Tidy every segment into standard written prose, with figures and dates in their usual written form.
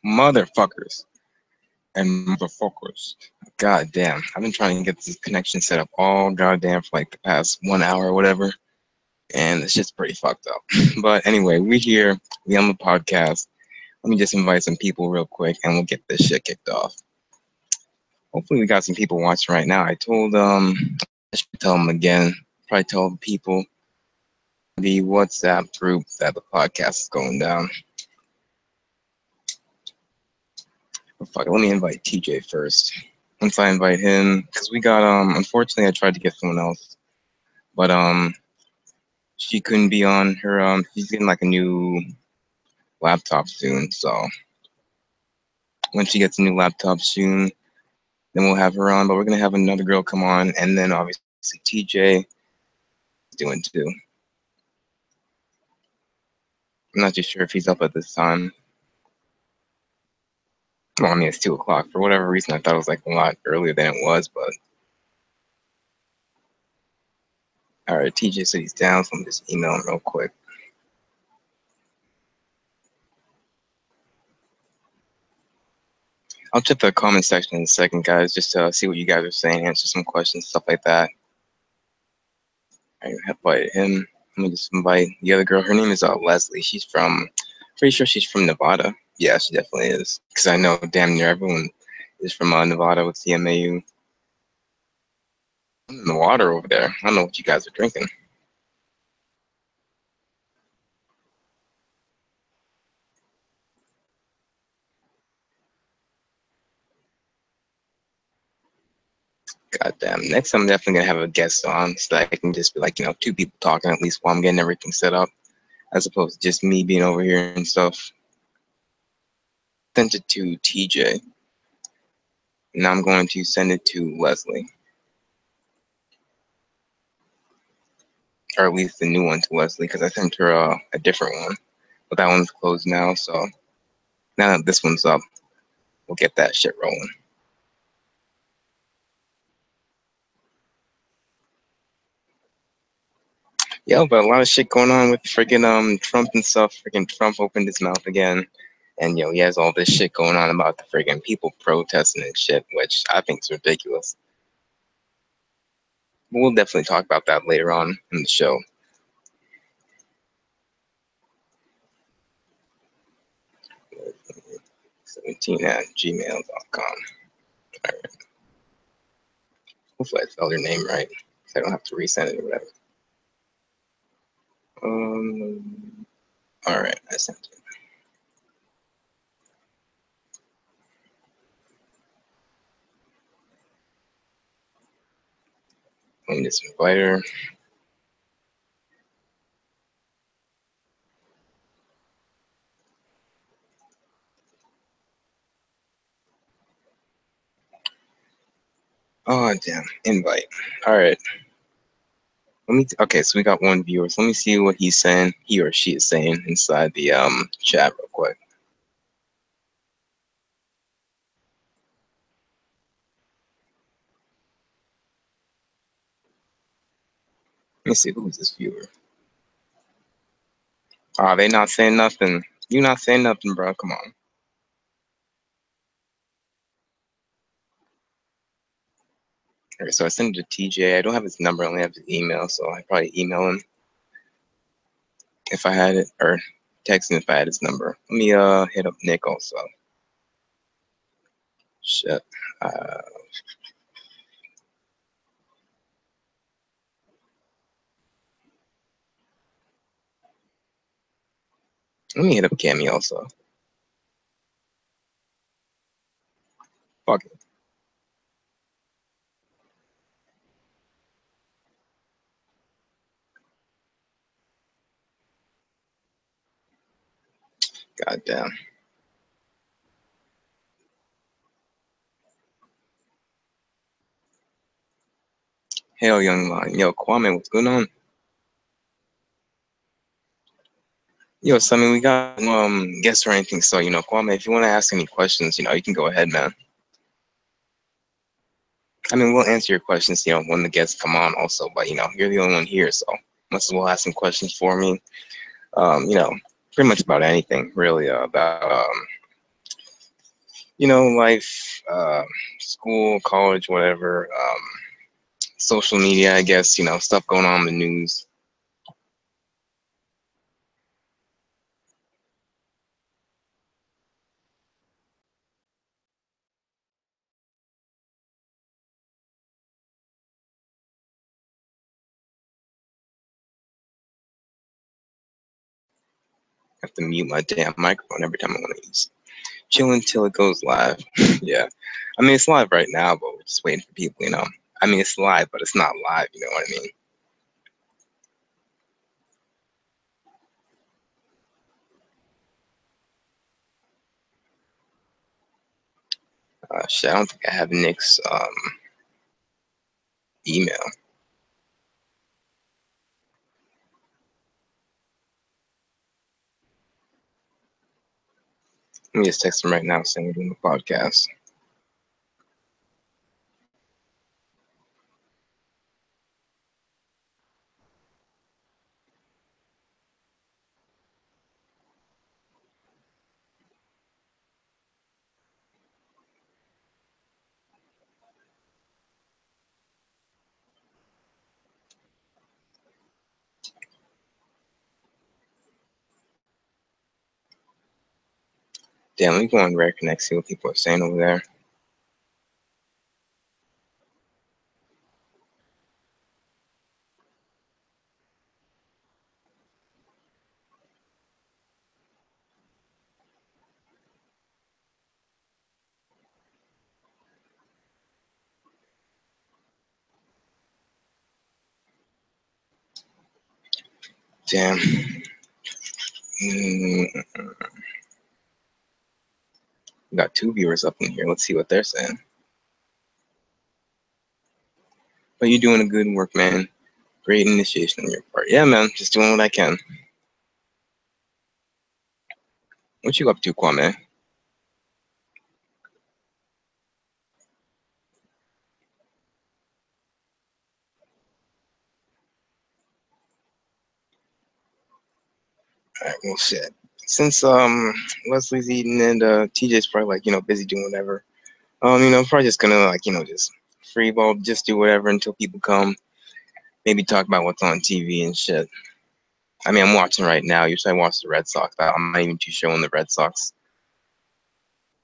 Motherfuckers and motherfuckers. God damn. I've been trying to get this connection set up all goddamn for like the past 1 hour or whatever. And it's just pretty fucked up. But anyway, we're here. We on the podcast. Let me just invite some people real quick and we'll get this shit kicked off. Hopefully we got some people watching right now. I told I should tell them again. Probably tell the people the WhatsApp group that the podcast is going down. But fuck it, let me invite TJ first. Once I invite him, because we got unfortunately I tried to get someone else, but she couldn't be on her she's getting like a new laptop soon, so when she gets a new laptop soon, then we'll have her on. But we're gonna have another girl come on, and then obviously TJ is doing too. I'm not too sure if he's up at this time. Well, I mean, it's 2 o'clock. For whatever reason, I thought it was like a lot earlier than it was, but all right, TJ said he's down, so I'm just email him real quick. I'll check the comment section in a second, guys, just to see what you guys are saying, answer some questions, stuff like that. I invited him. Let me just invite the other girl. Her name is Leslie. She's from, pretty sure she's from Nevada. Yeah, she definitely is. Because I know damn near everyone is from Nevada with TMAU. I'm in the water over there. I don't know what you guys are drinking. God damn. Next time I'm definitely going to have a guest on so that I can just be like, two people talking at least while I'm getting everything set up, as opposed to just me being over here and stuff. Sent it to TJ. Now I'm going to send it to Leslie. Or at least the new one to Leslie, because I sent her a different one. But that one's closed now, so now that this one's up, we'll get that shit rolling. Yeah, but a lot of shit going on with friggin' Trump and stuff. Friggin' Trump opened his mouth again, and he has all this shit going on about the friggin' people protesting and shit, which I think is ridiculous. But we'll definitely talk about that later on in the show. 17@gmail.com. All right. Hopefully I spelled your name right, so I don't have to resend it or whatever. All right, I sent it. Let me just invite her. Oh, damn. Invite. All right. Okay, so we got one viewer. So let me see what he's saying, he or she is saying inside the chat real quick. Let me see, who's this viewer? Oh, they not saying nothing. You not saying nothing, bro. Come on. Okay, so I sent it to TJ. I don't have his number, I only have his email, so I probably email him if I had it, or text him if I had his number. Let me hit up Nick also. Shit. Let me hit up Cammy also. Fuck it. God damn. Hell, young line. Yo, Kwame, what's going on? Yo, so I mean, we got guests or anything. So Kwame, if you want to ask any questions, you can go ahead, man. I mean, we'll answer your questions, when the guests come on, also. But you're the only one here, so might as well ask some questions for me. Pretty much about anything, really. About life, school, college, whatever, social media, I guess, stuff going on in the news. I have to mute my damn microphone every time I want to use. Chill until it goes live. Yeah. I mean, it's live right now, but we're just waiting for people. I mean, it's live, but it's not live, you know what I mean? Shit, I don't think I have Nick's email. Let me just text him right now saying we're doing the podcast. Damn, let me go on Rare Connect, see what people are saying over there. Damn. We got 2 viewers up in here. Let's see what they're saying. But you're doing a good work, man. Great initiation on your part. Yeah, man. Just doing what I can. What you up to, Kwame? All right, well, shit. Since Leslie's eating and TJ's probably like busy doing whatever. Probably just gonna just free ball, just do whatever until people come. Maybe talk about what's on TV and shit. I mean, I'm watching right now. Usually I watch the Red Sox, but I'm not even too sure on the Red Sox.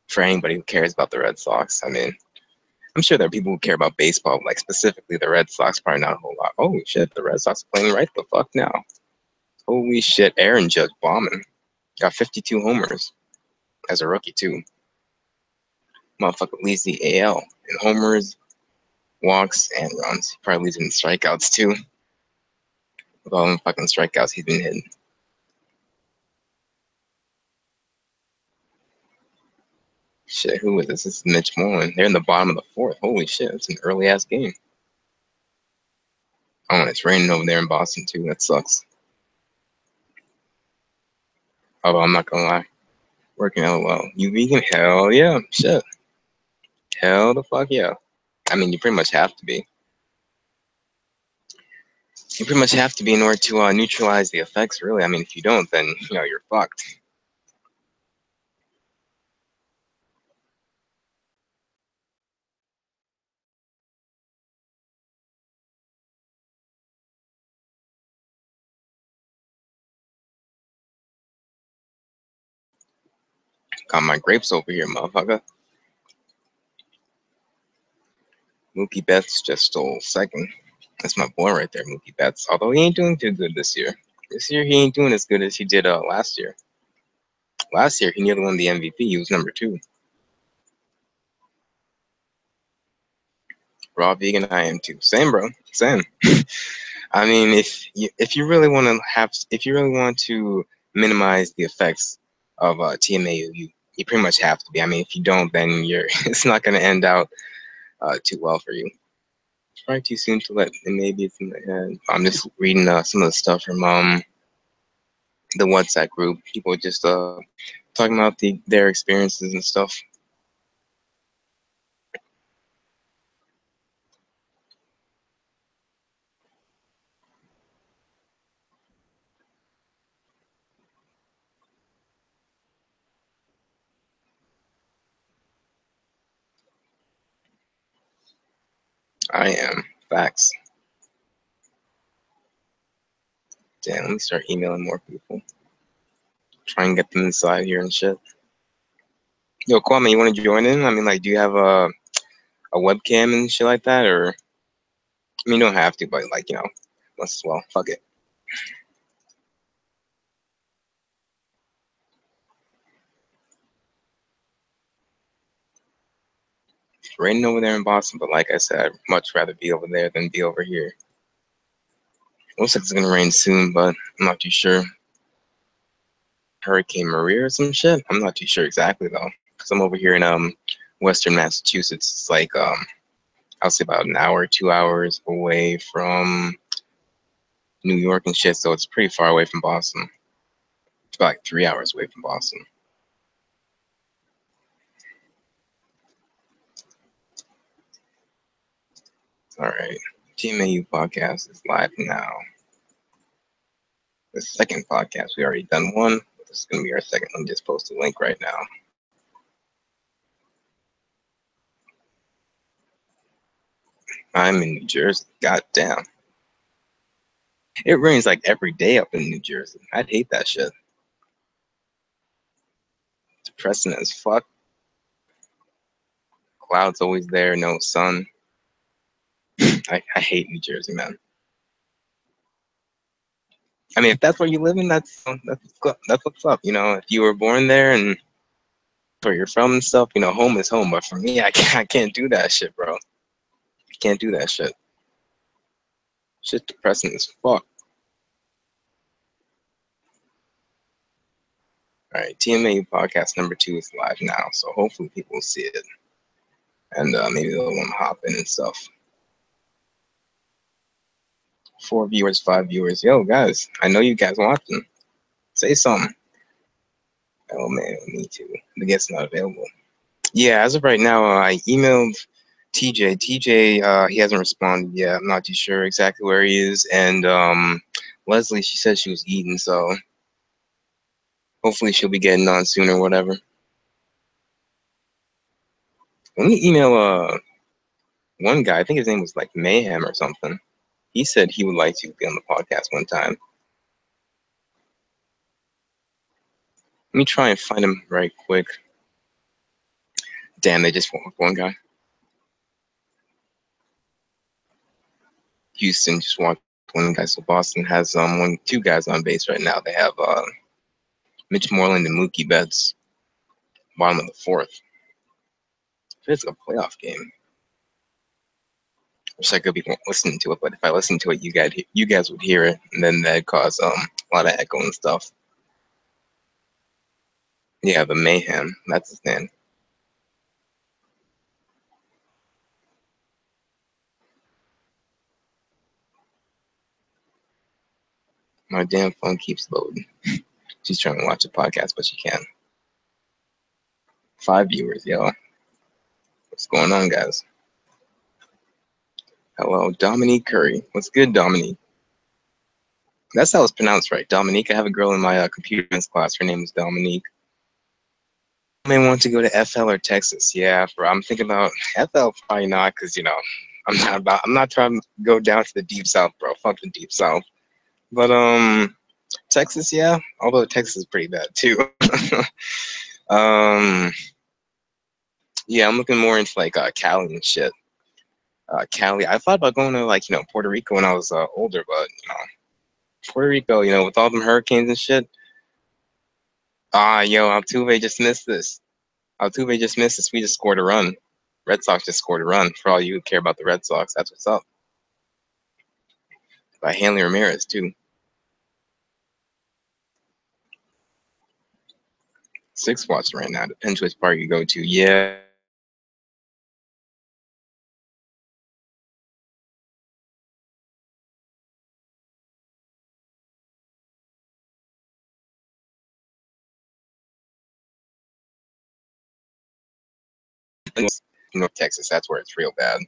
For anybody who cares about the Red Sox, I mean, I'm sure there are people who care about baseball, like specifically the Red Sox. Probably not a whole lot. Oh shit, the Red Sox are playing right the fuck now. Holy shit, Aaron Judge bombing. Got 52 homers as a rookie too. Motherfucker leads the AL in homers, walks, and runs. He probably leads in strikeouts too. With all them fucking strikeouts he's been hitting. Shit, who is this? This is Mitch Moreland. They're in the bottom of the fourth. Holy shit, it's an early ass game. Oh, and it's raining over there in Boston too. That sucks. Although I'm not gonna lie, working out well. You vegan? Hell yeah. Shit. Hell the fuck yeah. I mean, you pretty much have to be. You pretty much have to be in order to neutralize the effects, really. I mean, if you don't, then you're fucked. Got my grapes over here, motherfucker. Mookie Betts just stole second. That's my boy right there, Mookie Betts. Although he ain't doing too good this year. This year he ain't doing as good as he did last year. Last year he nearly won the MVP. He was number 2. Raw vegan, I am too. Same, bro. Same. I mean, if you really want to if you really want to minimize the effects of TMAU, you pretty much have to be. I mean, if you don't, then you're it's not going to end out too well for you. It's probably too soon to let. And maybe it's in the head. I'm just reading some of the stuff from the WhatsApp group. People just talking about their experiences and stuff. I am. Facts. Damn, let me start emailing more people. Try and get them inside here and shit. Yo, Kwame, you want to join in? I mean, like, do you have a webcam and shit like that? Or, I mean, you don't have to, but, like, let's as well. Fuck it. It's raining over there in Boston, but like I said, I'd much rather be over there than be over here. Looks like it's gonna rain soon, but I'm not too sure. Hurricane Maria or some shit? I'm not too sure exactly though, because I'm over here in Western Massachusetts. It's like I'll say about an hour, 2 hours away from New York and shit, so it's pretty far away from Boston. It's about like 3 hours away from Boston. All right, TMAU podcast is live now. The second podcast, we already done one. This is gonna be our second. Let me just post a link right now. I'm in New Jersey. Goddamn. It rains like every day up in New Jersey. I'd hate that shit. Depressing as fuck. Clouds always there, no sun. I hate New Jersey, man. I mean, if that's where you live in, that's what's up. If you were born there and where you're from and stuff, home is home. But for me, I can't do that shit, bro. I can't do that shit. Shit's depressing as fuck. All right, TMAU podcast number 2 is live now, so hopefully people will see it, and maybe they'll want to hop in and stuff. 4 viewers, 5 viewers. Yo, guys, I know you guys watching. Say something. Oh man, me too. The guest's not available. Yeah, as of right now, I emailed TJ. TJ, he hasn't responded yet. I'm not too sure exactly where he is. And Leslie, she said she was eating, so hopefully she'll be getting on soon or whatever. Let me email one guy. I think his name was like Mayhem or something. He said he would like to be on the podcast one time. Let me try and find him right quick. Damn, they just walked one guy. Houston just walked one guy. So Boston has two guys on base right now. They have Mitch Moreland and Mookie Betts, bottom of the fourth. It's a playoff game. Wish I could be listening to it, but if I listen to it, you guys would hear it, and then that'd cause a lot of echo and stuff. Yeah, the Mayhem. That's his name. My damn phone keeps loading. She's trying to watch a podcast, but she can't. 5 viewers, yo. What's going on, guys? Hello, Dominique Curry. What's good, Dominique? That's how it's pronounced, right? Dominique. I have a girl in my computer science class. Her name is Dominique. I may want to go to FL or Texas. Yeah, bro. I'm thinking about FL. Probably not, because I'm not trying to go down to the deep south, bro. Fuck the deep south. But Texas, yeah. Although Texas is pretty bad too. um, yeah, I'm looking more into like Cali and shit. Cali. I thought about going to like Puerto Rico when I was older, but Puerto Rico, with all them hurricanes and shit. Yo, Altuve just missed this. Altuve just missed this. We just scored a run. Red Sox just scored a run. For all you who care about the Red Sox, that's what's up. By Hanley Ramirez too. 6 watching right now. Depends which part you go to. Yeah. North Texas, that's where it's real bad.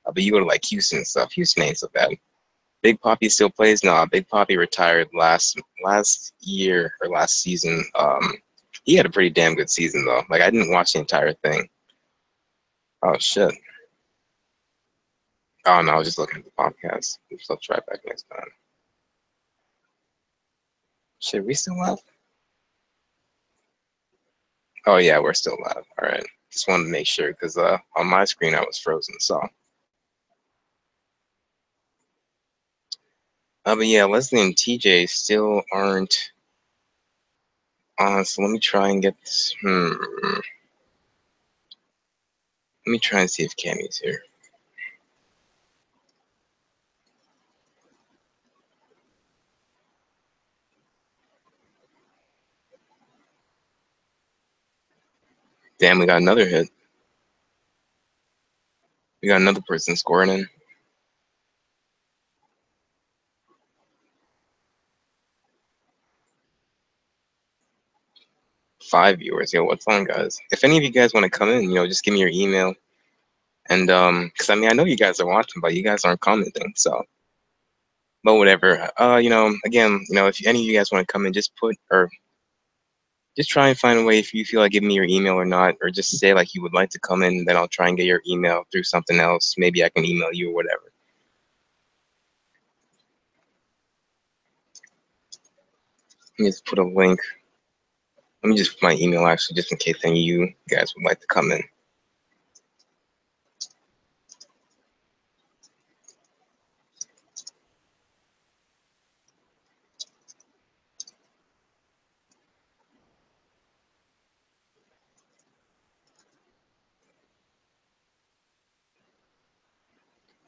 But you go to like Houston and stuff. Houston ain't so bad. Big Poppy still plays. No, Big Poppy retired last year or last season. He had a pretty damn good season though. Like I didn't watch the entire thing. Oh shit. Oh no, I was just looking at the podcast. So I'll try back next time. Shit, we still live? Oh yeah, we're still live. All right. Just wanted to make sure because on my screen I was frozen. So, but yeah, Leslie and TJ still aren't on. So let me try and get this. Let me try and see if Cammy's here. Damn, we got another hit. We got another person scoring in. 5 viewers. Yo, what's on, guys? If any of you guys want to come in, just give me your email. And because I mean, I know you guys are watching, but you guys aren't commenting. So, but whatever. Again, if any of you guys want to come in, just try and find a way if you feel like giving me your email or not, or just say like you would like to come in, then I'll try and get your email through something else. Maybe I can email you or whatever. Let me just put a link. Let me just put my email actually, just in case any of you guys would like to come in.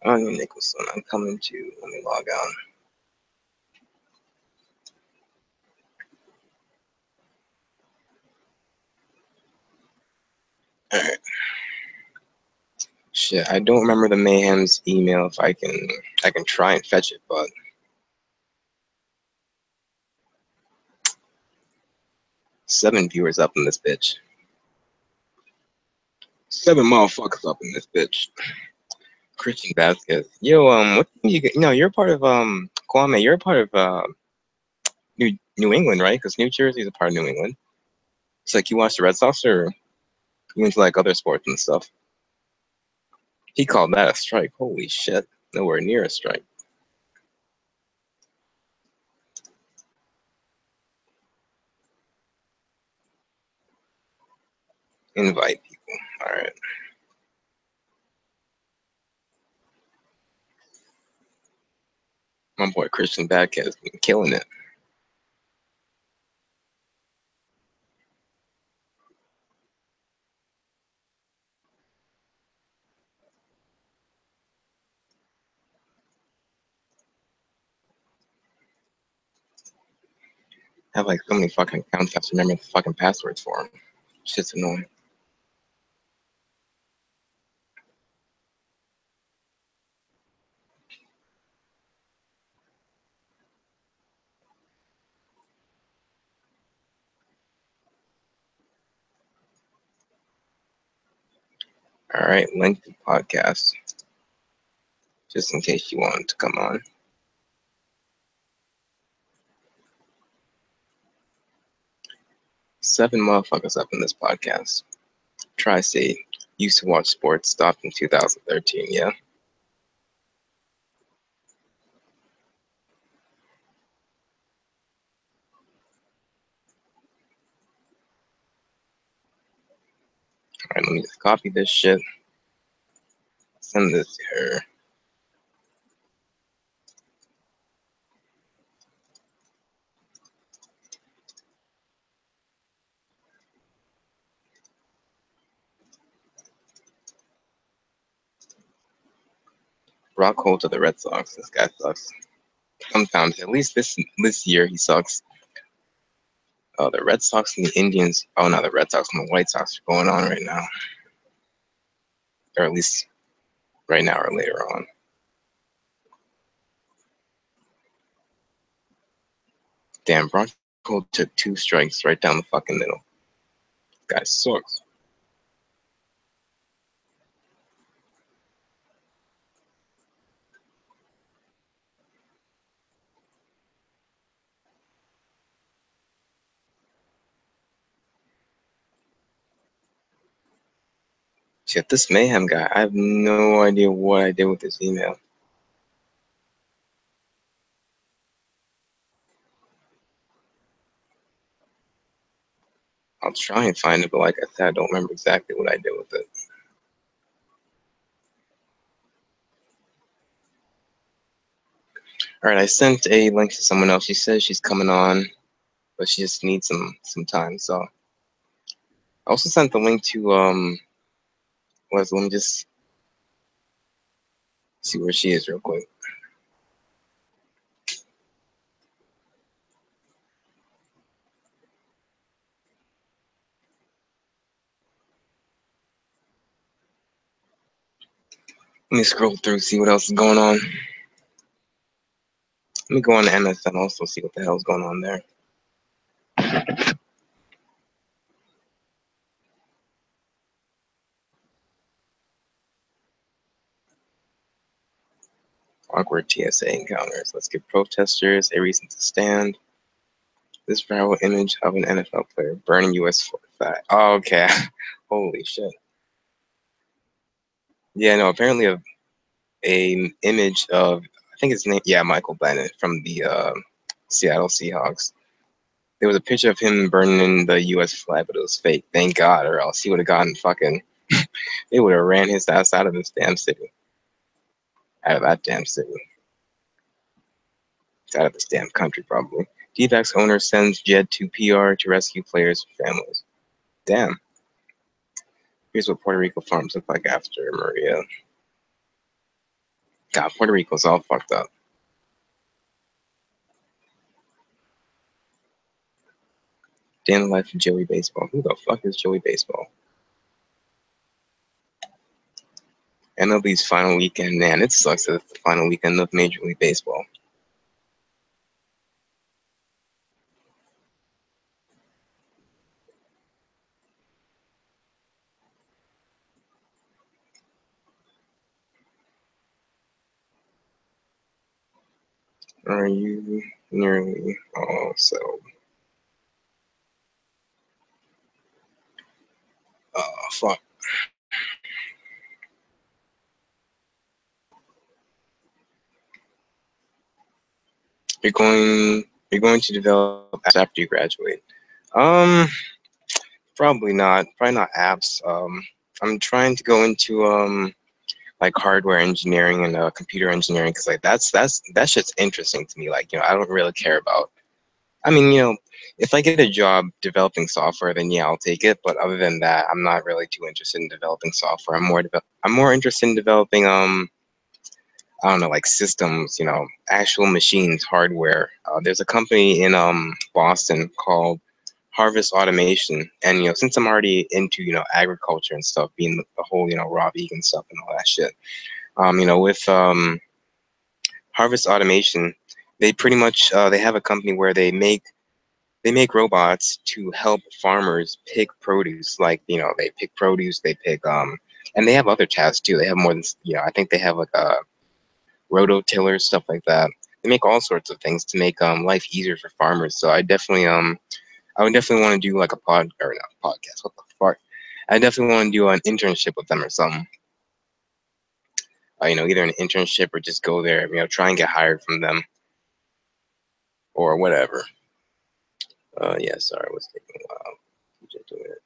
Oh, Nicholson, I'm coming to. Let me log on. All right. Shit, I don't remember the Mayhem's email. If I can try and fetch it, but 7 viewers up in this bitch. 7 motherfuckers up in this bitch. Christian Vasquez. Yo, what you're part of Kwame, you're a part of New England, right? Because New Jersey is a part of New England. It's like you watch the Red Sox or you into like other sports and stuff. He called that a strike. Holy shit. Nowhere near a strike. Invite people. Alright. My boy Christian Vasquez been killing it. I have like so many fucking accounts I have to remember the fucking passwords for them. Shit's annoying. Alright, link to podcast. Just in case you wanted to come on. 7 motherfuckers up in this podcast. Tri-State used to watch sports, stopped in 2013, yeah? Alright, let me just copy this shit. Send this to her. Rock Holt to the Red Sox. This guy sucks. Sometimes, at least this year, he sucks. The Red Sox and the Indians. Oh no, the Red Sox and the White Sox are going on right now, or at least right now or later on. Damn, Rock Holt took 2 strikes right down the fucking middle. Guy sucks. Shit, this mayhem guy. I have no idea what I did with this email. I'll try and find it, but like I said, I don't remember exactly what I did with it. All right, I sent a link to someone else. She says she's coming on, but she just needs some time. So I also sent the link to let me just see where she is real quick. Let me scroll through, see what else is going on. Let me go on to MSN also, see what the hell's going on there. Awkward TSA encounters. Let's give protesters a reason to stand. This viral image of an NFL player burning U.S. flag. Oh, okay. Holy shit. Yeah, no, apparently a image of, I think his name, yeah, Michael Bennett from the Seattle Seahawks. There was a picture of him burning the U.S. flag, but it was fake. Thank God, or else he would have gotten fucking, they would have ran his ass out of this damn city. Out of that damn city. Out of this damn country, probably. D-backs owner sends jet to PR to rescue players' families. Damn. Here's what Puerto Rico farms look like after Maria. God, Puerto Rico's all fucked up. Day in the life of Joey Baseball. Who the fuck is Joey Baseball? MLB's final weekend. Man, it sucks that it's the final weekend of Major League Baseball. Are you nearly all settled? Oh, fuck. You're going to develop apps after you graduate. Um, Probably not. Probably not apps. I'm trying to go into like hardware engineering and computer engineering because like that shit's interesting to me. Like, I don't really care about. I mean, if I get a job developing software, then yeah, I'll take it. But other than that, I'm not really too interested in developing software. I'm more interested in developing I don't know, like systems, actual machines, hardware. There's a company in Boston called Harvest Automation, and since I'm already into agriculture and stuff, being the whole raw vegan stuff and all that shit, with Harvest Automation, they pretty much they have a company where they make robots to help farmers pick produce. Like they pick produce, they pick and they have other tasks too. They have more than I think they have like a rototillers, stuff like that. They make all sorts of things to make life easier for farmers. So I would definitely want to do like a pod or not podcast. What the fuck? I definitely want to do an internship with them or something. Either an internship or just go there. Try and get hired from them or whatever. Yeah, sorry, it was taking a while. Just doing it.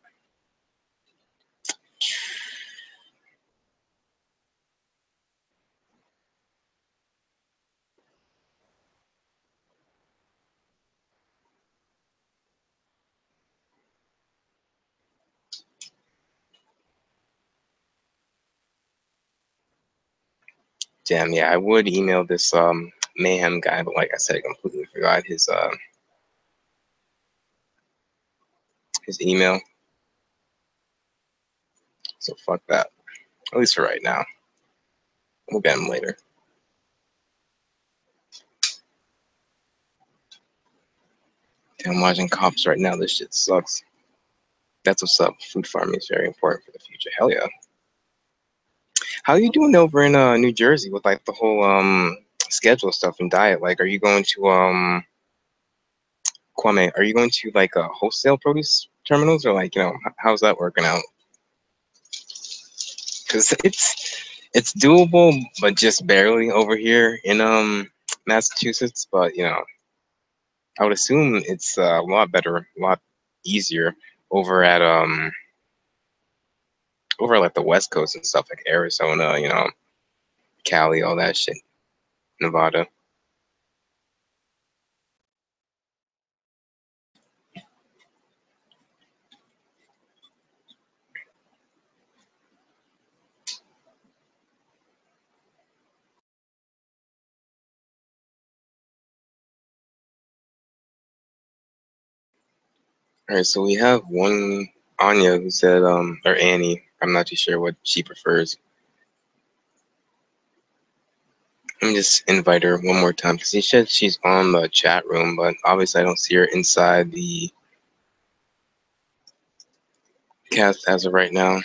Damn, yeah, I would email this mayhem guy, but like I said, I completely forgot his email. So fuck that. At least for right now. We'll get him later. Damn, I'm watching cops right now. This shit sucks. That's what's up. Food farming is very important for the future. Hell yeah. How are you doing over in New Jersey with like the whole schedule stuff and diet? Like, are you going to Kwame? Are you going to like wholesale produce terminals or like how's that working out? because it's doable, but just barely over here in Massachusetts. But I would assume it's a lot better, a lot easier over at over like the West Coast and stuff like Arizona, Cali, all that shit, Nevada. All right, so we have one Anya who said or Annie. I'm not too sure what she prefers. Let me just invite her one more time because she said she's on the chat room, but obviously I don't see her inside the cast as of right now.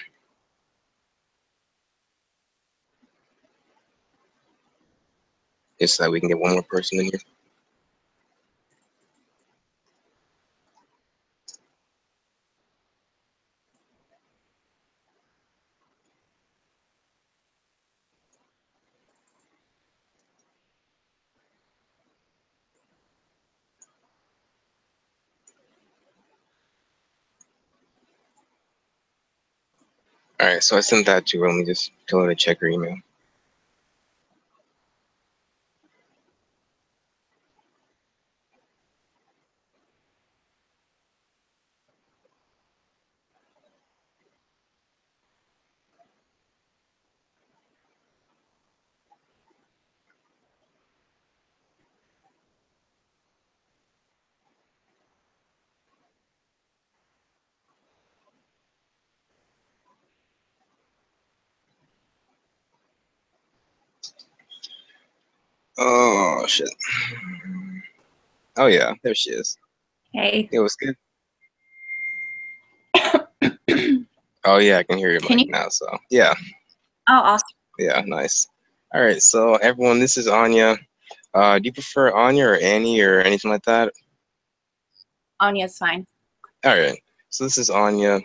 Just so that we can get one more person in here. All right, so I sent that to her. Let me just tell her to check her email. Oh shit. Oh yeah, there she is. Hey. It was good. Oh yeah, I can hear your Can mic you? now. So yeah, Oh, awesome. yeah, nice. All right, so everyone, this is Anya. Do you prefer Anya or Annie or anything like that? Anya's fine. All right, so this is Anya.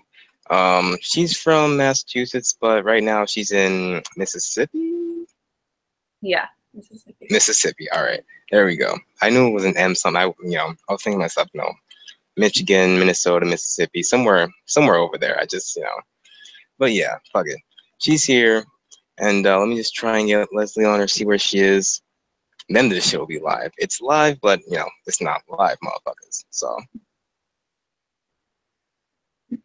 She's from Massachusetts, but right now she's in Mississippi. Yeah, Mississippi. Mississippi. All right, there we go. I knew it was an M something. I was thinking to myself, no, Michigan, Minnesota, Mississippi, somewhere over there. I just, but yeah, fuck it. She's here, and let me just try and get Leslie on her, see where she is. Then the show will be live. It's live, but it's not live, motherfuckers. So, all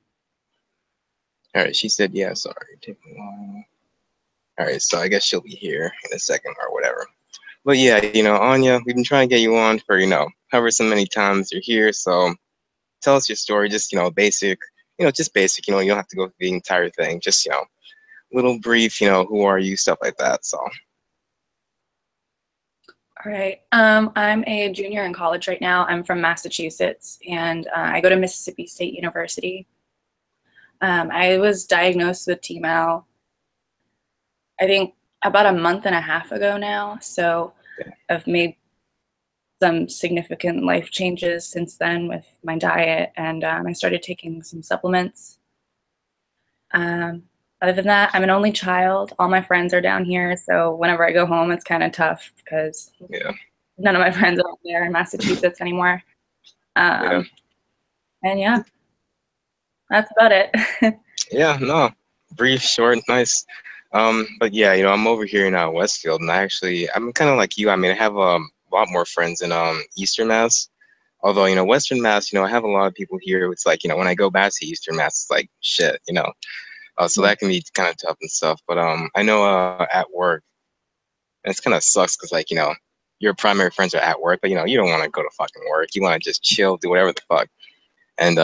right, she said, yeah, sorry, taking a while. All right, so I guess she'll be here in a second or whatever. But yeah, Anya, we've been trying to get you on for however so many times you're here. So tell us your story, just basic, just basic. You don't have to go through the entire thing. Just little brief. Who are you, stuff like that. So. All right. I'm a junior in college right now. I'm from Massachusetts, and I go to Mississippi State University. I was diagnosed with TMAU, I think, about a month and a half ago now. So I've made some significant life changes since then with my diet, and I started taking some supplements. Other than that, I'm an only child. All my friends are down here, so whenever I go home, it's kind of tough because none of my friends are there in Massachusetts anymore. And yeah, that's about it. Yeah, no, brief, short, nice. But yeah, I'm over here in Westfield, and I'm kind of like you. I mean, I have a lot more friends in Eastern Mass. Although Western Mass, I have a lot of people here. It's like when I go back to Eastern Mass, it's like shit, so that can be kind of tough and stuff. But I know at work, and it's kind of sucks because like your primary friends are at work, but you don't want to go to fucking work. You want to just chill, do whatever the fuck, and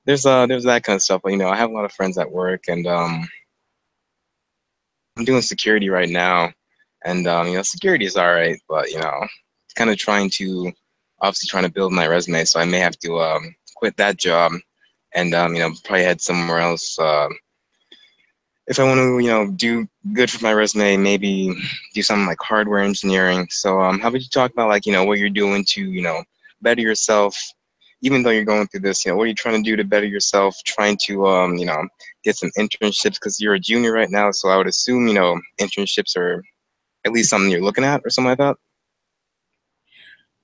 there's that kind of stuff. But I have a lot of friends at work, and I'm doing security right now, and security is all right, but kind of trying to build my resume, so I may have to quit that job, and probably head somewhere else. If I want to, do good for my resume, maybe do something like hardware engineering. So, how about you talk about like what you're doing to better yourself even though you're going through this, what are you trying to do to better yourself? Trying to, get some internships because you're a junior right now. So I would assume, internships are at least something you're looking at or something like that.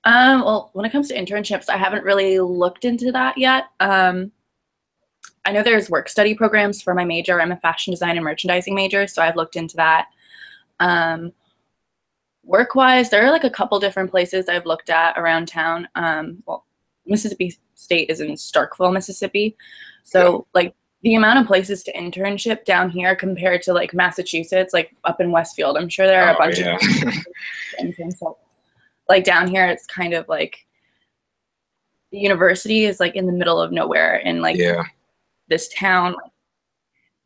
Well, when it comes to internships, I haven't really looked into that yet. I know there's work study programs for my major. I'm a fashion design and merchandising major, so I've looked into that. Work-wise, there are like a couple different places I've looked at around town. Well, Mississippi State is in Starkville, Mississippi. So like the amount of places to internship down here compared to like Massachusetts, like up in Westfield, I'm sure there are a bunch of interns. So, like down here, it's kind of like the university is like in the middle of nowhere in like this town,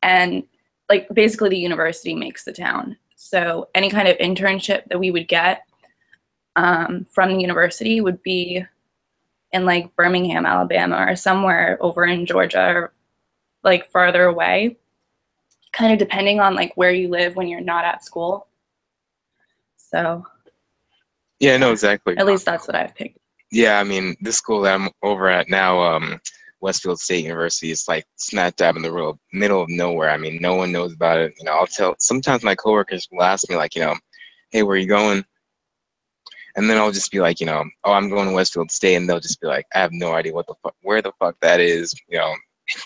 and like basically the university makes the town. So any kind of internship that we would get from the university would be in like Birmingham, Alabama, or somewhere over in Georgia, or like farther away, kind of depending on like where you live when you're not at school. So yeah, no, exactly. At least that's what I've picked. Yeah, I mean, this school that I'm over at now, Westfield State University, is like smack dab in the real middle of nowhere. I mean, no one knows about it. I'll tell, sometimes my coworkers will ask me like, hey, where are you going? And then I'll just be like, oh, I'm going to Westfield State, and they'll just be like, I have no idea where the fuck that is.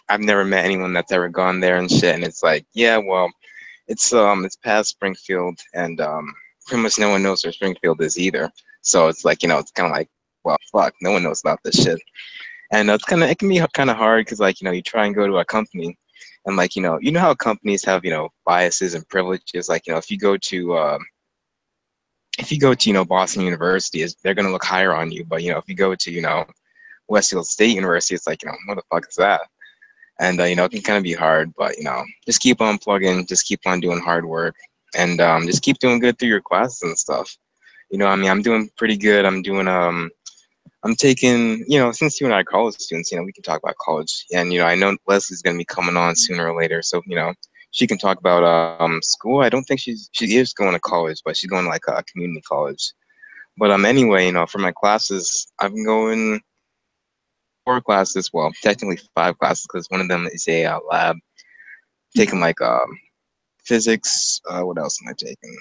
I've never met anyone that's ever gone there and shit. And it's like, yeah, well, it's past Springfield, and pretty much no one knows where Springfield is either. So it's like, it's kind of like, well, fuck, no one knows about this shit. And it can be kind of hard because like, you try and go to a company, and like, how companies have, biases and privileges. Like, if you go to, Boston University, they're going to look higher on you. But, if you go to, Westfield State University, it's like, what the fuck is that? And, it can kind of be hard, but, just keep on plugging, just keep on doing hard work, and just keep doing good through your classes and stuff. I mean, I'm doing pretty good. I'm taking, since you and I are college students, we can talk about college. And, I know Leslie's going to be coming on sooner or later. So, she can talk about school. I don't think she is going to college, but she's going to like a community college. But anyway, for my classes, I've been going 4 classes. Well, technically 5 classes because one of them is a lab. Taking like physics. What else am I taking?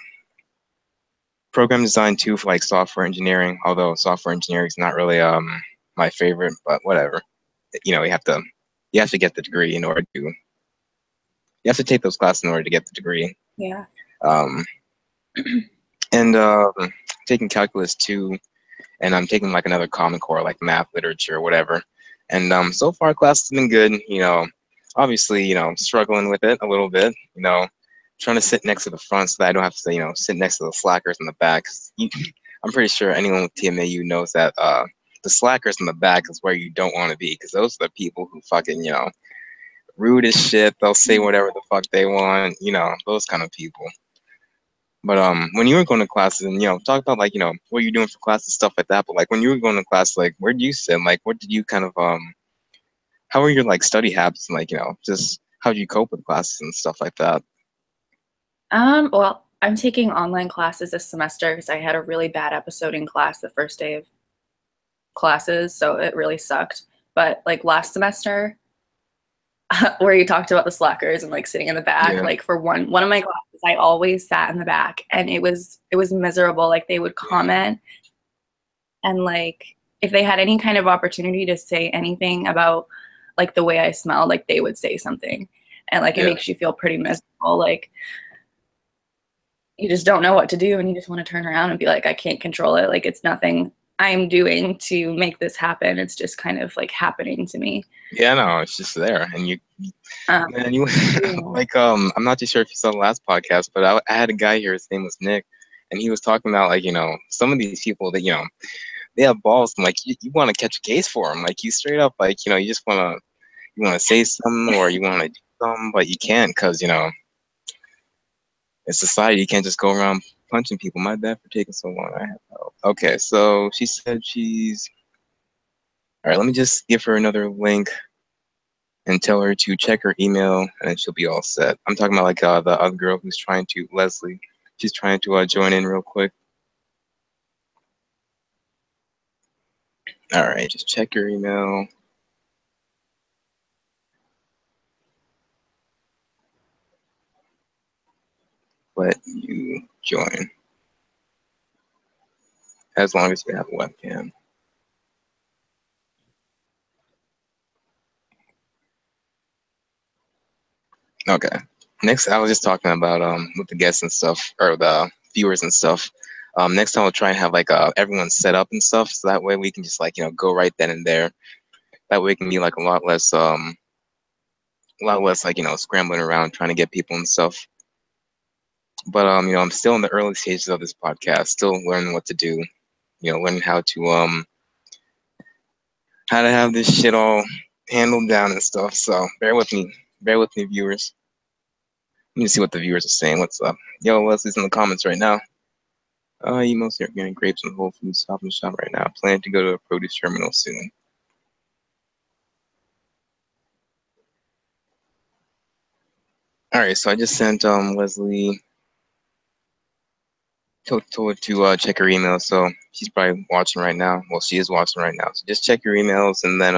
Program design too for like software engineering. Although software engineering is not really my favorite, but whatever. You have to get the degree in order to. You have to take those classes in order to get the degree. Yeah. And taking calculus too, and I'm taking like another common core like math, literature, whatever. And so far class has been good. Obviously, struggling with it a little bit. Trying to sit next to the front so that I don't have to, sit next to the slackers in the back. I'm pretty sure anyone with TMAU knows that the slackers in the back is where you don't want to be, because those are the people who fucking, rude as shit. They'll say whatever the fuck they want, those kind of people. But when you were going to classes and, talk about like, what you're doing for classes, stuff like that. But like when you were going to class, like where do you sit? Like what did you kind of, how are your like study habits and like, just how do you cope with classes and stuff like that? Well, I'm taking online classes this semester because I had a really bad episode in class the first day of classes, so it really sucked. But like last semester, where you talked about the slackers and like sitting in the back, like for one of my classes, I always sat in the back, and it was miserable. Like they would comment, and like if they had any kind of opportunity to say anything about like the way I smelled, like they would say something, and like it makes you feel pretty miserable. Like you just don't know what to do, and you just want to turn around and be like, I can't control it. Like it's nothing I'm doing to make this happen. It's just kind of like happening to me. Yeah, no, it's just there. And like, I'm not too sure if you saw the last podcast, but I had a guy here, his name was Nick, and he was talking about like, some of these people that, they have balls, and like you want to catch a case for them. Like you straight up, like, you just want to say something or you want to do something, but you can't because, in society, you can't just go around punching people. My bad for taking so long. I have help. Okay, so she said she's... All right, let me just give her another link and tell her to check her email, and then she'll be all set. I'm talking about like the other girl who's trying to, Leslie. She's trying to join in real quick. All right, just check your email. Let you join as long as we have a webcam. Okay. Next, I was just talking about with the guests and stuff, or the viewers and stuff. Next time I'll try and have like everyone set up and stuff, so that way we can just like go right then and there. That way it can be like a lot less like scrambling around trying to get people and stuff. But I'm still in the early stages of this podcast, still learning what to do. Learning how to have this shit all handled down and stuff. So bear with me, viewers. Let me see what the viewers are saying. What's up? Yo, Leslie's in the comments right now. You mostly are getting grapes from Whole Foods Stop and Shop right now. Plan to go to a produce terminal soon. All right, so I just sent Leslie told to check her email. So she's probably watching right now. Well, she is watching right now. So just check your emails, and then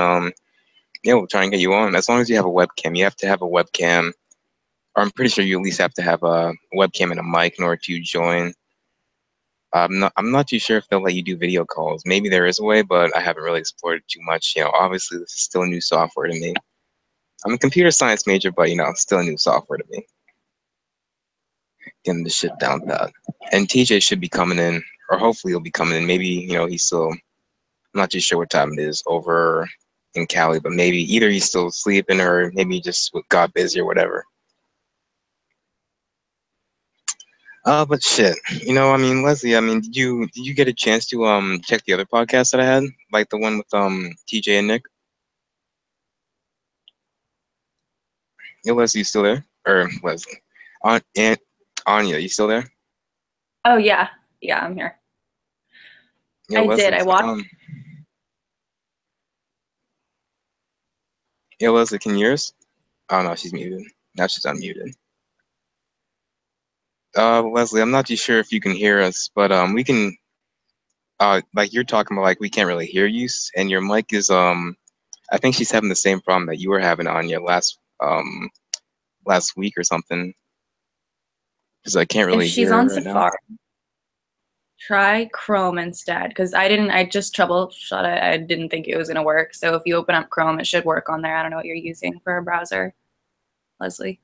yeah, we'll try and get you on. As long as you have a webcam, you have to have a webcam. Or I'm pretty sure you at least have to have a webcam and a mic in order to join. I'm not too sure if they'll let you do video calls. Maybe there is a way, but I haven't really explored it too much. Obviously this is still new software to me. I'm a computer science major, but still new software to me. Getting the shit down pat. And TJ should be coming in, or hopefully he'll be coming in. Maybe he's still. I'm not too sure what time it is over in Cali, but maybe either he's still sleeping or maybe he just got busy or whatever. But shit, I mean, Leslie, I mean, did you get a chance to check the other podcast that I had, like the one with TJ and Nick? Yo, Leslie, you still there? Or Leslie, Aunt Anya, you still there? Oh yeah, yeah, I'm here. Yo, I did. Leslie, I watched. Yo, Leslie, can you hear us? Oh no, she's muted. Now she's unmuted. Leslie, I'm not too sure if you can hear us, but we can. Like you're talking about, like we can't really hear you, and your mic is I think she's having the same problem that you were having on your last week or something, because I can't If really she's hear her on right now. Safari, try Chrome instead, because I just troubleshot it. I didn't think it was gonna work. So if you open up Chrome, it should work on there. I don't know what you're using for a browser, Leslie.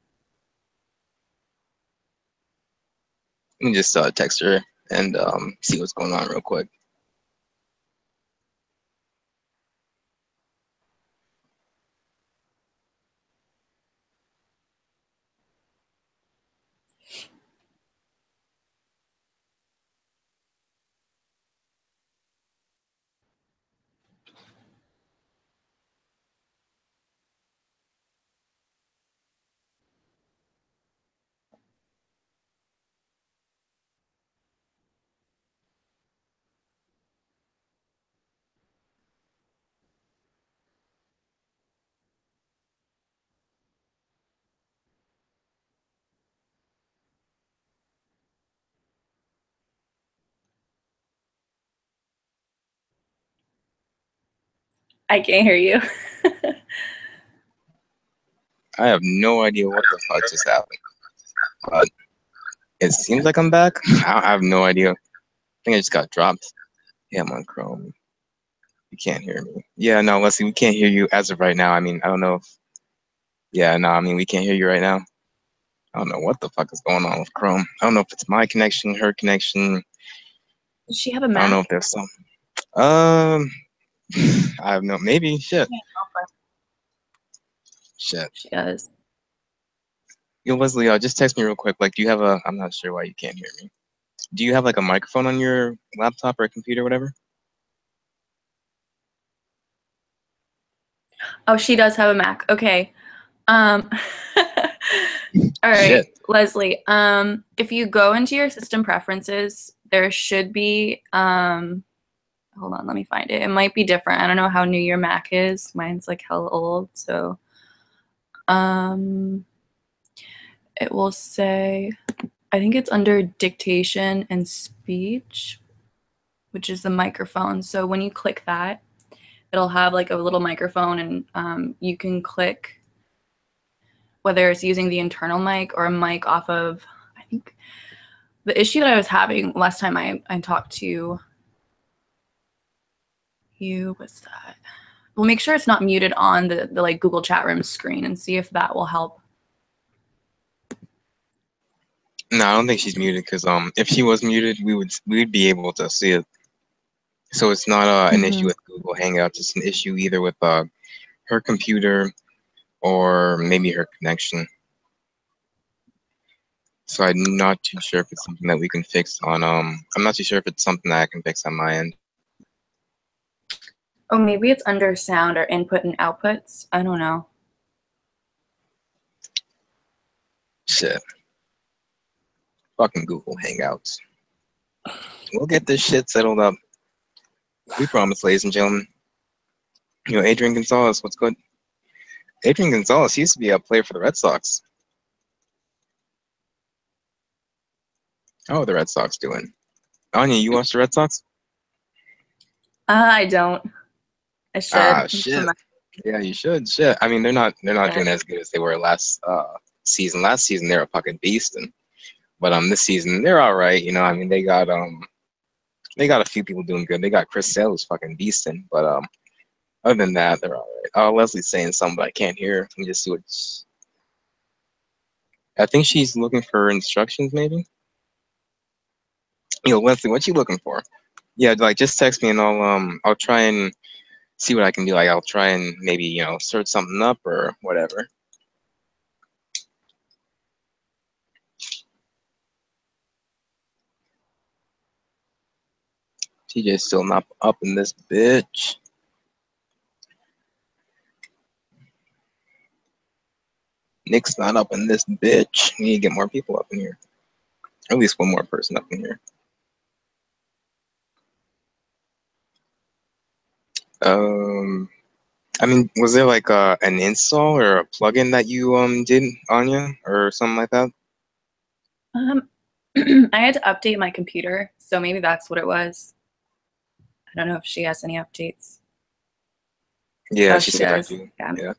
Let me just text her and see what's going on real quick. I can't hear you. I have no idea what the fuck just happened, but it seems like I'm back. I have no idea. I think I just got dropped. Yeah, I'm on Chrome. You can't hear me. Yeah, no, Leslie, we can't hear you as of right now. I mean, I don't know if. Yeah, no, I mean, we can't hear you right now. I don't know what the fuck is going on with Chrome. I don't know if it's my connection, her connection. Does she have a I don't know if Mac? there's some. Um, I have no. Maybe shit. Shit. She does. Yo, Leslie, just text me real quick. Like, do you have a? I'm not sure why you can't hear me. Do you have like a microphone on your laptop or computer, or whatever? Oh, she does have a Mac. Okay. Um, all right, Shit. Leslie. If you go into your system preferences, there should be hold on, let me find it. It might be different. I don't know how new your Mac is. Mine's like hell old, so it will say, I think it's under dictation and speech, which is the microphone. So when you click that, It'll have like a little microphone, and you can click whether it's using the internal mic or a mic off of, I think the issue that I was having last time I talked to you was that, well, make sure it's not muted on the like Google chat room screen and see if that will help. No, I don't think she's muted because if she was muted, we'd be able to see it. So it's not an issue with Google Hangouts. It's an issue either with her computer or maybe her connection. So I'm not too sure if it's something that we can fix on I'm not too sure if it's something that I can fix on my end. Oh, maybe it's under sound or input and outputs. I don't know. Shit. Fucking Google Hangouts. We'll get this shit settled up. We promise, ladies and gentlemen. You know, Adrian Gonzalez, what's good? Adrian Gonzalez used to be a player for the Red Sox. How are the Red Sox doing? Anya, you watch the Red Sox? I don't. I should. Ah, shit. Yeah, you should. Shit. I mean, they're not doing as good as they were last season. Last season they were a fucking beast, but this season they're all right. You know, I mean, they got a few people doing good. They got Chris Sale who's fucking beasting, but other than that, they're all right. Leslie's saying something, but I can't hear. Let me just see what's. I think she's looking for instructions, maybe. You know, Leslie, what you looking for? Yeah, like just text me and I'll try and see what I can do. Like I'll try and maybe, you know, search something up or whatever. TJ's still not up in this bitch. Nick's not up in this bitch. We need to get more people up in here. At least one more person up in here. I mean, was there like an install or a plugin that you did, Anya, or something like that? I had to update my computer, so maybe that's what it was. I don't know if she has any updates. Yeah, Oh, she she said does. I do. Yeah.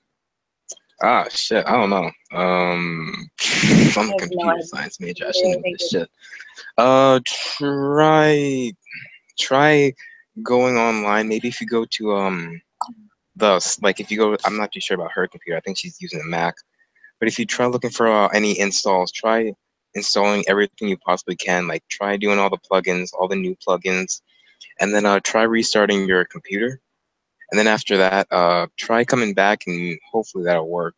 Ah, shit. I don't know. I'm a computer science major. I shouldn't know this shit. Try going online. Maybe if you go to if you go, I'm not too sure about her computer. I think she's using a Mac. But if you try looking for any installs, try installing everything you possibly can. Like try doing all the plugins, all the new plugins, and then try restarting your computer. And then after that, try coming back, and hopefully that'll work.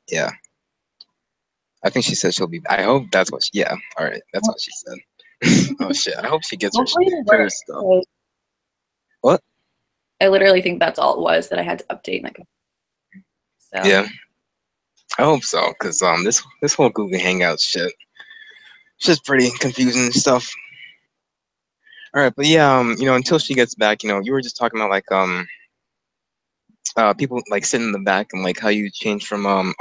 Yeah. I think she said she'll be. I hope that's what. Yeah. All right. That's what she said. Oh shit. I hope she gets her stuff. What? I literally think that's all it was, that I had to update my computer. So. Yeah. I hope so, cause this whole Google Hangouts shit, it's just pretty confusing and stuff. All right, but yeah, you know, until she gets back, you know, you were just talking about like people like sitting in the back and like how you change from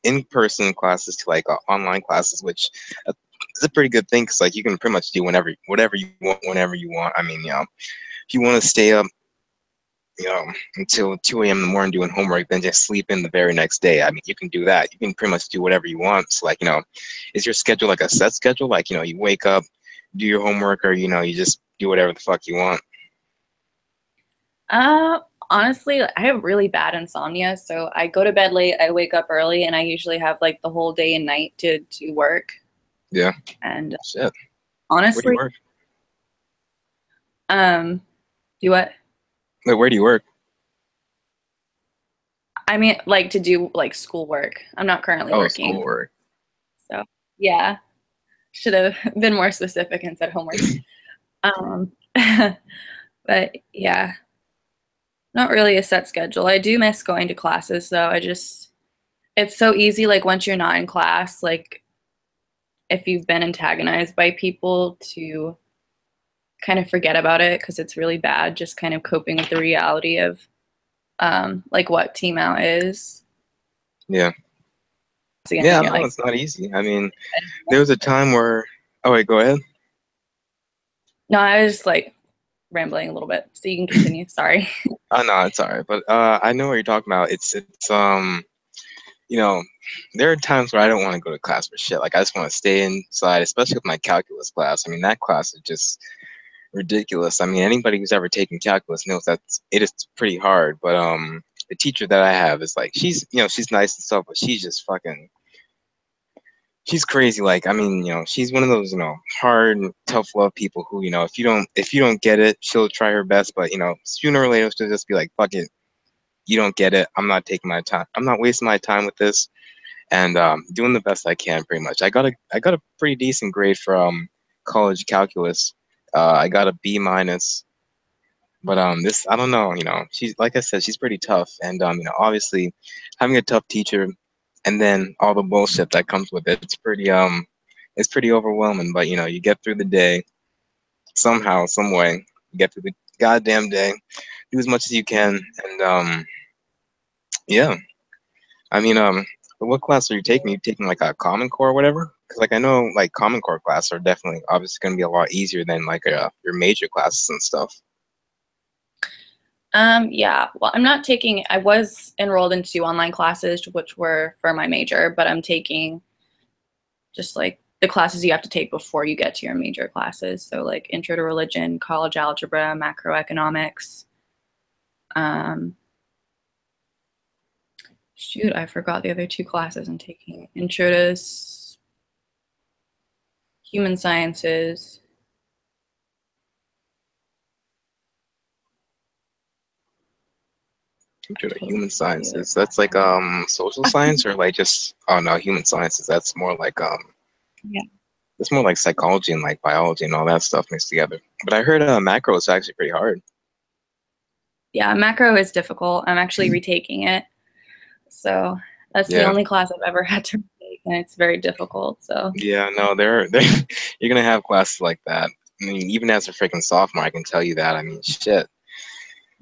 in-person classes to like online classes, which is a pretty good thing because like you can pretty much do whatever you want whenever you want. I mean, you know, if you want to stay up, you know, until 2 a.m. in the morning doing homework, then just sleep in the very next day. I mean, you can do that. You can pretty much do whatever you want. So like, you know, is your schedule like a set schedule? Like, you know, you wake up, do your homework, or you know, you just do whatever the fuck you want. Honestly, I have really bad insomnia, so I go to bed late, I wake up early, and I usually have like the whole day and night to work. Yeah. And shit. Honestly, where do you work? Do what? Like, where do you work? I mean, like to do like schoolwork. I'm not currently working. Schoolwork. So yeah, should have been more specific and said homework. But yeah, not really a set schedule. I do miss going to classes though. It's so easy. Like once you're not in class, like if you've been antagonized by people, to kind of forget about it because it's really bad. Just kind of coping with the reality of like what TMAU is. Yeah. Yeah, no, it's not easy. I mean, there was a time where. Oh wait, go ahead. No, I was just like, rambling a little bit, so you can continue. Sorry. Oh no, it's alright. But I know what you're talking about. It's you know, there are times where I don't want to go to class for shit. Like I just want to stay inside, especially with my calculus class. I mean, that class is just ridiculous. I mean, anybody who's ever taken calculus knows that it is pretty hard. But the teacher that I have is like she's nice and stuff, but she's just fucking she's crazy. Like I mean, she's one of those hard, tough love people who if you don't get it, she'll try her best, but sooner or later she'll just be like, fuck it, you don't get it. I'm not taking my time. I'm not wasting my time with this, and doing the best I can. Pretty much. I got a pretty decent grade for college calculus. I got a B minus. But this I don't know. She's like I said, she's pretty tough, and obviously, having a tough teacher, and then all the bullshit that comes with it, it's pretty overwhelming. But you get through the day somehow, some way. You get through the goddamn day, do as much as you can, and yeah. I mean, what class are you taking? Are you taking like a Common Core or whatever? Because like I know like Common Core classes are definitely obviously going to be a lot easier than like your major classes and stuff. Yeah, well, I was enrolled in 2 online classes, which were for my major, but I'm taking just like the classes you have to take before you get to your major classes. So like Intro to Religion, College Algebra, Macroeconomics. Shoot, I forgot the other 2 classes I'm taking. Intro to Human Sciences. Intro to Human Sciences. That's like social science or like just oh no, human sciences. That's more like Yeah. it's more like psychology and like biology and all that stuff mixed together. But I heard macro is actually pretty hard. Yeah, macro is difficult. I'm actually retaking it. So that's the Yeah. only class I've ever had to retake, and it's very difficult. So Yeah, no, they're you're gonna have classes like that. I mean, even as a freaking sophomore, I can tell you that. I mean, shit.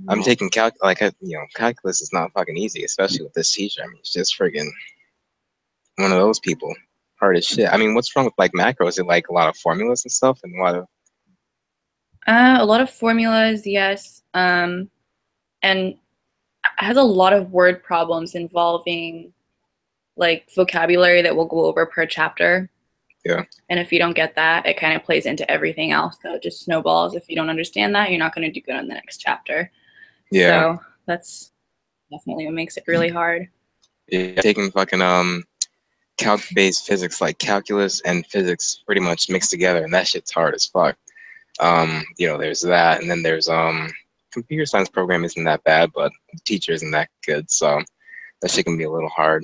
I'm taking calculus is not fucking easy, especially with this teacher. I mean, it's just friggin' one of those people, hard as shit. I mean, what's wrong with like macro? Is it like a lot of formulas and stuff, and a lot of formulas, yes, and it has a lot of word problems involving like vocabulary that we'll go over per chapter. Yeah. And if you don't get that, it kind of plays into everything else. So it just snowballs. If you don't understand that, you're not going to do good on the next chapter. Yeah. So that's definitely what makes it really hard. Yeah, taking fucking calc-based physics, like calculus and physics, pretty much mixed together, and that shit's hard as fuck. There's that, and then there's computer science program isn't that bad, but the teacher isn't that good, so that shit can be a little hard.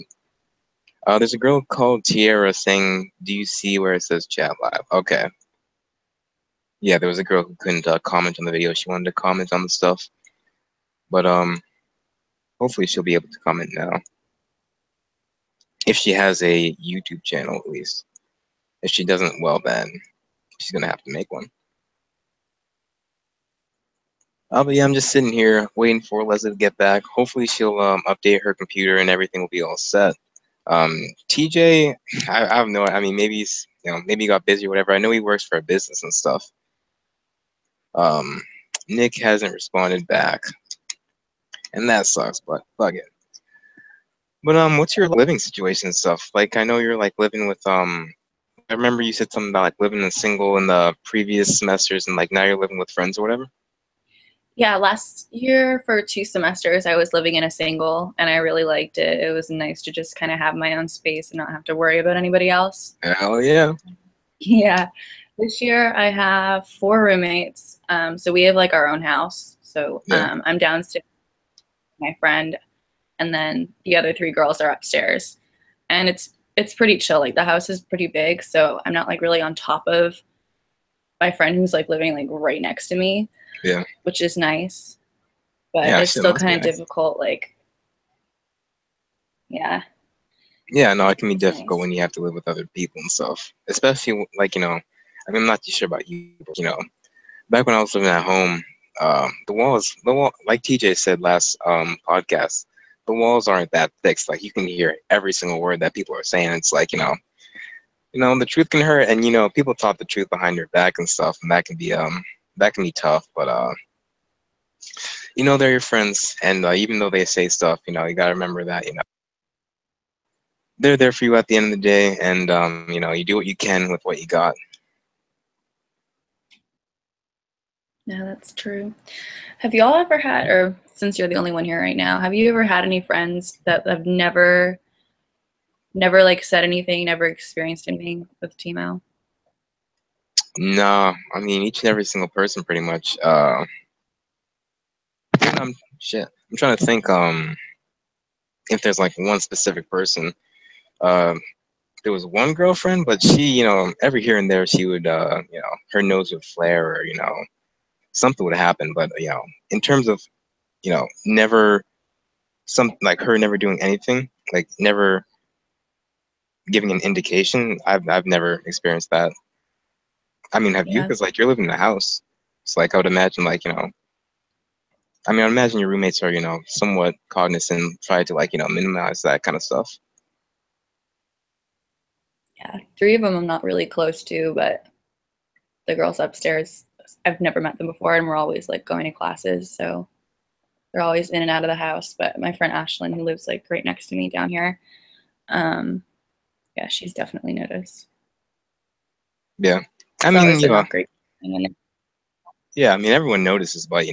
There's a girl called Tiara saying, "Do you see where it says chat live?" Okay. Yeah, there was a girl who couldn't comment on the video. She wanted to comment on the stuff, but hopefully she'll be able to comment now. If she has a YouTube channel, at least. If she doesn't, well then she's gonna have to make one. But yeah, I'm just sitting here waiting for Leslie to get back. Hopefully she'll update her computer and everything will be all set. TJ, I have no. I mean, maybe he's maybe he got busy or whatever. I know he works for a business and stuff. Nick hasn't responded back, and that sucks. But fuck it. But what's your living situation and stuff? Like, I know you're like living with I remember you said something about like living in single in the previous semesters, and like now you're living with friends or whatever. Yeah, last year for 2 semesters, I was living in a single, and I really liked it. It was nice to just kind of have my own space and not have to worry about anybody else. Hell yeah. Yeah. This year I have 4 roommates. So we have like our own house. So Yeah. I'm downstairs with my friend, and then the other 3 girls are upstairs. And it's pretty chill. Like the house is pretty big, so I'm not like really on top of my friend who's like living like right next to me. Yeah. Which is nice. But Yeah, it's shit still must be kind of nice. difficult, like yeah. Yeah, no, it can be It's difficult nice. when you have to live with other people and stuff. Especially like, I mean, I'm not too sure about you, but back when I was living at home, the wall, like TJ said last podcast, the walls aren't that thick. Like you can hear every single word that people are saying. It's like, the truth can hurt, and people talk the truth behind your back and stuff, and that can be that can be tough. But they're your friends, and even though they say stuff, you gotta remember that they're there for you at the end of the day, and you do what you can with what you got. Yeah, that's true. Have y'all ever had, or since you're the only one here right now, have you ever had any friends that have never like said anything, never experienced anything with TMAU? No, I mean each and every single person pretty much. Shit. I'm trying to think if there's like one specific person. Um there was one girlfriend, but she, every here and there she would her nose would flare, or something would happen. But in terms of, never some like her never doing anything, like never giving an indication. I've never experienced that. I mean, have you? Yeah, Because like you're living in a house. It's like I would imagine, like, I mean, I imagine your roommates are, somewhat cognizant, try to like, minimize that kind of stuff. yeah. 3 of them I'm not really close to, but the girls upstairs, I've never met them before, and we're always like going to classes, so they're always in and out of the house. But my friend Ashlyn, who lives like right next to me down here, yeah, she's definitely noticed. Yeah. I It's mean, obviously not great. yeah, I mean, everyone notices, but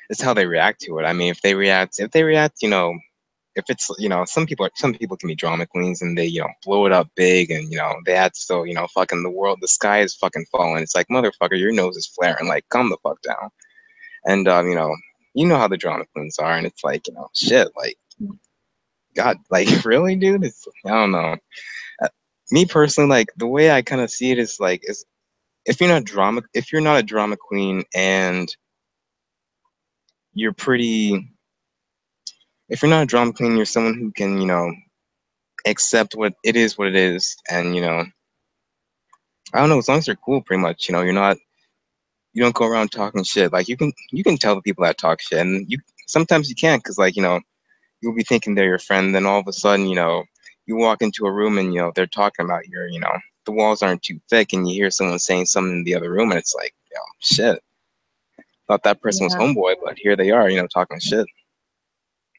it's how they react to it. I mean, if they react, if it's, some people can be drama queens, and they, blow it up big, and they act so, fucking the sky is fucking falling. It's like, motherfucker, your nose is flaring, like, calm the fuck down. And you know how the drama queens are, and it's like, shit, like, God, like, really, dude? I don't know. Uh, Me personally, like, the way I kind of see it is if you're not a drama queen, and you're pretty if you're not a drama queen, you're someone who can, accept what it is, and I don't know, as long as you're cool, pretty much, you don't go around talking shit. Like, you can tell the people that talk shit, and you sometimes you can't, because like, you'll be thinking they're your friend, then all of a sudden, you walk into a room, and they're talking about the walls aren't too thick, and you hear someone saying something in the other room, and it's like, shit, thought that person was Yeah, homeboy, but here they are, talking shit.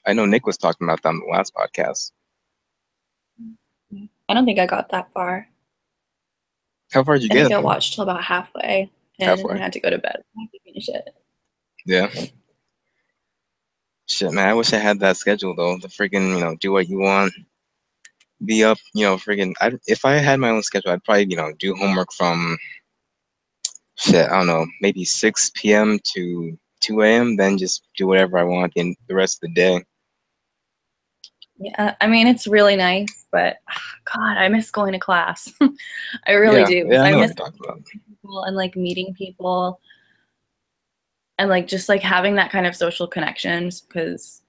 I know Nick was talking about that on the last podcast. I don't think I got that far. How far did you I think get? I watched till about halfway, and then I Halfway. had to go to bed. I had to finish it. Yeah. Shit, man. I wish I had that schedule though. The freaking, do what you want, be up, freaking. If I had my own schedule, I'd probably, do homework from shit. I don't know, maybe 6 p.m. to 2 a.m. Then just do whatever I want in the rest of the day. Yeah, I mean, it's really nice, but God, I miss going to class. I really Yeah, do, yeah, because I I know what miss you're talking about. people and like meeting people and like just like having that kind of social connections. Because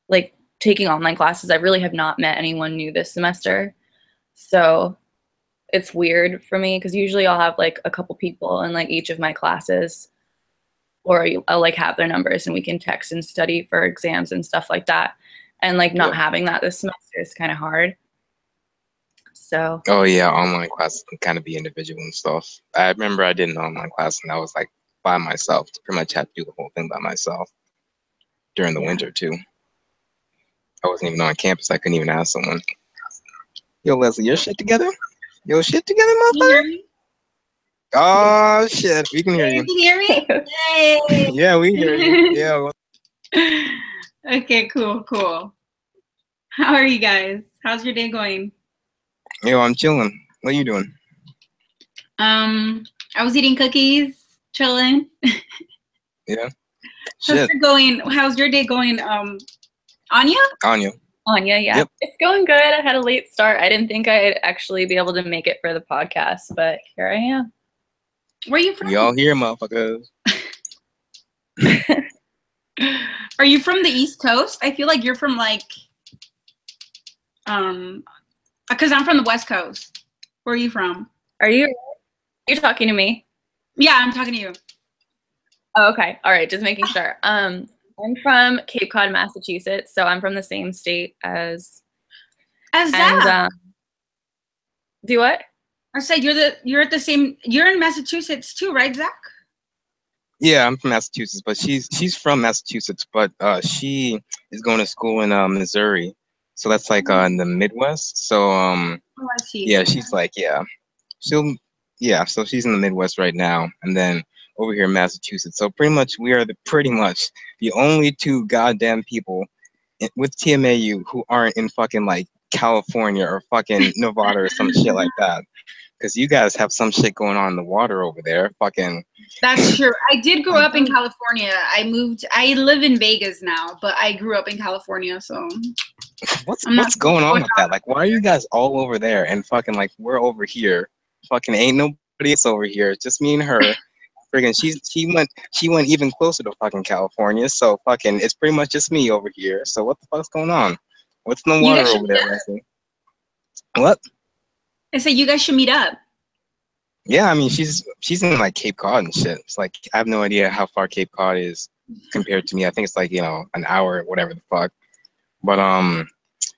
like taking online classes, I really have not met anyone new this semester, so it's weird for me because usually I'll have like a couple people in like each of my classes, or I'll like have their numbers and we can text and study for exams and stuff like that. And like not Yeah. having that this semester is kind of hard. So Oh yeah, online classes can kind of be individual and stuff. I remember I did an online class, and I was like by myself. Pretty much had to do the whole thing by myself during the yeah. winter too. I wasn't even on campus. I couldn't even ask someone. Yo, Leslie, your shit together? Yo, shit together, Can you motherfucker? hear me? Oh shit, we can hear Hey, you. you can hear me? Hey. Yeah, we hear you. Yeah. Okay, cool, cool. How are you guys? How's your day going? Yo, I'm chilling. What are you doing? I was eating cookies, chilling. Yeah. How's Shit. your going? How's your day going? Anya? Anya. Anya, yeah. Yep. It's going good. I had a late start. I didn't think I'd actually be able to make it for the podcast, but here I am. Where are you from? We all here, motherfuckers. Are you from the East Coast? I feel like you're from like, because I'm from the West Coast. Where are you from? Are you talking to me? Yeah, I'm talking to you. Oh, okay. All right. Just making sure. I'm from Cape Cod, Massachusetts, so I'm from the same state as Zach. and do what? I said you're at the same. You're in Massachusetts too, right, Zach? Yeah, I'm from Massachusetts, but she's from Massachusetts, but she is going to school in Missouri, so that's like in the Midwest. So Oh, I see. yeah, she's like she'll yeah, so she's in the Midwest right now, and then over here in Massachusetts. So pretty much we are pretty much the only two goddamn people with TMAU who aren't in fucking like California or fucking Nevada or some shit like that. Because you guys have some shit going on in the water over there. Fucking That's true. I did grow like, up in California. I live in Vegas now, but I grew up in California, so I'm not what's sure going on what's with that? Like, why are you guys all over there and fucking like we're over here? Fucking ain't nobody else over here. It's just me and her. Friggin' she went even closer to fucking California. So fucking it's pretty much just me over here. So what the fuck's going on? What's in the you water guys should over meet there, up. Leslie? What? I said you guys should meet up. Yeah, I mean she's in like Cape Cod and shit. It's like I have no idea how far Cape Cod is compared to me. I think it's like, an hour, whatever the fuck. But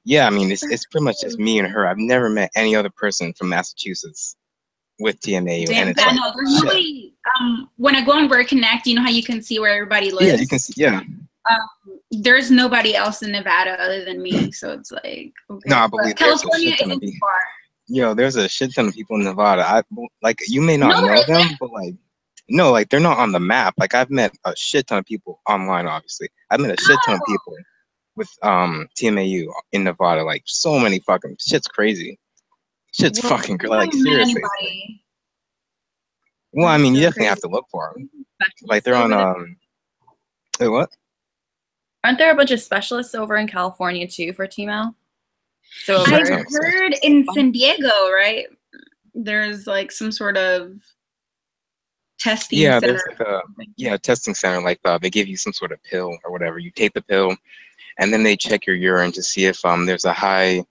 yeah, I mean it's pretty much just me and her. I've never met any other person from Massachusetts with TMAU, and Damn, it's yeah, like no, there's shit. nobody. When I go on Word Connect, you know how you can see where everybody Yeah, you can lives. see. Yeah, There's nobody else in Nevada other than me, so it's like no, okay. I But believe there's a California shit ton of isn't too people. far. Yo, there's a shit ton of people in Nevada. Like you may No, not there know isn't. them, but like no, like they're not on the map. Like I've met a shit ton of people online. Obviously, I've met a shit ton of No, people with TMAU in Nevada. Like so many fucking shit's crazy. Shit's well, fucking I like haven't met seriously. anybody. Well, I That's mean, you so definitely have crazy. to look for them. Like Specialists they're on over there. wait, what? Aren't there a bunch of specialists over in California too for TMAU? So Shit I've ton of heard specialists. in San Diego, right? There's like some sort of testing Yeah, center. there's like a testing center. Like they give you some sort of pill or whatever. You take the pill, and then they check your urine to see if there's a high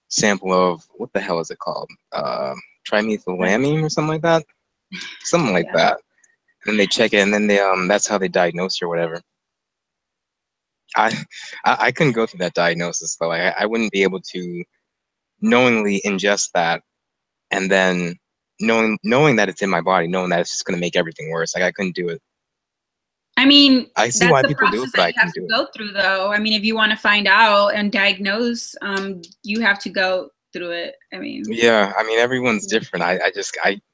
sample of what the hell is it called? Trimethylamine or something like that. Something like Yeah. that. And then they check it, and then they that's how they diagnose you or whatever. I I couldn't go through that diagnosis though. I wouldn't be able to knowingly ingest that and then knowing that it's in my body, knowing that it's just gonna make everything worse. Like I couldn't do it. I mean, I see that's why the people do process it, but that I you have couldn't to do it. go through, though. I mean, if you want to find out and diagnose, you have to go through it. I mean, Yeah, I mean everyone's different. I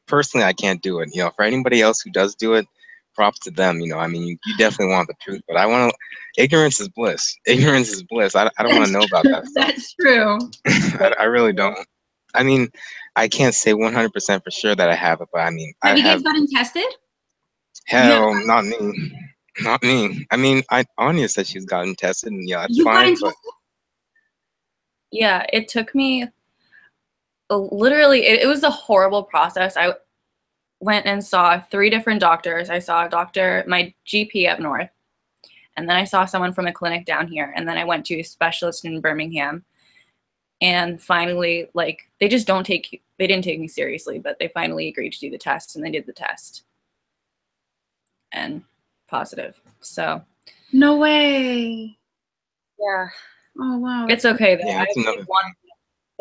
personally I can't do it. For anybody else who does do it, props to them. I mean you definitely want the truth, but I want to. Ignorance is bliss. Ignorance is bliss. I don't want to that's know about true. that stuff. That's true. I really don't. I mean, I can't say 100% for sure that I have it, but I mean, I Have you guys have. gotten tested? You have. Hell, not me. Not me. I mean, Anya said she's gotten tested, and yeah, that's You've gotten fine. But tested? Yeah, it took me literally, it was a horrible process. I went and saw 3 different doctors. I saw a doctor, my GP up north, and then I saw someone from a clinic down here, and then I went to a specialist in Birmingham. And finally, like, they didn't take me seriously, but they finally agreed to do the test, and they did the test. And positive. So, No way. yeah. Oh wow. It's okay though. yeah, I've that's another wanted thing.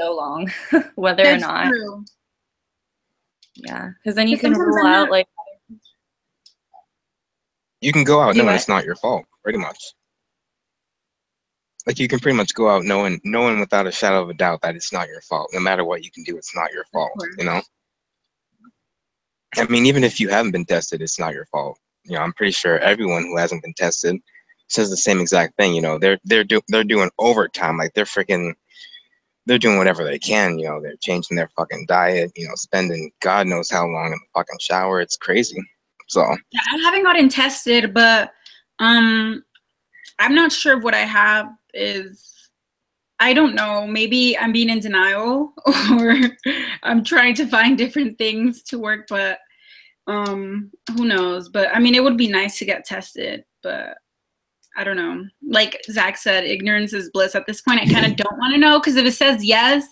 so long, whether or That's not. true. Yeah, because then you Because can sometimes rule I'm out not. like You can go out do knowing what? it's not your fault, pretty much. Like you can pretty much go out knowing without a shadow of a doubt that it's not your fault. No matter what you can do, it's not your Of fault. course. I mean, even if you haven't been tested, it's not your fault. I'm pretty sure everyone who hasn't been tested says the same exact thing. They're doing overtime. Like they're doing whatever they can. They're changing their fucking diet. Spending God knows how long in the fucking shower. It's crazy. So Yeah, I haven't gotten tested, but I'm not sure if what I have is. I don't know. Maybe I'm being in denial, or I'm trying to find different things to work, but who knows? But I mean, it would be nice to get tested, but I don't know. Like Zach said, ignorance is bliss. At this point, I kind of don't want to know, because if it says yes,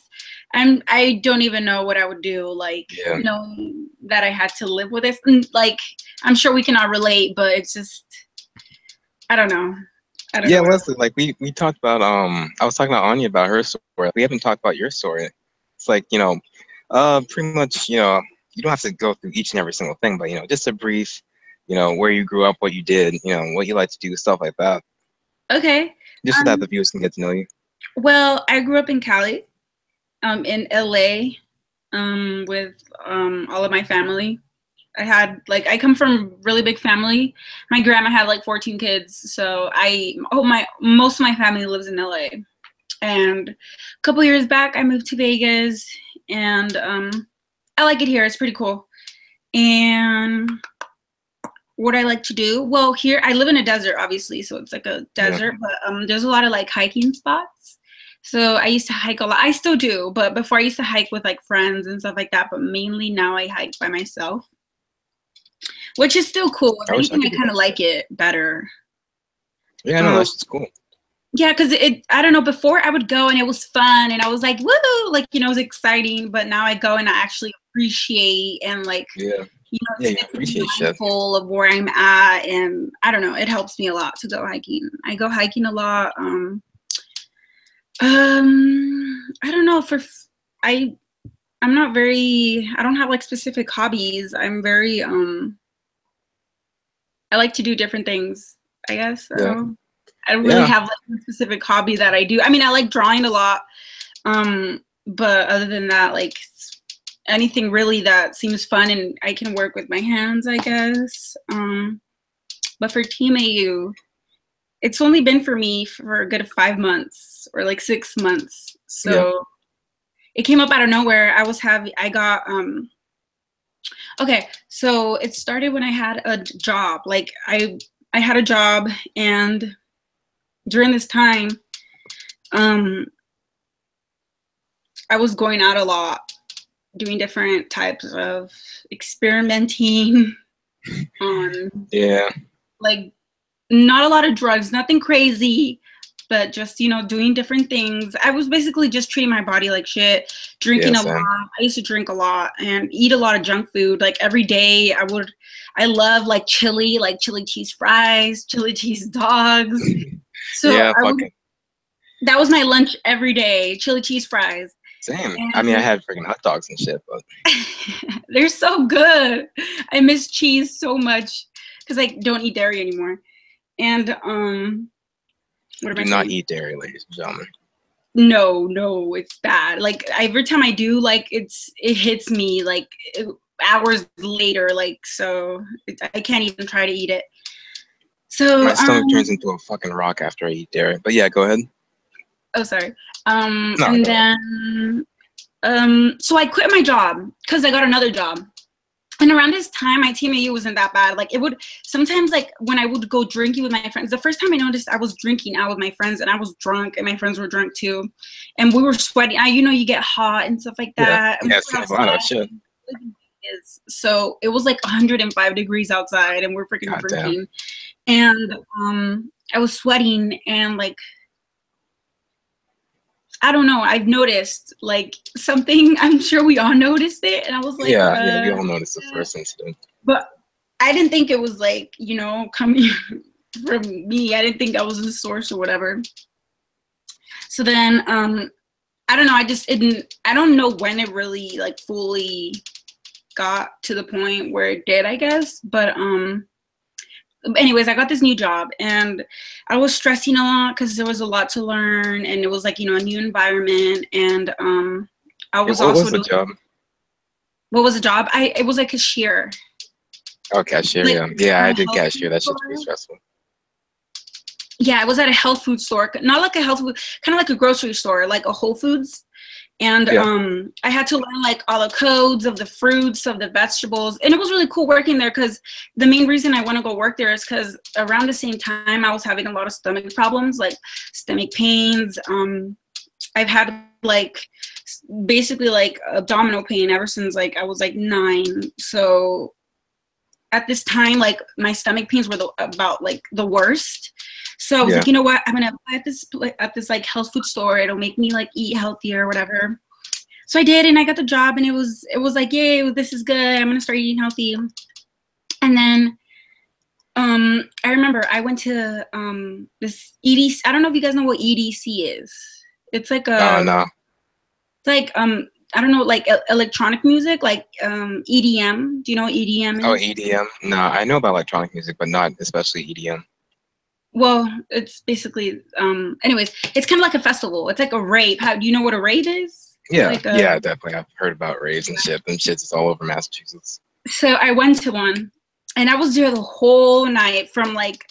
I don't even know what I would do. Like, yeah. knowing that I had to live with this, and like I'm sure we can all relate, but it's just I don't know. I don't Yeah, know what. Leslie, like we talked about I was talking about Anya about her story. We haven't talked about your story. It's like, pretty much, you don't have to go through each and every single thing, but just a brief you know, where you grew up, what you did, you know, what you like to do, stuff like that. Okay. Just so that the viewers can get to know you. Well, I grew up in Cali, in LA, with all of my family. I come from a really big family. My grandma had like 14 kids, so most of my family lives in LA. And a couple years back, I moved to Vegas, and I like it here. It's pretty cool. And what I like to do, well, here I live in a desert, obviously, so it's like a desert, but there's a lot of like hiking spots. So I used to hike a lot. I still do, but before I used to hike with like friends and stuff like that, but mainly now I hike by myself, which is still cool. If anything, I kind of like it better. Yeah, no, that's just cool. Yeah, because I don't know, before I would go and it was fun and I was like, woo, like, you know, it was exciting, but now I go and I actually appreciate and like, you know, appreciate mindful of where I'm at, and I don't know, it helps me a lot to go hiking. I go hiking a lot. I don't know, I'm not very, I don't have like specific hobbies. I'm very, I like to do different things, I guess. So I don't really have like a specific hobby that I do. I mean, I like drawing a lot. But other than that, like anything really that seems fun and I can work with my hands, I guess. But for TMAU, it's only been for me for a good 5 months or like 6 months. So it came up out of nowhere. Okay, so it started when I had a job. Like I had a job, and during this time, I was going out a lot, doing different types of experimenting on like not a lot of drugs, nothing crazy, but just, you know, doing different things. I was basically just treating my body like shit, drinking a lot. I used to drink a lot and eat a lot of junk food. Like every day I love like chili cheese fries, chili cheese dogs. So that was my lunch every day, chili cheese fries. Same. And I mean, I had freaking hot dogs and shit, but they're so good. I miss cheese so much because I don't eat dairy anymore. And what am I saying? Do not eat dairy, ladies and gentlemen. No, it's bad. Like every time I do, like it hits me like hours later. Like so, I can't even try to eat it. So my stomach turns into a fucking rock after I eat dairy. But yeah, go ahead. Oh, sorry. And then, so I quit my job because I got another job. And around this time, my TMAU wasn't that bad. Like it would sometimes, like when I would go drinking with my friends, the first time I noticed I was drinking out with my friends and I was drunk and my friends were drunk too. And we were sweating. You know, you get hot and stuff like that. Yeah, it's a lot of shit. So it was like 105 degrees outside and we're freaking drinking. And I was sweating and like, I don't know, I've noticed like something, I'm sure we all noticed it. And I was like, yeah, we all noticed the first incident. But I didn't think it was like, you know, coming from me. I didn't think I was the source or whatever. So then, I don't know, I don't know when it really like fully got to the point where it did, I guess. But anyways, I got this new job and I was stressing a lot because there was a lot to learn and it was like, you know, a new environment. And I was what was the job? What was the job? It was a cashier. Oh, cashier, like, yeah, I did cashier. That shit's pretty stressful. Yeah, I was at a health food store, not like a health food, kind of like a grocery store, like a Whole Foods. And I had to learn like all the codes of the fruits, of the vegetables. And it was really cool working there because the main reason I want to go work there is because around the same time I was having a lot of stomach problems, like stomach pains. I've had like basically like abdominal pain ever since like I was like 9. So at this time, like my stomach pains were about like the worst. So I was like, you know what? I'm gonna apply at this like health food store. It'll make me like eat healthier or whatever. So I did, and I got the job, and it was like, yay, this is good. I'm gonna start eating healthy. And then I remember I went to this EDC. I don't know if you guys know what EDC is. It's like a it's like I don't know, like electronic music, like EDM. Do you know what EDM Oh, is? EDM? No, I know about electronic music, but not especially EDM. Well, it's basically, anyways, it's kind of like a festival. It's like a rave. Do you know what a rave is? Yeah, Like yeah, definitely. I've heard about raves and shit. And shit's all over Massachusetts. So I went to one, and I was there the whole night from like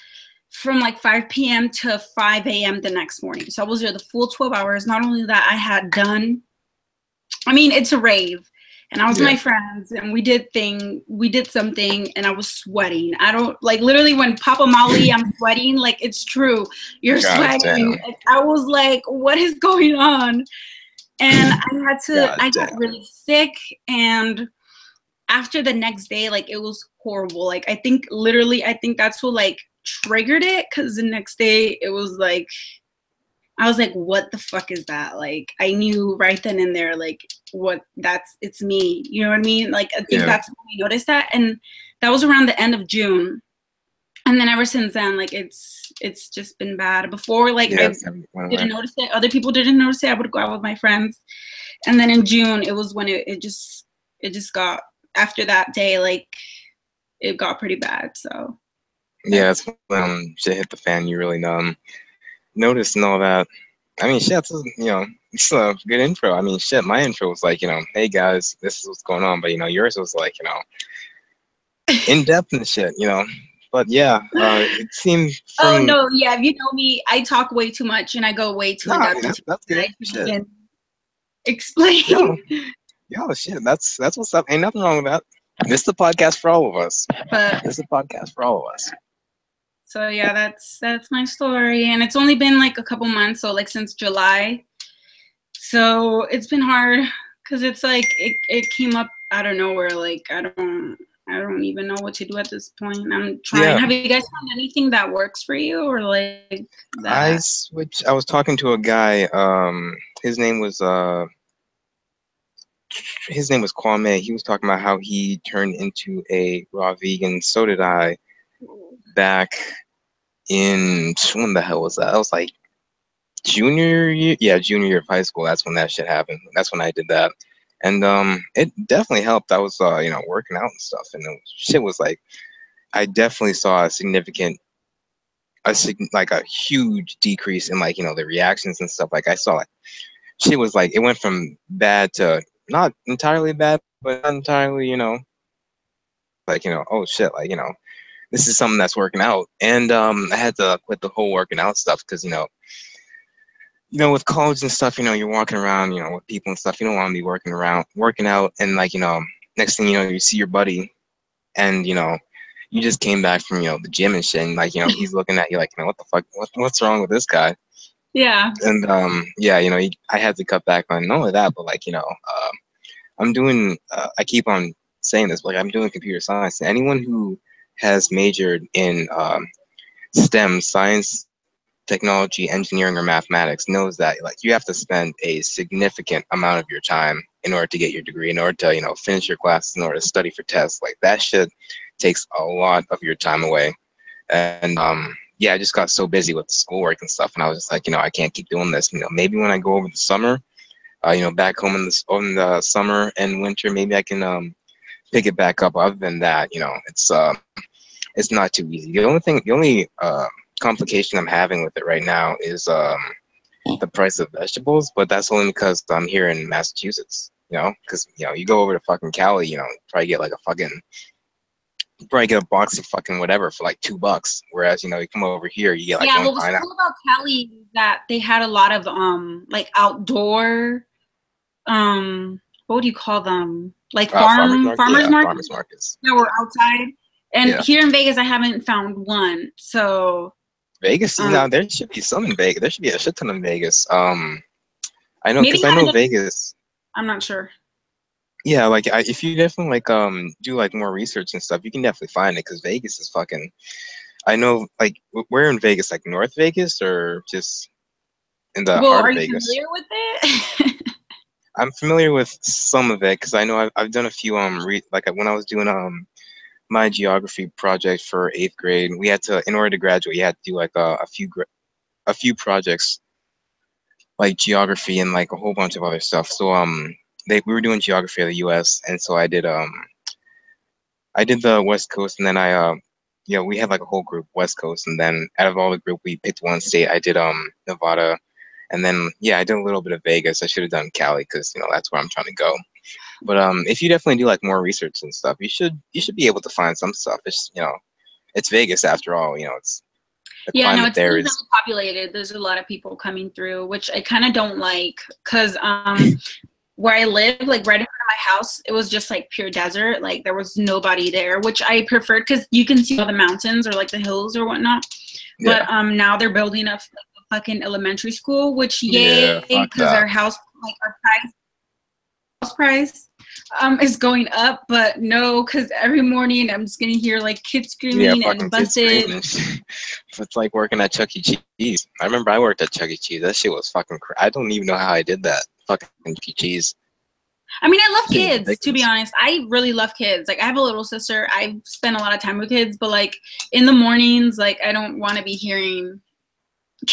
5 p.m. to 5 a.m. the next morning. So I was there the full 12 hours. Not only that, I had done, I mean, it's a rave. And I was with my friends, and we did something, and I was sweating. I don't, like, literally when Papa Molly, I'm sweating, like, it's true. You're God sweating. damn. I was like, what is going on? And I got really sick, and after the next day, like, it was horrible. Like, I think that's what, like, triggered it, because the next day, it was like, I was like, what the fuck is that? Like, I knew right then and there, like, it's me. You know what I mean? Like, I think that's when we noticed that. And that was around the end of June. And then ever since then, like, it's just been bad. Before, like, I didn't notice it. Other people didn't notice it. I would go out with my friends. And then in June, it was when it just got, after that day, like, it got pretty bad. So. Yeah, it's when shit hit the fan, you really notice and all that. I mean, shit, it's a good intro. I mean, shit, my intro was like, hey guys, this is what's going on. But, yours was like, in depth and shit, But yeah, it seemed from. Oh, no, yeah, if you know me, I talk way too much and I go way too in depth. That's good. Shit. Explain. Yo, shit, that's what's up. Ain't nothing wrong with that. This is a podcast for all of us. This is a podcast for all of us. So yeah, that's my story, and it's only been like a couple months, so like since July. So it's been hard because it's like it came up out of nowhere. Like I don't even know what to do at this point. I'm trying. Yeah. Have you guys found anything that works for you, or like that? I was talking to a guy. His name was Kwame. He was talking about how he turned into a raw vegan. So did I. Back in, when the hell was that? I was like junior year of high school. That's when that shit happened. That's when I did that, and it definitely helped. I was working out and stuff, and shit was like, I definitely saw a huge decrease in the reactions and stuff. Like I saw like shit was like, it went from bad to not entirely bad, but not entirely oh shit, this is something that's working out. And I had to quit the whole working out stuff because with college and stuff, you're walking around, with people and stuff. You don't want to be working out, and next thing you know, you see your buddy, and you just came back from the gym and shit, and he's looking at you like, what the fuck, what's wrong with this guy? Yeah. And I had to cut back on not only that, but I'm doing. I keep on saying this, but I'm doing computer science. And anyone who has majored in STEM, science, technology, engineering, or mathematics knows that you have to spend a significant amount of your time in order to get your degree, in order to finish your classes, in order to study for tests. Like that shit takes a lot of your time away. And I just got so busy with the schoolwork and stuff, and I was just like, I can't keep doing this. Maybe when I go over the summer, back home in the summer and winter, maybe I can pick it back up. Other than that, it's not too easy. The only complication I'm having with it right now is the price of vegetables, but that's only because I'm here in Massachusetts. Because you go over to fucking Cali, probably get a box of fucking whatever for like $2. Whereas you come over here, you get what was cool about Cali is that they had a lot of outdoor what do you call them, farmers markets that were outside. And here in Vegas, I haven't found one. So Vegas, there should be some in Vegas. There should be a shit ton in Vegas. I know because I know Vegas. I'm not sure. Yeah, if you definitely do more research and stuff, you can definitely find it because Vegas is fucking. I know, where in Vegas, North Vegas or just in the heart of Vegas. Are you familiar with it? I'm familiar with some of it because I know I've done a few when I was doing my geography project for 8th grade, we had to, in order to graduate, you had to do a few projects like geography and a whole bunch of other stuff. So we were doing geography of the U.S. and so I did the West Coast, and then we had like a whole group West Coast, and then out of all the group, we picked one state. I did Nevada, and then I did a little bit of Vegas. I should have done Cali because that's where I'm trying to go. But if you definitely do like more research and stuff, you should be able to find some stuff. It's it's Vegas after all. It's the Yeah, no, climate it's there really, is. really populated. There's a lot of people coming through, which I kind of don't like, because where I live, like right in front of my house, it was just like pure desert. Like there was nobody there, which I preferred because you can see all the mountains or like the hills or whatnot. Yeah. But now they're building a fucking elementary school, which Yeah, yay, fuck because that. our house price is going up. But no, because every morning I'm just gonna hear like kids Yeah, screaming fucking and kids buses. screaming. It's like working at Chuck E. Cheese. I remember I worked at Chuck E. Cheese. That shit was fucking I don't even know how I did that. Fucking Chuck E. Cheese. I mean, I love Shit was kids, to be ridiculous. honest. I really love kids. Like, I have a little sister. I've spent a lot of time with kids, but like in the mornings, like I don't want to be hearing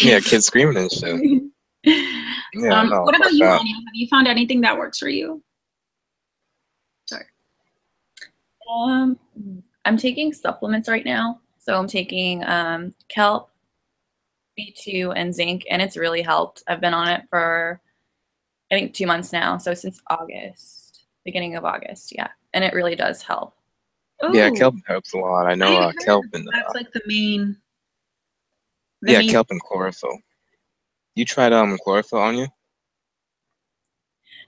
Yeah, kids. kids screaming and shit. Yeah, no, What fuck about you, that. Anya? Have you found anything that works for you? Sorry. I'm taking supplements right now. So I'm taking kelp, B2, and zinc, and it's really helped. I've been on it for, I think, 2 months now. So since August, beginning of August, yeah. And it really does help. Yeah, Oh, kelp helps a lot. I know I've kelp heard and that's like the main. kelp and chlorophyll. You tried chlorophyll on you?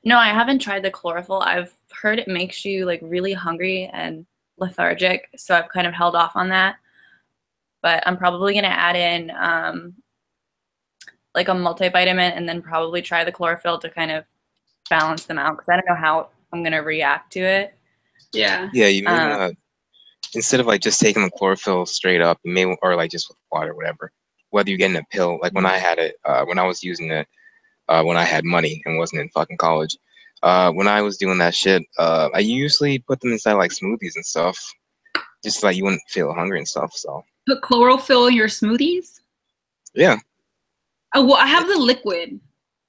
No, I haven't tried the chlorophyll. I've heard it makes you like really hungry and lethargic, so I've kind of held off on that. But I'm probably gonna add in like a multivitamin and then probably try the chlorophyll to kind of balance them out because I don't know how I'm gonna react to it. Yeah. Yeah, you may want to, instead of like just taking the chlorophyll straight up, you may, or like just with water, whatever. Whether you're getting a pill, like when I had it, when I was using it, when I had money and wasn't in fucking college. When I was doing that shit, I usually put them inside like smoothies and stuff, just so, like you wouldn't feel hungry and stuff. So Put chlorophyll in your smoothies? yeah. Oh, well, I have the liquid.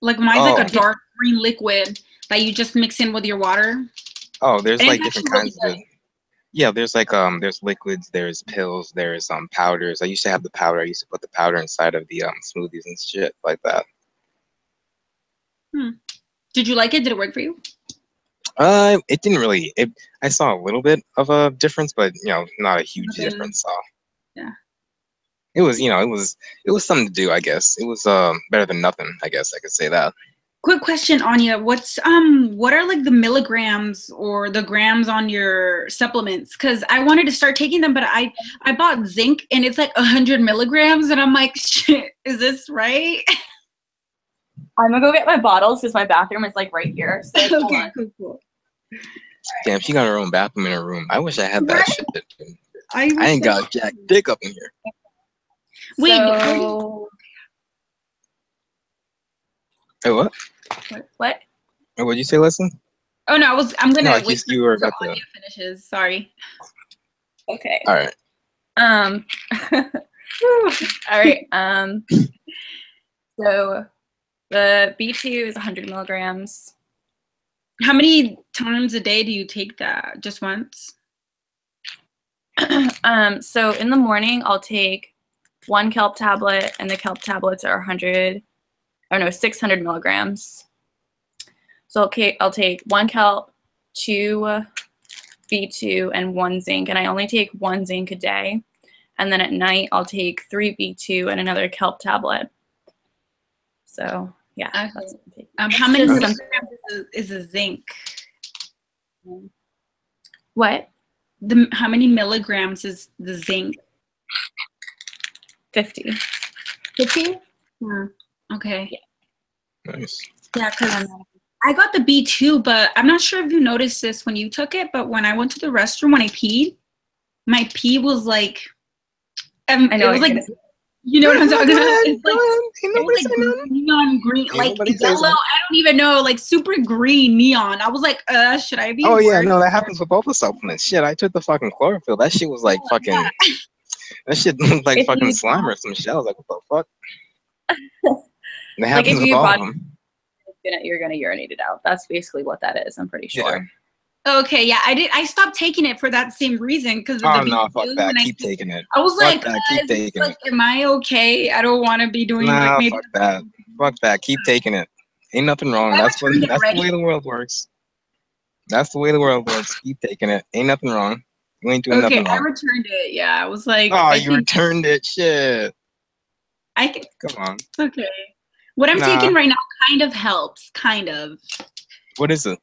Like mine's like Oh, a dark green liquid that you just mix in with your water. oh, there's And like it's different actually really kinds of it. Yeah, there's like there's liquids, there's pills, there's powders. I used to have the powder. I used to put the powder inside of the smoothies and shit like that. good. Did you like it? Did it work for you? It didn't really. I saw a little bit of a difference, but not a huge Nothing. difference. So Yeah. it was, it was something to do. I guess it was better than nothing. I guess I could say that. Quick question, Anya. What are like the milligrams or the grams on your supplements? Because I wanted to start taking them, but I bought zinc and it's like 100 milligrams, and I'm like, shit, is this right? I'm gonna go get my bottles because my bathroom is like right here. So Okay, cool. Damn, she got her own bathroom in her room. I wish I had that Right? shit. Dude. I I ain't got jack dick up in here. Wait, So, Hey, what? what? What'd you say, Leslie? Oh no, I'm No, gonna like wait you were until about to. Anya finishes. Sorry. Okay. All right. All right. So the B2 is 100 milligrams. How many times a day do you take that? Just once? So in the morning, I'll take 1 kelp tablet, and the kelp tablets are 600 milligrams. So I'll take 1 kelp, 2 B2, and 1 zinc, and I only take 1 zinc a day. And then at night, I'll take 3 B2 and another kelp tablet. So yeah. Okay. That's what I take. How many Just milligrams is a zinc? What? How many milligrams is the zinc? 50. 50? Okay. Nice. Yeah, because I got the B2, but I'm not sure if you noticed this when you took it, but when I went to the restroom, when I peed, my pee was like, I know. it was like, you know what I'm talking about? It's like, Ain't nobody say nothing. neon green, Ain't like nobody say yellow. something. I don't even know, like super green neon. I was like, should I be? Oh yeah, worried? no, that happens with both the supplements. Shit, I took the fucking chlorophyll. That shit was like fucking. Yeah. That shit looked like If fucking you slime or some shit. I was like, what the fuck? That like happens if with you all of body them. you're gonna urinate it out. That's basically what that is. I'm pretty sure. Okay, yeah, I stopped taking it for that same reason because of Oh the no, fuck BQ, that. and Keep taking it. I was Fuck like, that. Keep is this, taking like, it. am I okay? I don't want to be doing like Nah, maybe. fuck that. Fuck that. Keep taking it. Ain't nothing wrong. I That's returned it the already. way the world works. That's the way the world works. Keep taking it. Ain't nothing wrong. You ain't doing Okay, nothing I wrong. returned it. Yeah, I was like, Oh, I you think returned it. Shit. I can. Come on. It's okay. What I'm Nah. taking right now kind of helps, kind of. What is it?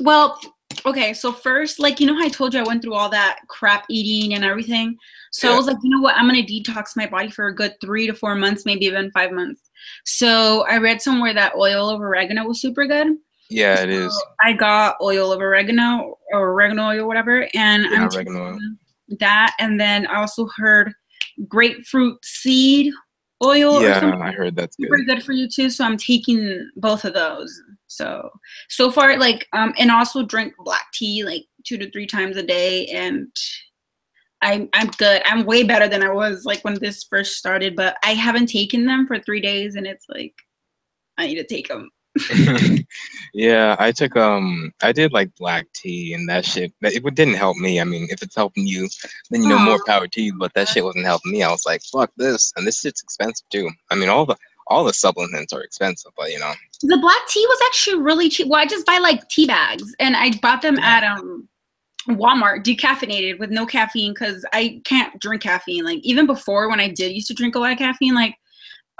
Well, okay, so first, like, you know how I told you I went through all that crap eating and everything? So I was like, you know what? I'm going to detox my body for a good 3 to 4 months, maybe even 5 months. So I read somewhere that oil of oregano was super good. Yeah, it is. I got oil of oregano or oregano oil, whatever, and Yeah, I'm oregano. taking that. And then I also heard grapefruit seed oil or Yeah, something. I heard that's good. Super good for you too. So I'm taking both of those. So far, like, and also drink black tea like 2 to 3 times a day, and I'm good. I'm way better than I was like when this first started, but I haven't taken them for 3 days, and it's like I need to take them. Yeah, I did like black tea and that shit. It didn't help me. I mean, if it's helping you, then you know, more power to you. But that shit wasn't helping me. I was like, fuck this, and this shit's expensive too. I mean, all the supplements are expensive, but you know. The black tea was actually really cheap. Well, I just buy like tea bags, and I bought them at Walmart, decaffeinated with no caffeine, because I can't drink caffeine. Like, even before, when I did used to drink a lot of caffeine, like,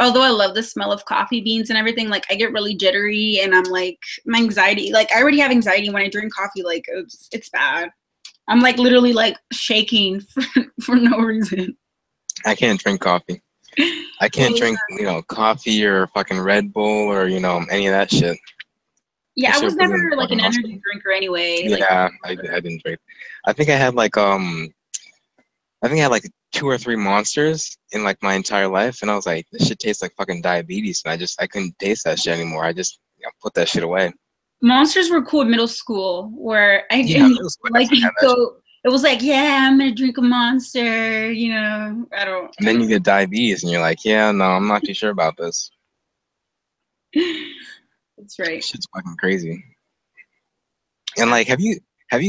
although I love the smell of coffee beans and everything, like, I get really jittery, and I'm like, my anxiety, like, I already have anxiety when I drink coffee. Like, it's bad. I'm like literally like shaking for no reason. I can't drink coffee. I can't drink, you know, coffee or fucking Red Bull or, you know, any of that shit. Yeah, That I was shit never wasn't like an fucking energy awesome. drinker anyway. Yeah, I didn't drink. I think I had like 2 or 3 monsters in like my entire life, and I was like, this shit tastes like fucking diabetes, and I couldn't taste that shit anymore. I just, you know, put that shit away. Monsters were cool in middle school, where Yeah, middle school like, definitely had that shit. so it was like, yeah, I'm gonna drink a Monster, you know. I don't. And then you get diabetes, and you're like, yeah, no, I'm not too sure about this. That's right. Shit's fucking crazy. And like, have you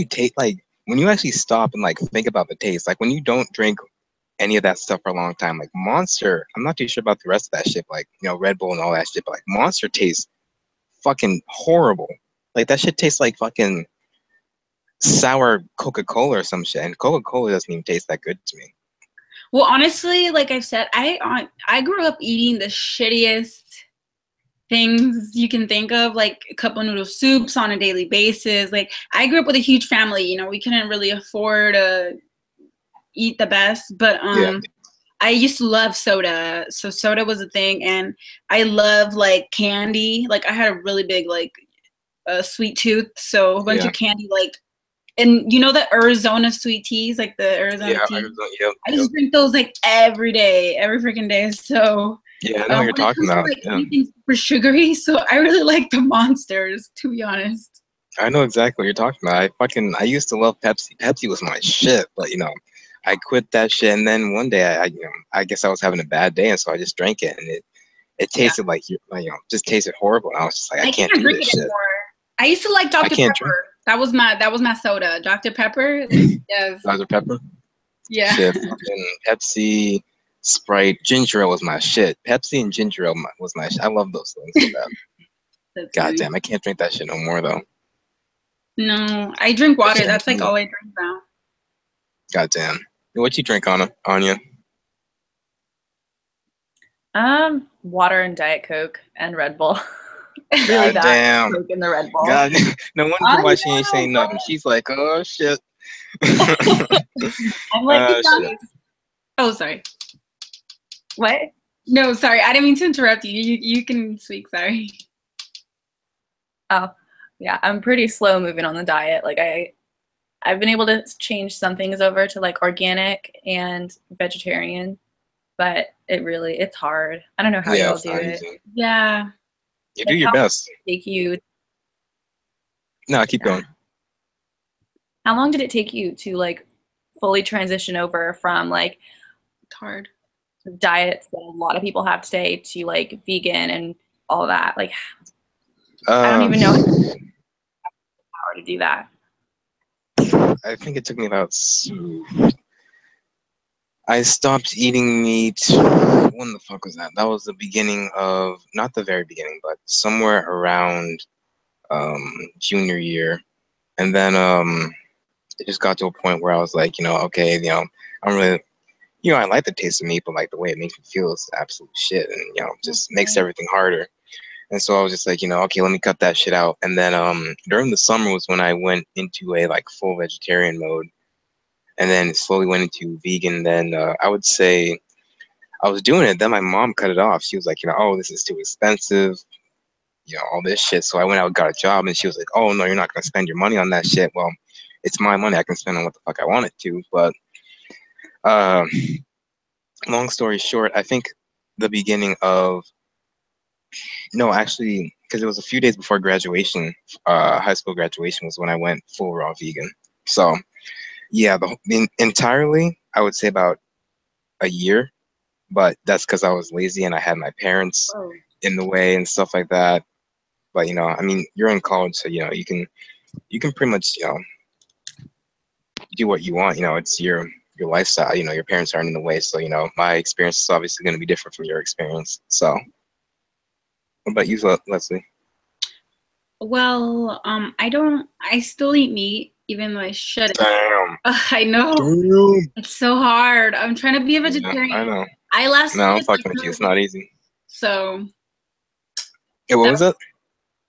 take like when you actually stop and like think about the taste, like when you don't drink any of that stuff for a long time, like Monster, I'm not too sure about the rest of that shit, like, you know, Red Bull and all that shit, but like Monster tastes fucking horrible. Like that shit tastes like fucking sour Coca-Cola or some shit, and Coca-Cola doesn't even taste that good to me. Well, honestly, like I've said, I grew up eating the shittiest things you can think of, like a cup of noodle soups on a daily basis. Like, I grew up with a huge family, you know, we couldn't really afford to eat the best, but I used to love soda. So soda was a thing, and I love like candy. Like, I had a really big like sweet tooth, so a bunch of candy, like, and you know the Arizona sweet teas, like the Arizona tea. I just drink those like every day, every freaking day. So yeah, I know what you're talking about. Like, anything super sugary, so I really like the Monsters, to be honest. I know exactly what you're talking about. I used to love Pepsi. Pepsi was my shit, but you know, I quit that shit, and then one day I guess I was having a bad day, and so I just drank it, and it tasted like just tasted horrible. And I was just like, I can't do drink this it shit anymore. I used to like Dr. Pepper. Drink. That was my soda. Dr. Pepper. Yes. Dr. Pepper. Yeah. Shit, fucking Pepsi, Sprite, ginger ale was my shit. Pepsi and ginger ale was my shit. I love those things so bad. God damn, I can't drink that shit no more though. No, I drink water. That's like all I drink now. God damn. What you drink, Anya? Water and Diet Coke and Red Bull. Really, God damn. Coke and the Red Bull. God, no wonder why she ain't saying nothing. She's like, oh shit. I'm like, oh, sorry. What? No, sorry. I didn't mean to interrupt you. You can speak. Sorry. Oh, yeah. I'm pretty slow moving on the diet. Like, I've been able to change some things over to like organic and vegetarian, but it's hard. I don't know how y'all do it. Yeah. You do your best. Take you. No, keep going. How long did it take you to like fully transition over from like hard diets that a lot of people have today to like vegan and all that? Like, I don't even know how Uh, to do that. I think it took me about. I stopped eating meat. When the fuck was that? That was the beginning of, not the very beginning, but somewhere around junior year. And then it just got to a point where I was like, okay, I'm really, I like the taste of meat, but like the way it makes me feel is absolute shit, and just makes everything harder. And so I was just like, okay, let me cut that shit out. And then during the summer was when I went into a like full vegetarian mode, and then slowly went into vegan. Then I would say I was doing it. Then my mom cut it off. She was like, oh, this is too expensive, all this shit. So I went out and got a job, and she was like, oh no, you're not gonna spend your money on that shit. Well, it's my money. I can spend on what the fuck I want it to. But uh, long story short, I think the beginning of no, actually, because it was a few days before graduation, high school graduation was when I went full raw vegan. So yeah, entirely, I would say about a year, but that's because I was lazy and I had my parents in the way and stuff like that. But I mean, you're in college, so you can pretty much do what you want. It's your lifestyle. Your parents aren't in the way, so my experience is obviously going to be different from your experience. So, what about you, Leslie? Well, I still eat meat, even though I shouldn't. Damn. I know. Damn. It's so hard. I'm trying to be a Yeah, vegetarian. I know. I lasted No, I'm like fucking with you. It's not easy. So Hey, what was it?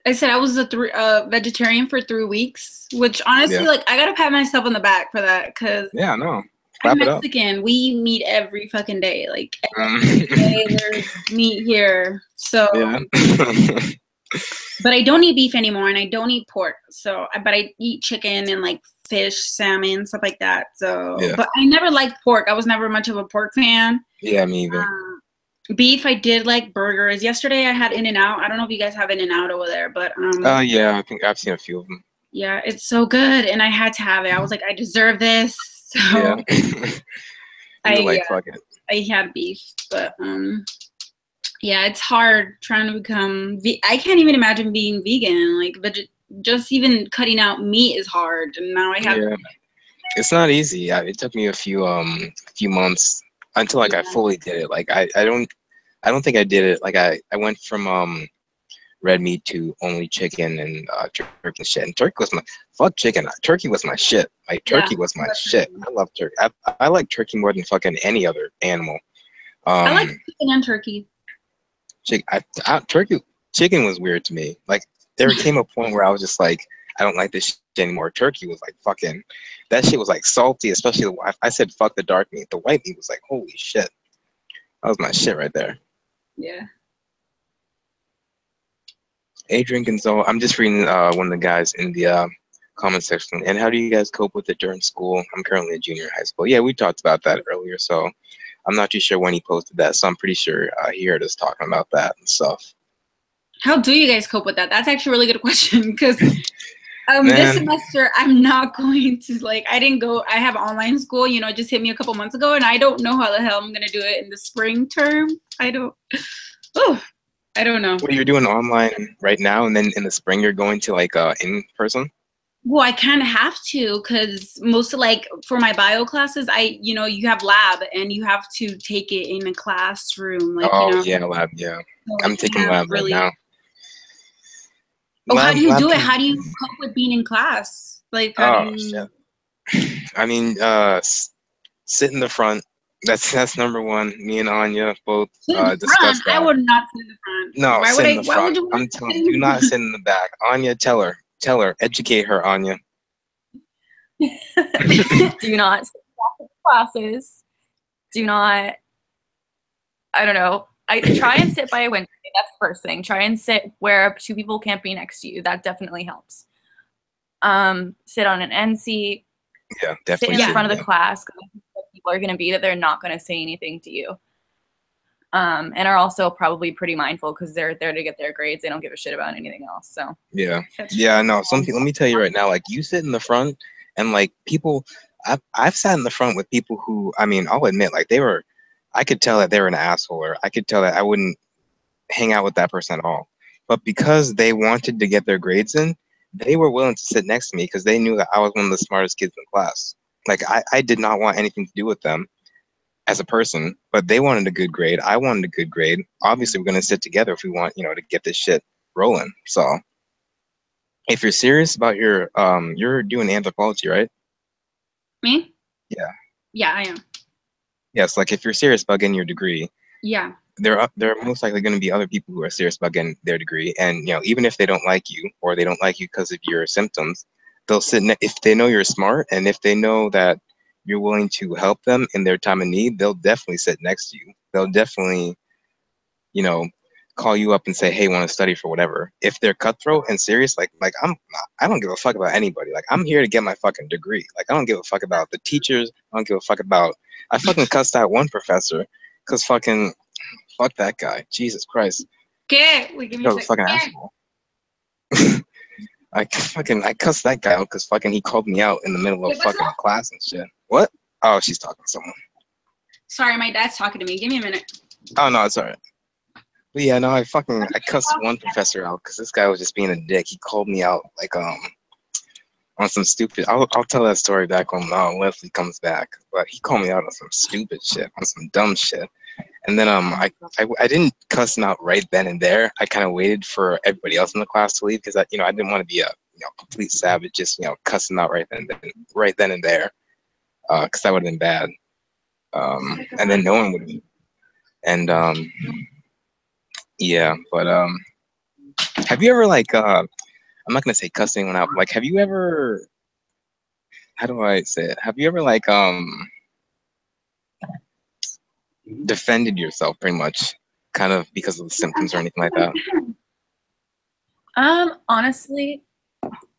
I said I was a vegetarian for 3 weeks, which honestly, Yeah. like, I gotta pat myself on the back for that, because Yeah, no. I'm Clap it up. Mexican. We eat meat every fucking day. Like, every Mm. day there's meat here. So, Yeah. but I don't eat beef anymore, and I don't eat pork. So, but I eat chicken and like fish, salmon, stuff like that. So, Yeah. but I never liked pork. I was never much of a pork fan. Yeah, me either. Beef, I did like burgers. Yesterday I had In-N-Out. I don't know if you guys have In-N-Out over there, but Yeah, I think I've seen a few of them. yeah, it's so good, and I had to have it. I was like, I deserve this. So Yeah. You're like, fuck it. I had beef, but yeah, it's hard trying to become. I can't even imagine being vegan. Like, but just even cutting out meat is hard, and now I have. Yeah, it's not easy. Yeah, it took me a few months until like I fully did it. Like I don't think I did it. Like I went from red meat to only chicken and turkey and shit. And turkey was my fuck chicken. Turkey was my shit. Like turkey was my shit. I love turkey. I like turkey more than fucking any other animal. I like chicken and turkey. Chicken was weird to me. Like there came a point where I was just like, I don't like this shit anymore. Turkey was like fucking, that shit was like salty, especially I said fuck the dark meat. The white meat was like, holy shit. That was my shit right there. Yeah. Adrian Gonzalez, I'm just reading one of the guys in the comment section. And how do you guys cope with it during school? I'm currently a junior in high school. Yeah, we talked about that earlier, so I'm not too sure when he posted that. So I'm pretty sure he heard us talking about that and stuff. How do you guys cope with that? That's actually a really good question, because this semester I'm not going to, like, I didn't go. I have online school. It just hit me a couple months ago, and I don't know how the hell I'm gonna do it in the spring term. I don't know. What, you're doing online right now, and then in the spring you're going to like in person? Well, I kind of have to, because most of, like, for my bio classes, you have lab and you have to take it in a classroom. Like, yeah, lab. Yeah, so I'm taking lab right now. Oh, how do you do it? How do you cope with being in class? Like, shit. I mean, sit in the front. That's number one. Me and Anya both discussed that. I would not sit in the front. No, sit in the front. I'm telling you, do not sit in the back. Anya, tell her, educate her, Anya. Do not sit in classes. Do not, I don't know. I try and sit by a window. That's the first thing. Try and sit where two people can't be next to you. That definitely helps. Sit on an end seat. Yeah, definitely. Sit in front of the class, because people are going to be that they're not going to say anything to you. And are also probably pretty mindful, because they're there to get their grades. They don't give a shit about anything else. So yeah, no. Some people. Let me tell you right now. Like, you sit in the front, and like people, I've sat in the front with people who, I mean, I'll admit, like I could tell that they were an asshole, or I could tell that I wouldn't hang out with that person at all. But because they wanted to get their grades in, they were willing to sit next to me because they knew that I was one of the smartest kids in the class. Like I did not want anything to do with them as a person, but they wanted a good grade. I wanted a good grade. Obviously, we're gonna sit together if we want, to get this shit rolling. So if you're serious about you're doing anthropology, right? Me? Yeah. Yeah, I am. Yes, like if you're serious about getting your degree, Yeah. there are most likely going to be other people who are serious about getting their degree, and even if they don't like you or they don't like you because of your symptoms, they'll if they know you're smart and if they know that you're willing to help them in their time of need, they'll definitely sit next to you. They'll definitely, you know, call you up and say, "Hey, want to study for whatever." If they're cutthroat and serious, I don't give a fuck about anybody. Like I'm here to get my fucking degree. Like I don't give a fuck about the teachers. I don't give a fuck about. I fucking cussed out one professor because fucking fuck that guy. Jesus Christ. ¿Qué? Wait, give me That a was a second. fucking asshole. I cussed that guy out because fucking he called me out in the middle of fucking class and shit. What? Oh, she's talking to someone. Sorry, my dad's talking to me. Give me a minute. Oh no, it's alright. But yeah, no, I cussed one professor out because this guy was just being a dick. He called me out like on some stupid. I'll tell that story back when Leslie comes back. But he called me out on some stupid shit, on some dumb shit. And then I didn't cuss him out right then and there. I kind of waited for everybody else in the class to leave because I didn't want to be a complete savage, just cussing out right then and there, because that would have been bad. And then no one would have. And yeah, but have you ever I'm not gonna say cussing anyone out. But, have you ever? How do I say it? Have you ever defended yourself pretty much, kind of because of the symptoms or anything like that? Honestly,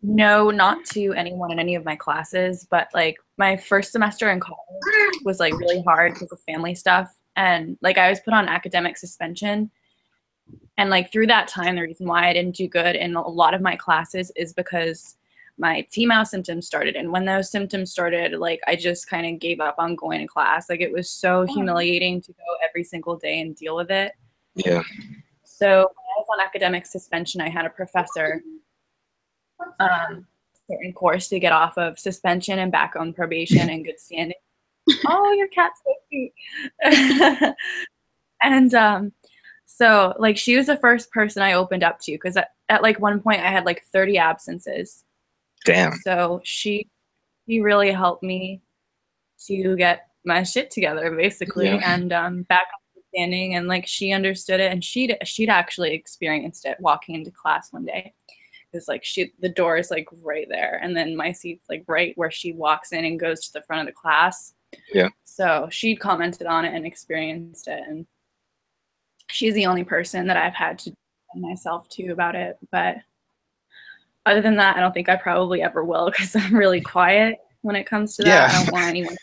no, not to anyone in any of my classes, but like my first semester in college was like really hard because of family stuff. And like I was put on academic suspension. And like through that time, the reason why I didn't do good in a lot of my classes is because my TMAU symptoms started. And when those symptoms started, like I just kind of gave up on going to class. Like it was so humiliating to go every single day and deal with it. Yeah. So when I was on academic suspension, I had a professor certain course to get off of suspension and back on probation and good standing. Oh, your cat's so cute. And so like she was the first person I opened up to because at like one point I had like 30 absences. Damn. So she really helped me to get my shit together basically, and back on standing, and like she understood it, and she'd actually experienced it walking into class one day. Because like the door is like right there, and then my seat's like right where she walks in and goes to the front of the class. Yeah. So she commented on it and experienced it, and she's the only person that I've had to defend myself to about it. But other than that, I don't think I probably ever will because I'm really quiet when it comes to that. I don't want anyone.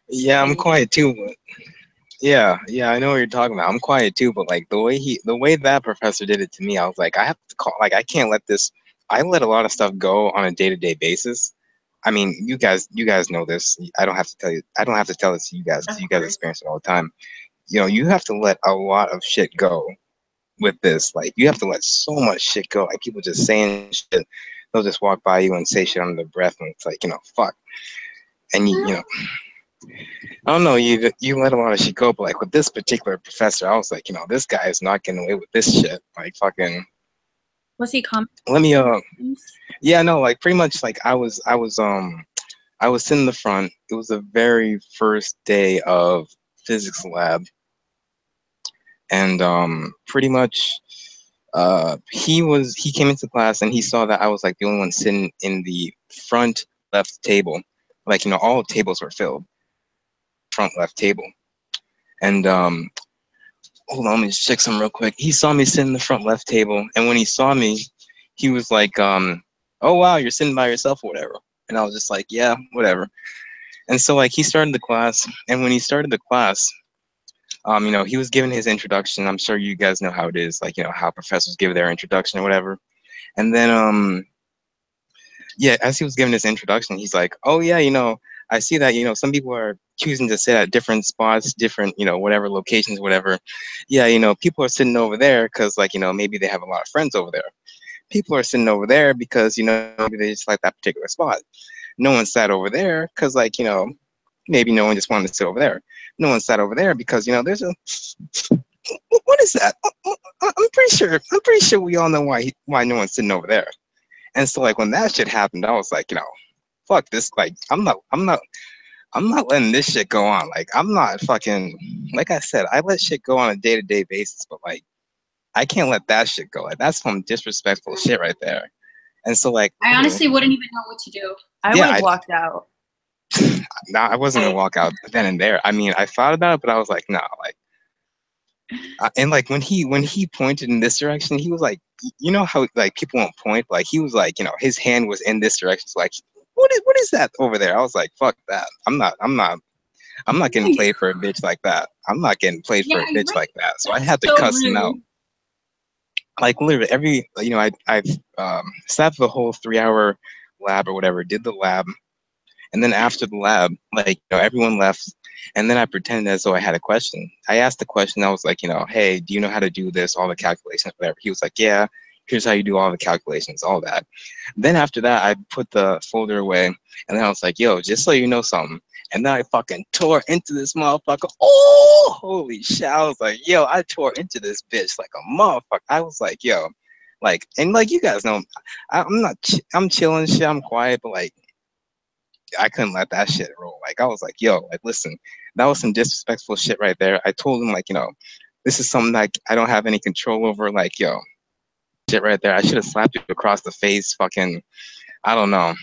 Yeah, I'm quiet too, but yeah, I know what you're talking about. I'm quiet too, but like the way that professor did it to me, I was like, I have to call. Like, I can't let this. I let a lot of stuff go on a day-to-day basis. I mean, you guys know this. I don't have to tell you. I don't have to tell this to you guys. You guys experience it all the time. You have to let a lot of shit go with this. Like, you have to let so much shit go. Like, people just saying shit. They'll just walk by you and say shit under their breath, and it's like, fuck. And I don't know, you let a lot of shit go, but like with this particular professor, I was like, this guy is not getting away with this shit. Like fucking. Was he Let me yeah, no, like pretty much like I was sitting in the front. It was the very first day of physics lab. And pretty much he came into class and he saw that I was like the only one sitting in the front left table. Like, all tables were filled. Front left table. And hold on, let me just check some real quick. He saw me sitting in the front left table, and when he saw me, he was like, "Oh wow, you're sitting by yourself or whatever." And I was just like, "Yeah, whatever." And so like he started the class, and when he started the class, he was giving his introduction. I'm sure you guys know how it is, like how professors give their introduction or whatever. And then yeah, as he was giving his introduction, he's like, "Oh yeah, I see that, some people are choosing to sit at different spots, different, whatever locations, whatever. Yeah, people are sitting over there because, like, maybe they have a lot of friends over there. People are sitting over there because, maybe they just like that particular spot. No one sat over there because, like, maybe no one just wanted to sit over there. No one sat over there because, there's a, what is that? I'm pretty sure we all know why no one's sitting over there. And so, like, when that shit happened, I was like, fuck this. Like, I'm not letting this shit go on. Like, I'm not fucking, like I said, I let shit go on a day-to-day basis, but, like, I can't let that shit go. Like, that's some disrespectful shit right there. And so, like, I honestly wouldn't even know what to do. I would have walked out. Nah, I wasn't gonna walk out then and there. I mean, I thought about it, but I was like, nah, like, and like when he pointed in this direction, he was like, how like people won't point, like he was like, his hand was in this direction. So like, what is that over there? I was like, fuck that. I'm not getting played for a bitch like that. I'm not getting played for a bitch like that. So I had to cuss him out. Like literally I've sat for the whole 3-hour lab or whatever, did the lab, and then after the lab, like, everyone left, and then I pretended as though I had a question. I asked the question. I was like, hey, do you know how to do this, all the calculations, whatever? He was like, yeah, here's how you do all the calculations, all that. Then after that, I put the folder away, and then I was like, yo, just so you know something. And then I fucking tore into this motherfucker. Oh, holy shit. I was like, yo, I tore into this bitch like a motherfucker. I was like, yo, like, and like, you guys know, I'm chilling shit, I'm quiet, but like, I couldn't let that shit roll. Like, I was like, yo, like, listen, that was some disrespectful shit right there. I told him, like, this is something that I don't have any control over. Like, yo, shit right there. I should have slapped you across the face. Fucking, I don't know. And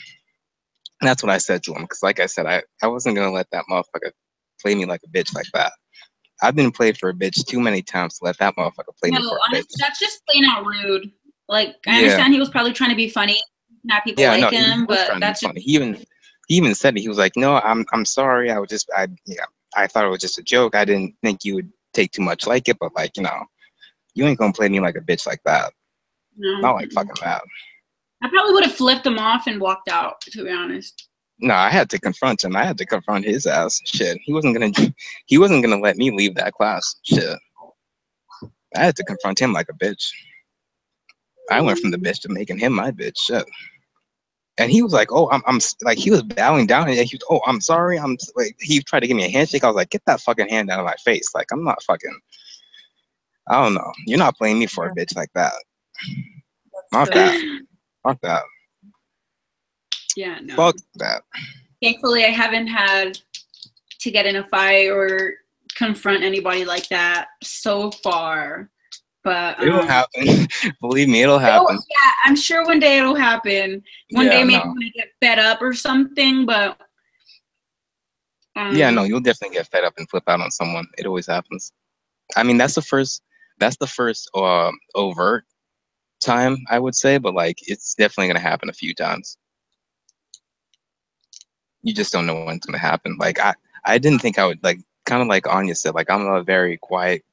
that's what I said to him. Because, like I said, I wasn't going to let that motherfucker play me like a bitch like that. I've been played for a bitch too many times to let that motherfucker play me for a bitch. That's just plain out rude. Like, I understand he was probably trying to be funny. Not people like him, but that's funny. He even said it. He was like, "No, I'm sorry. I thought it was just a joke. I didn't think you would take too much like it, but like, you ain't gonna play me like a bitch like that. No. Not like fucking that." I probably would have flipped him off and walked out, to be honest. No, I had to confront him. I had to confront his ass. Shit, he wasn't gonna let me leave that class. Shit, I had to confront him like a bitch. I went from the bitch to making him my bitch. Shit. And he was like, "Oh, I'm like," he was bowing down, and he was, "Oh, I'm sorry." I'm like, he tried to give me a handshake. I was like, "Get that fucking hand out of my face!" Like, I'm not fucking. I don't know. You're not playing me for a bitch like that. Not that. Fuck that. Yeah, no. Fuck that. Thankfully, I haven't had to get in a fight or confront anybody like that so far. But it'll happen. Believe me, it'll happen. Yeah, I'm sure one day it'll happen. One day maybe when I get fed up or something, but yeah, no, you'll definitely get fed up and flip out on someone. It always happens. I mean, that's the first overt time, I would say, but like, it's definitely gonna happen a few times. You just don't know when it's gonna happen. Like, I didn't think I would, like, kind of like Anya said, like, I'm a very quiet,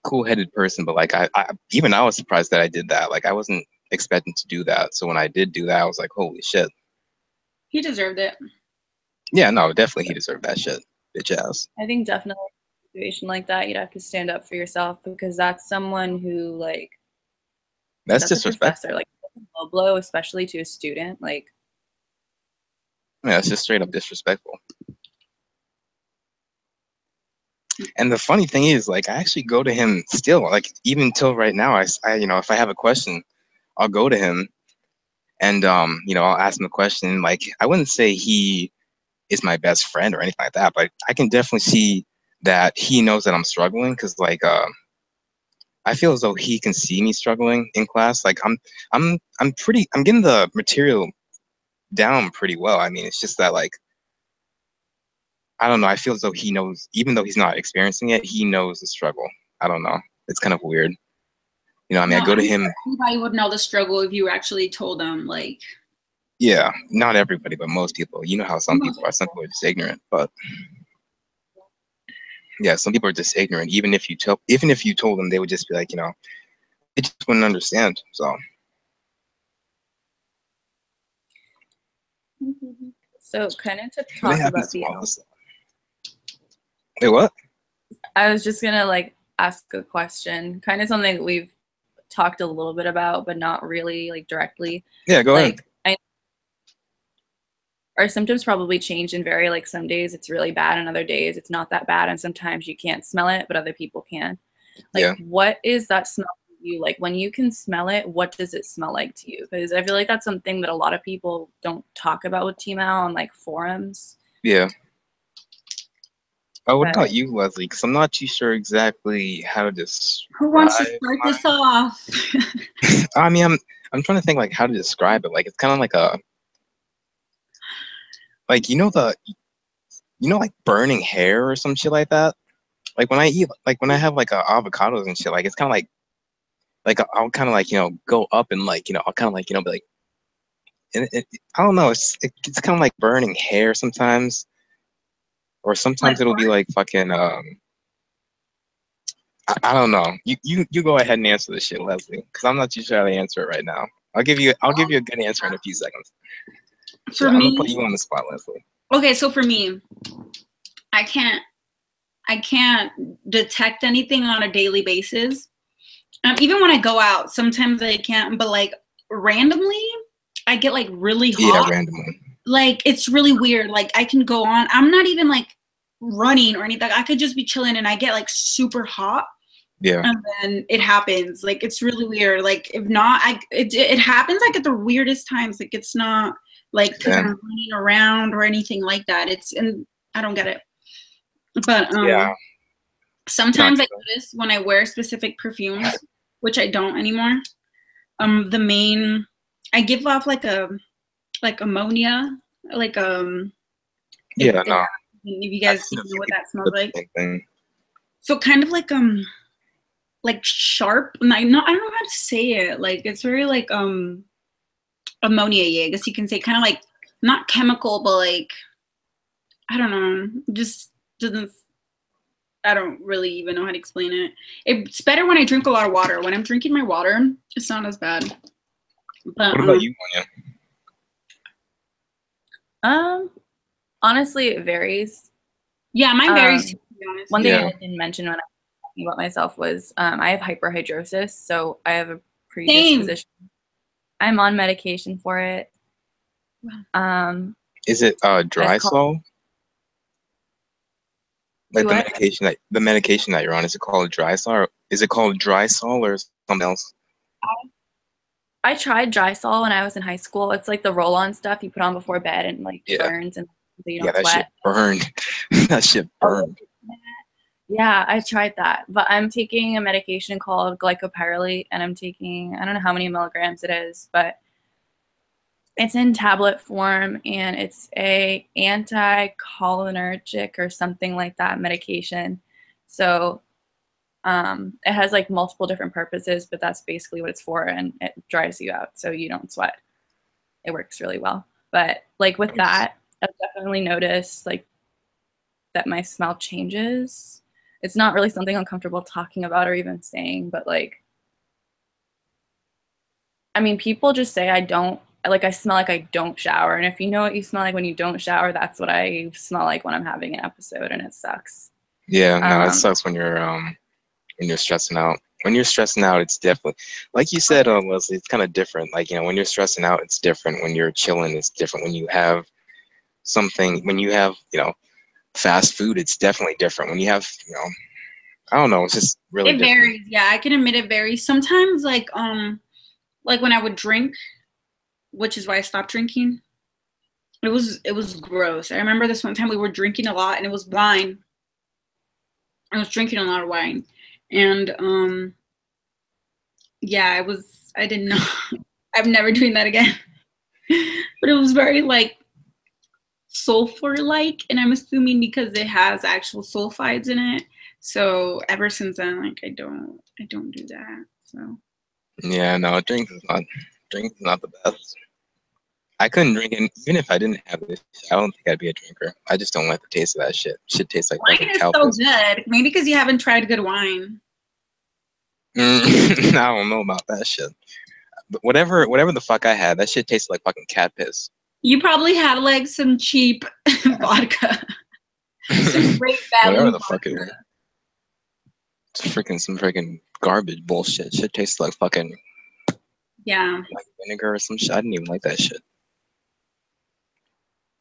cool-headed person, but like, I was surprised that I did that. Like, I wasn't expecting to do that. So when I did do that, I was like, holy shit. He deserved it. Yeah, no, definitely he deserved that shit, bitch ass. I think definitely in a situation like that, you'd have to stand up for yourself, because that's someone who, like, that's disrespectful. Like, low blow, especially to a student, like. Yeah, it's just straight up disrespectful. And the funny thing is, like, I actually go to him still, like, even till right now. I if I have a question, I'll go to him, and I'll ask him a question. Like, I wouldn't say he is my best friend or anything like that, but I can definitely see that he knows that I'm struggling, because like I feel as though he can see me struggling in class. Like, I'm getting the material down pretty well. I mean, it's just that, like, I don't know. I feel as though he knows, even though he's not experiencing it, he knows the struggle. I don't know. It's kind of weird. I mean, I go to him. Sure anybody would know the struggle if you actually told them, like. Yeah, not everybody, but most people. You know how some people are. Some people are just ignorant, but yeah, some people are just ignorant. Even if you told them, they would just be like, they just wouldn't understand. So. So kind of to But they talk have about these the walls. Wait, what? I was just gonna like ask a question, kind of something that we've talked a little bit about, but not really like directly. Yeah, go ahead. Like our symptoms probably change and vary. Like some days it's really bad, and other days it's not that bad, and sometimes you can't smell it, but other people can. Like, Yeah. what is that smell to you? Like when you can smell it, what does it smell like to you? Because I feel like that's something that a lot of people don't talk about with TMAU on like forums. Yeah. Oh, what But about you, Leslie? Because I'm not too sure exactly how to describe. Who wants to start this off? I mean, I'm trying to think like how to describe it. Like it's kind of like a like like burning hair or some shit like that. Like when I eat like when I have like avocados and shit, like it's kind of like I'll kind of like go up and like I'll kind of like be like I don't know. It's kind of like burning hair sometimes, or Like sometimes it'll be like fucking I don't know. You go ahead and answer this shit, Leslie, because I'm not too sure how to answer it right now. I'll give you a good answer in a few seconds. for I'm gonna put me, you on the spot, Leslie. okay, so for me, I can't detect anything on a daily basis. Even when I go out, sometimes I can't, but like randomly, I get like really Yeah, hot. randomly. Like it's really weird. Like I can go on, I'm not even like running or anything. I could just be chilling and I get like super hot. Yeah. And then it happens. Like it's really weird. Like if not, it happens like at the weirdest times. Like it's not like because I'm running around or anything like that. And I don't get it. But Yeah. sometimes I notice when I wear specific perfumes, which I don't anymore. I give off like ammonia, like Yeah, if no. you guys know what that smells like. Thing. So kind of like sharp. And I don't know how to say it. Like it's very like ammonia. I guess you can say kind of like not chemical, but like I don't know. Just doesn't. I don't really even know how to explain it. It's better when I drink a lot of water. When I'm drinking my water, it's not as bad. But what about you, Anya? Honestly, it varies. Yeah, mine varies. To be honest. One thing I didn't mention when I was talking about myself was I have hyperhidrosis, so I have a predisposition. Same. I'm on medication for it. Is it Drysol? Like the medication that you're on, is it called Drysol, or is it called Drysol or something else? I tried Drysol when I was in high school. It's like the roll-on stuff you put on before bed and like burns and so you don't sweat. Shit burned. That shit burned. Yeah, I tried that, but I'm taking a medication called glycopyrrolate, and I'm taking, I don't know how many milligrams it is, but it's in tablet form, and it's a anticholinergic or something like that medication. So it has like multiple different purposes, but that's basically what it's for, and it dries you out so you don't sweat. It works really well. But like with that, I've definitely noticed like that my smell changes. It's not really something I'm comfortable talking about or even saying, but like, I mean, people just say I smell like I don't shower. And if you know what you smell like when you don't shower, that's what I smell like when I'm having an episode, and it sucks. Yeah, no, it sucks when you're stressing out. When you're stressing out, it's definitely, like you said, Leslie, it's kind of different. Like, when you're stressing out, it's different. When you're chilling, it's different. When you have fast food, it's definitely different. When you have, I don't know, it's just really it different. Varies. Yeah, I can admit it varies. Sometimes like when I would drink, which is why I stopped drinking, it was gross. I remember this one time we were drinking a lot and it was wine. I was drinking a lot of wine. And yeah, I didn't know. I'm never doing that again. But it was very like sulfur-like, and I'm assuming because it has actual sulfides in it. So ever since then, like I don't do that. So yeah, no, drink is not the best. I couldn't drink it even if I didn't have this. I don't think I'd be a drinker. I just don't like the taste of that shit. Shit tastes like wine is so good. Maybe because you haven't tried good wine. I don't know about that shit. But whatever the fuck I had, that shit tasted like fucking cat piss. You probably had like some cheap vodka. Some great Whatever value the fuck it vodka. is. It's some freaking garbage bullshit. Shit tastes like fucking Yeah. like vinegar or some shit. I didn't even like that shit.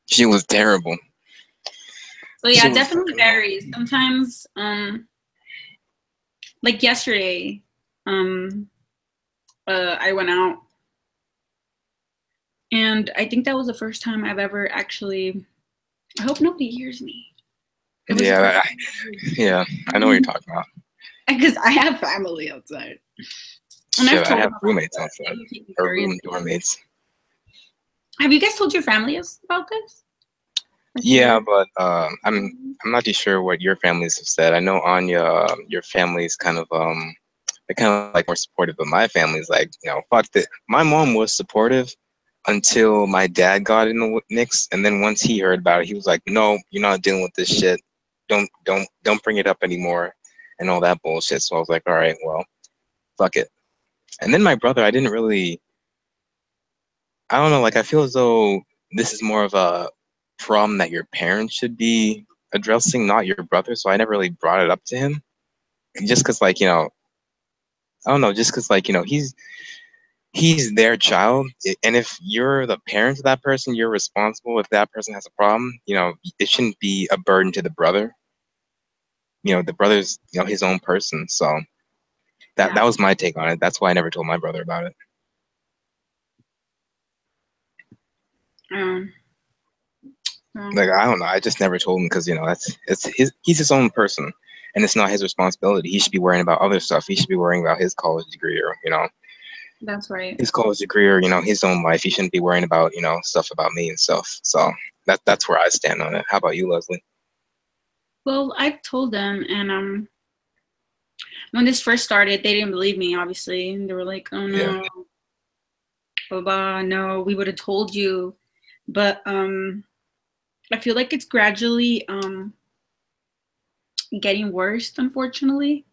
She was terrible. So yeah, it definitely varies. Sometimes, like yesterday, I went out, and I think that was the first time I've ever actually. I hope nobody hears me. Yeah, I know what you're talking about. Because I have family outside. And Shit, I've told I have them roommates outside. Or room doormates. Have you guys told your family about this? Yeah, but I'm not too sure what your families have said. I know Anya, your family's kind of they're kind of like more supportive, but my family's like, fuck that. My mom was supportive until my dad got in the mix, and then once he heard about it, he was like, "No, you're not dealing with this shit. Don't bring it up anymore," and all that bullshit. So I was like, "All right, well, fuck it." And then my brother, I don't know, like I feel as though this is more of a problem that your parents should be addressing, not your brother. So I never really brought it up to him, just because, like, I don't know, just because, like, he's their child, and if you're the parent of that person, you're responsible. If that person has a problem, it shouldn't be a burden to the brother. The brother's his own person. So that was my take on it. That's why I never told my brother about it. Like, I don't know, I just never told him because he's his own person, and it's not his responsibility. He should be worrying about other stuff. He should be worrying about his college degree, or That's right. his college degree, or his own life. He shouldn't be worrying about stuff about me and stuff. So that's where I stand on it. How about you, Leslie? Well, I've told them, and when this first started, they didn't believe me, obviously. And they were like, "Oh no, blah blah, no, we would have told you." But I feel like it's gradually getting worse, unfortunately.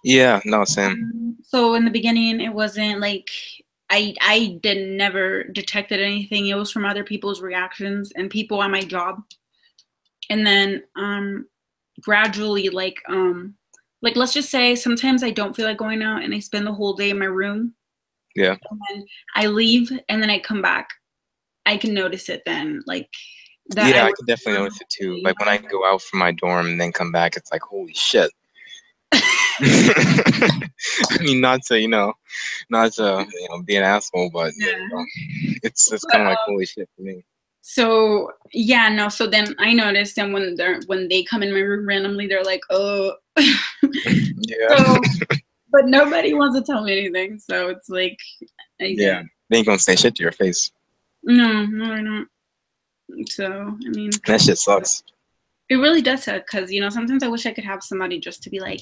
Yeah, no, same. So in the beginning, it wasn't like I did never detected anything. It was from other people's reactions and people at my job. And then gradually, like let's just say sometimes I don't feel like going out and I spend the whole day in my room. Yeah. And then I leave and then I come back. I can notice it then, like that. Yeah, I can definitely notice it too. Like when I go out from my dorm and then come back, it's like, holy shit. I mean, not to be an asshole, but it's kind of like holy shit for me. So yeah, no. So then I noticed, and when they come in my room randomly, they're like, "Oh." Yeah. So, but nobody wants to tell me anything, so it's like, yeah, they ain't gonna say shit to your face. No, they're not. So I mean, that shit sucks. It really does suck because sometimes I wish I could have somebody just to be like,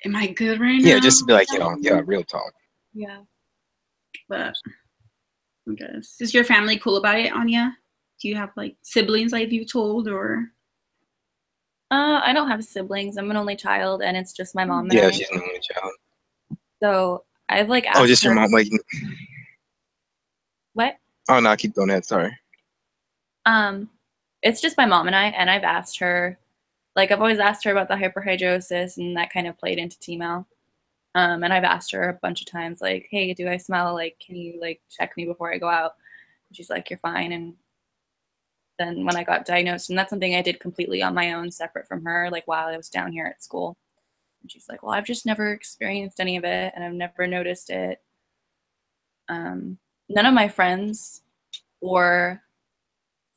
"Am I good right now?" Yeah, just to be like, real talk. Yeah, but I guess is your family cool about it, Anya? Do you have like siblings like you told or? I don't have siblings. I'm an only child, and it's just my mom and Yeah, I. she's an only child. So I've like asked. Oh, just your mom, like. What? Oh no, keep going ahead. Sorry. It's just my mom and I, and I've asked her. Like I've always asked her about the hyperhidrosis, and that kind of played into TMAU. And I've asked her a bunch of times, like, "Hey, do I smell? Like, can you like check me before I go out?" And she's like, "You're fine." And then when I got diagnosed, and that's something I did completely on my own, separate from her, like while I was down here at school. And she's like, "Well, I've just never experienced any of it, and I've never noticed it." None of my friends or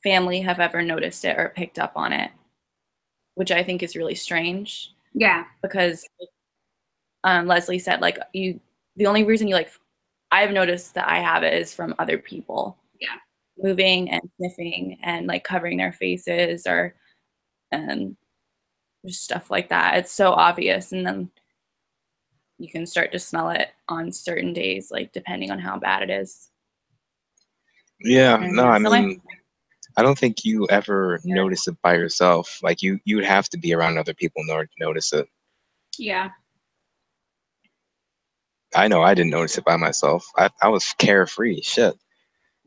family have ever noticed it or picked up on it, which I think is really strange. Yeah. Because Leslie said, like, the only reason I've noticed that I have it is from other people. Yeah. Moving and sniffing and like covering their faces or just stuff like that. It's so obvious, and then you can start to smell it on certain days, like depending on how bad it is. Yeah, And, no, I mean, I don't think you ever notice it by yourself. Like you'd have to be around other people in order to notice it. Yeah. I know I didn't notice it by myself. I was carefree. Shit.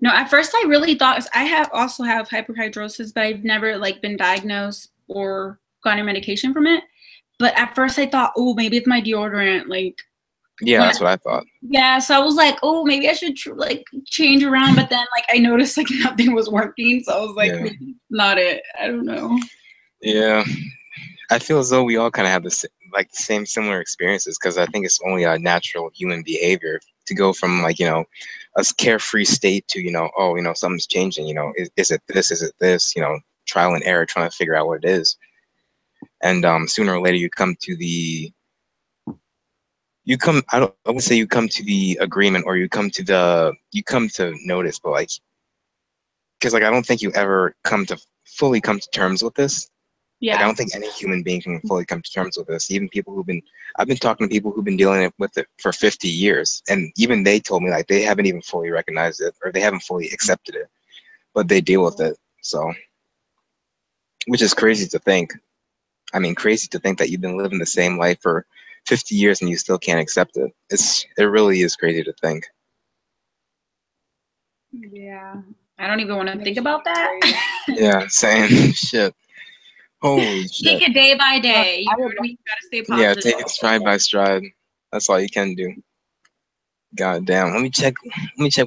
No, at first I really thought I also have hyperhidrosis, but I've never like been diagnosed or gotten medication from it. But at first I thought, oh, maybe it's my deodorant. Like, Yeah, that's what I thought. yeah, so I was like, oh, maybe I should like change around. But then like I noticed like nothing was working, so I was like, Yeah. maybe not it. I don't know. Yeah, I feel as though we all kind of have the same similar experiences, because I think it's only a natural human behavior to go from like, a carefree state to, oh, something's changing, is it this, trial and error, trying to figure out what it is. And sooner or later I would say you come to the agreement, or you come to notice, but like, because like I don't think you ever fully come to terms with this. Yeah. Like, I don't think any human being can fully come to terms with this. Even people I've been talking to people who've been dealing with it for 50 years, and even they told me like they haven't even fully recognized it, or they haven't fully accepted it, but they deal with it. So, which is crazy to think. I mean, crazy to think that you've been living the same life for 50 years and you still can't accept it. It really is crazy to think. Yeah. I don't even want to think about that. Yeah, same shit. Holy shit. Take it day by day. You know what I mean? You gotta stay positive. Yeah, take it stride by stride. That's all you can do. God damn. Let me check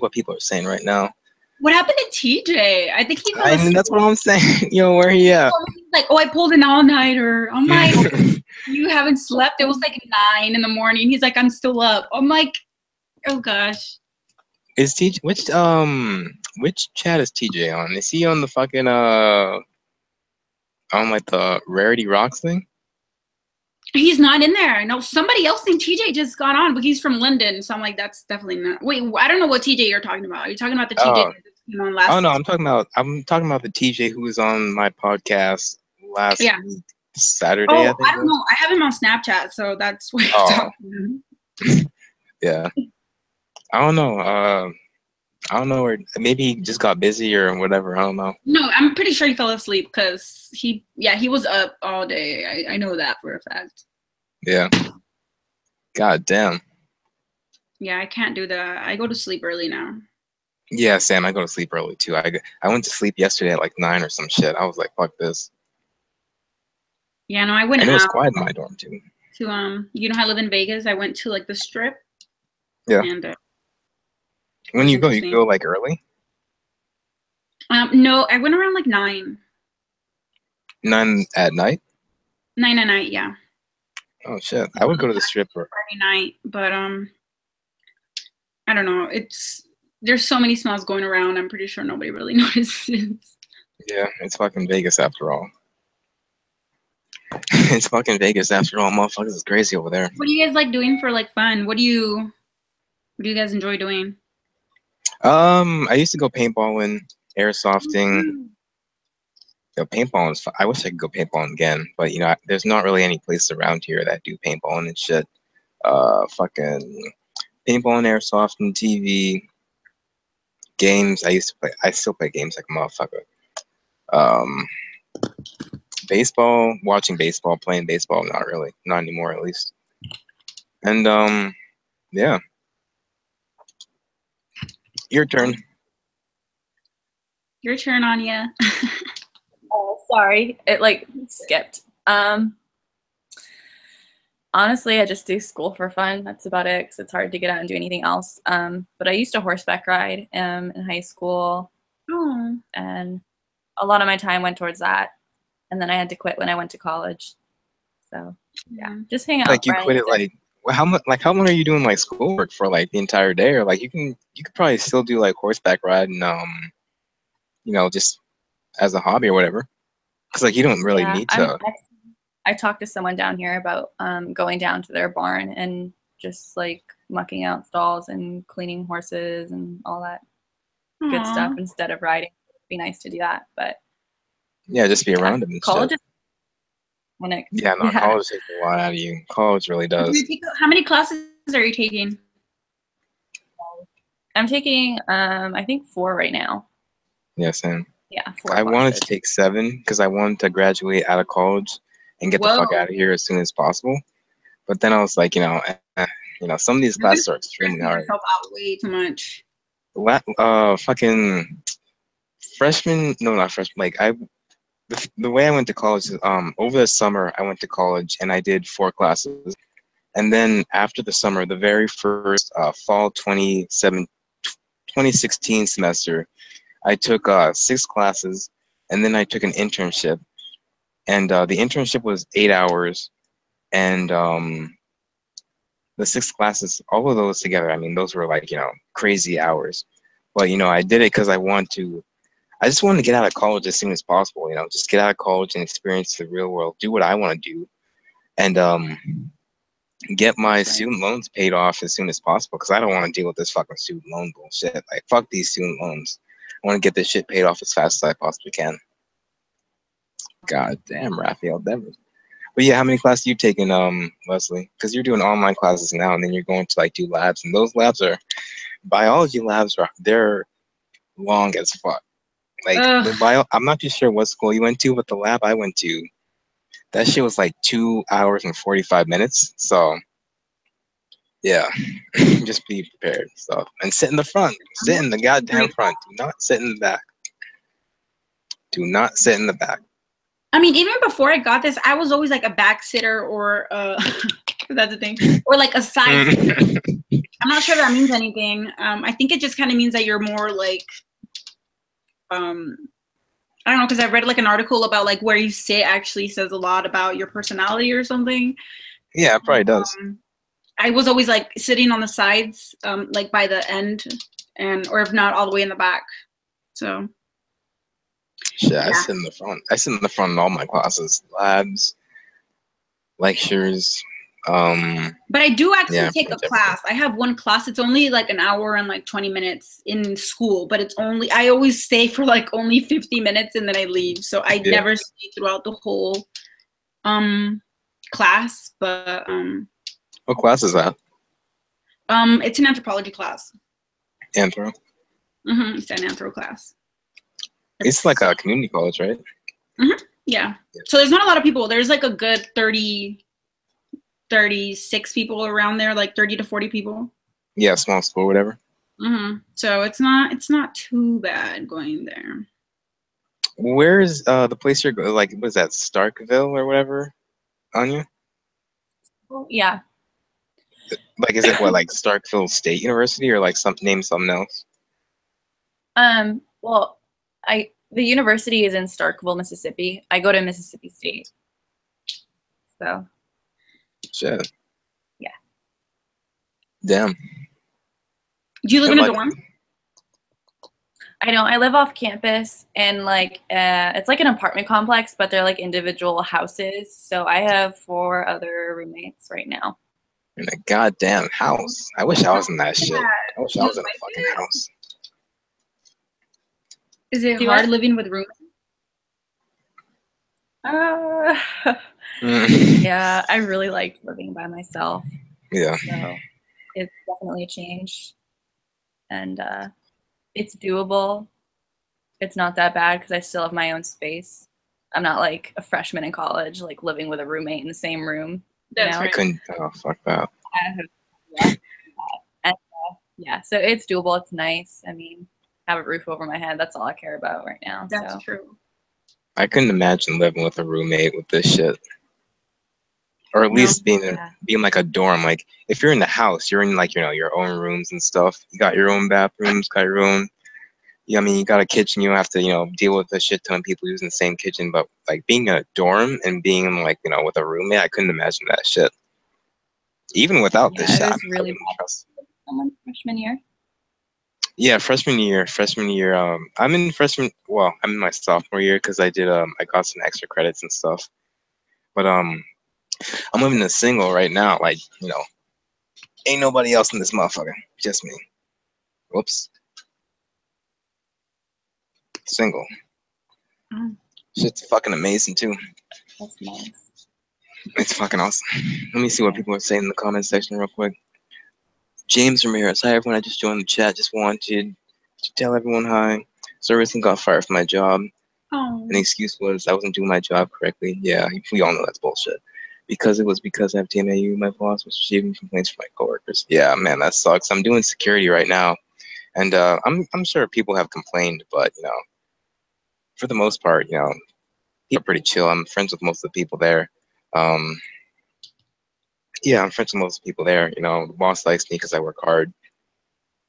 what people are saying right now. What happened to TJ? I think he fell asleep. I mean, that's what I'm saying. Yo, where he at? Like, oh, I pulled an all-nighter. I'm like, you haven't slept? It was like 9 a.m. He's like, I'm still up. I'm like, oh gosh. Is TJ which chat is TJ on? Is he on the fucking on like the Rarity Rocks thing? He's not in there. No, somebody else named TJ just got on, but he's from London, so I'm like, that's definitely not. Wait, I don't know what TJ you're talking about. Are you talking about the TJ that came on last? Oh no, I'm talking about the TJ who was on my podcast last week, Saturday. Oh, I don't know. I have him on Snapchat, so that's what you're talking about. Yeah. I don't know where. Maybe he just got busy or whatever. I don't know. No, I'm pretty sure he fell asleep because he was up all day. I know that for a fact. Yeah. God damn. Yeah, I can't do that. I go to sleep early now. Yeah, Sam, I go to sleep early too. I went to sleep yesterday at like 9 or some shit. I was like, fuck this. Yeah, no, I went out. And it was quiet in my dorm too. To you know how I live in Vegas? I went to like the Strip. Yeah. And when you go like early? No, I went around like 9. 9 at night? 9 at night, yeah. Oh shit! I would go to the Strip Friday night, but I don't know. There's so many smells going around. I'm pretty sure nobody really notices. Yeah, it's fucking Vegas after all. It's fucking Vegas after all. Motherfuckers is crazy over there. What do you guys like doing for like fun? What do you guys enjoy doing? I used to go paintballing, airsofting. Paintballing is fun. I wish I could go paintballing again, but there's not really any places around here that do paintballing and shit. Fucking paintballing, airsoft, TV, games. I still play games like a motherfucker. Baseball, watching baseball, playing baseball, not really, not anymore at least. And yeah. Your turn. Your turn, Anya. Oh, sorry, it like skipped. Honestly, I just do school for fun. That's about it, because it's hard to get out and do anything else. But I used to horseback ride in high school, and a lot of my time went towards that. And then I had to quit when I went to college. So yeah, just hang out. Like you quit it like how long are you doing like schoolwork for, like the entire day? Or like you could probably still do like horseback riding, just as a hobby or whatever. Because like you don't really need to. I talked to someone down here about going down to their barn and just like mucking out stalls and cleaning horses and all that good stuff instead of riding. It'd be nice to do that, but yeah, just be around them and college shit. College takes a lot out of you. College really does. How many classes are you taking? I'm taking I think 4 right now. Yeah, Sam. Yeah, 4 I wanted to take 7 because I wanted to graduate out of college and get the fuck out of here as soon as possible. But then I was like, some of these classes are extremely hard. Out way too much. fucking freshman. No, not freshman. Like the way I went to college is over the summer I went to college and I did 4 classes, and then after the summer, the very first fall 2016 semester, I took 6 classes, and then I took an internship, and the internship was 8 hours, and the 6 classes, all of those together, I mean, those were like, crazy hours. But, I did it because I just wanted to get out of college as soon as possible, just get out of college and experience the real world, do what I want to do, and get my student loans paid off as soon as possible, because I don't want to deal with this fucking student loan bullshit. Like, fuck these student loans. I want to get this shit paid off as fast as I possibly can. God damn, Raphael Devers. But yeah, how many classes you taking, Leslie? Because you're doing online classes now, and then you're going to like do labs, and those labs are biology labs. They're long as fuck. Like I'm not too sure what school you went to, but the lab I went to, that shit was like 2 hours and 45 minutes. So yeah, just be prepared. So, and sit in the front. Sit in the goddamn front. Do not sit in the back. Do not sit in the back. I mean, even before I got this, I was always like a back sitter, or that's the thing, or like a side sitter. I'm not sure if that means anything. I think it just kind of means that you're more like, I don't know, because I read like an article about like where you sit actually says a lot about your personality or something. Yeah, it probably does. I was always like sitting on the sides, like by the end, or if not, all the way in the back. So. Shit, yeah. I sit in the front. I sit in the front in all my classes, labs, lectures. But I do actually take a class. I have one class. It's only like an hour and like 20 minutes in school, but I always stay for like only 50 minutes and then I leave. So I never stay throughout the whole class. But what class is that? It's an anthropology class. Anthro? Mm-hmm. It's an anthro class. It's like a community college, right? Mm-hmm. Yeah. So there's not a lot of people. There's like a good 36 people around there, like 30 to 40 people. Yeah, small school, whatever. Mm-hmm. So it's not too bad going there. Where's the place you're going? Like, was that Starkville or whatever, Anya? Yeah. Like, is it what, like Starkville State University, or like something else? Well, the university is in Starkville, Mississippi. I go to Mississippi State. So. Shit. Yeah. Damn. Do you live in a dorm? I don't. I live off campus, and like it's like an apartment complex, but they're like individual houses. So I have 4 other roommates right now. In a goddamn house. I wish I was in that shit. I wish I was in a fucking house. Is it hard living with roommates? Yeah, I really liked living by myself. Yeah. So it's definitely a change. And it's doable. It's not that bad because I still have my own space. I'm not like a freshman in college, like living with a roommate in the same room. That's right. I couldn't. Oh, fuck that. Yeah, so it's doable. It's nice. I mean, have a roof over my head. That's all I care about right now. That's true. I couldn't imagine living with a roommate with this shit. Or at least being like a dorm. Like, if you're in the house, you're in like, your own rooms and stuff. You got your own bathrooms, got your own, I mean, you got a kitchen. You don't have to, deal with a shit ton of people using the same kitchen. But like being a dorm and being like, with a roommate, I couldn't imagine that shit. Even without this shit, it was really bad. Freshman year. Yeah, freshman year. I'm in my sophomore year because I got some extra credits and stuff. But I'm living a single right now. Like, ain't nobody else in this motherfucker. Just me. Whoops. Single. Shit's fucking amazing too. That's nice. It's fucking awesome. Let me see what people are saying in the comment section real quick. James Ramirez. Hi everyone, I just joined the chat. Just wanted to tell everyone hi. So I recently got fired from my job. Oh. And the excuse was I wasn't doing my job correctly. Yeah, we all know that's bullshit. Because I have TMAU, my boss was receiving complaints from my coworkers. Yeah, man, that sucks. I'm doing security right now. And I'm sure people have complained, but for the most part, people are pretty chill. I'm friends with most of the people there. Um, yeah, I'm friends with most of the people there. The boss likes me because I work hard,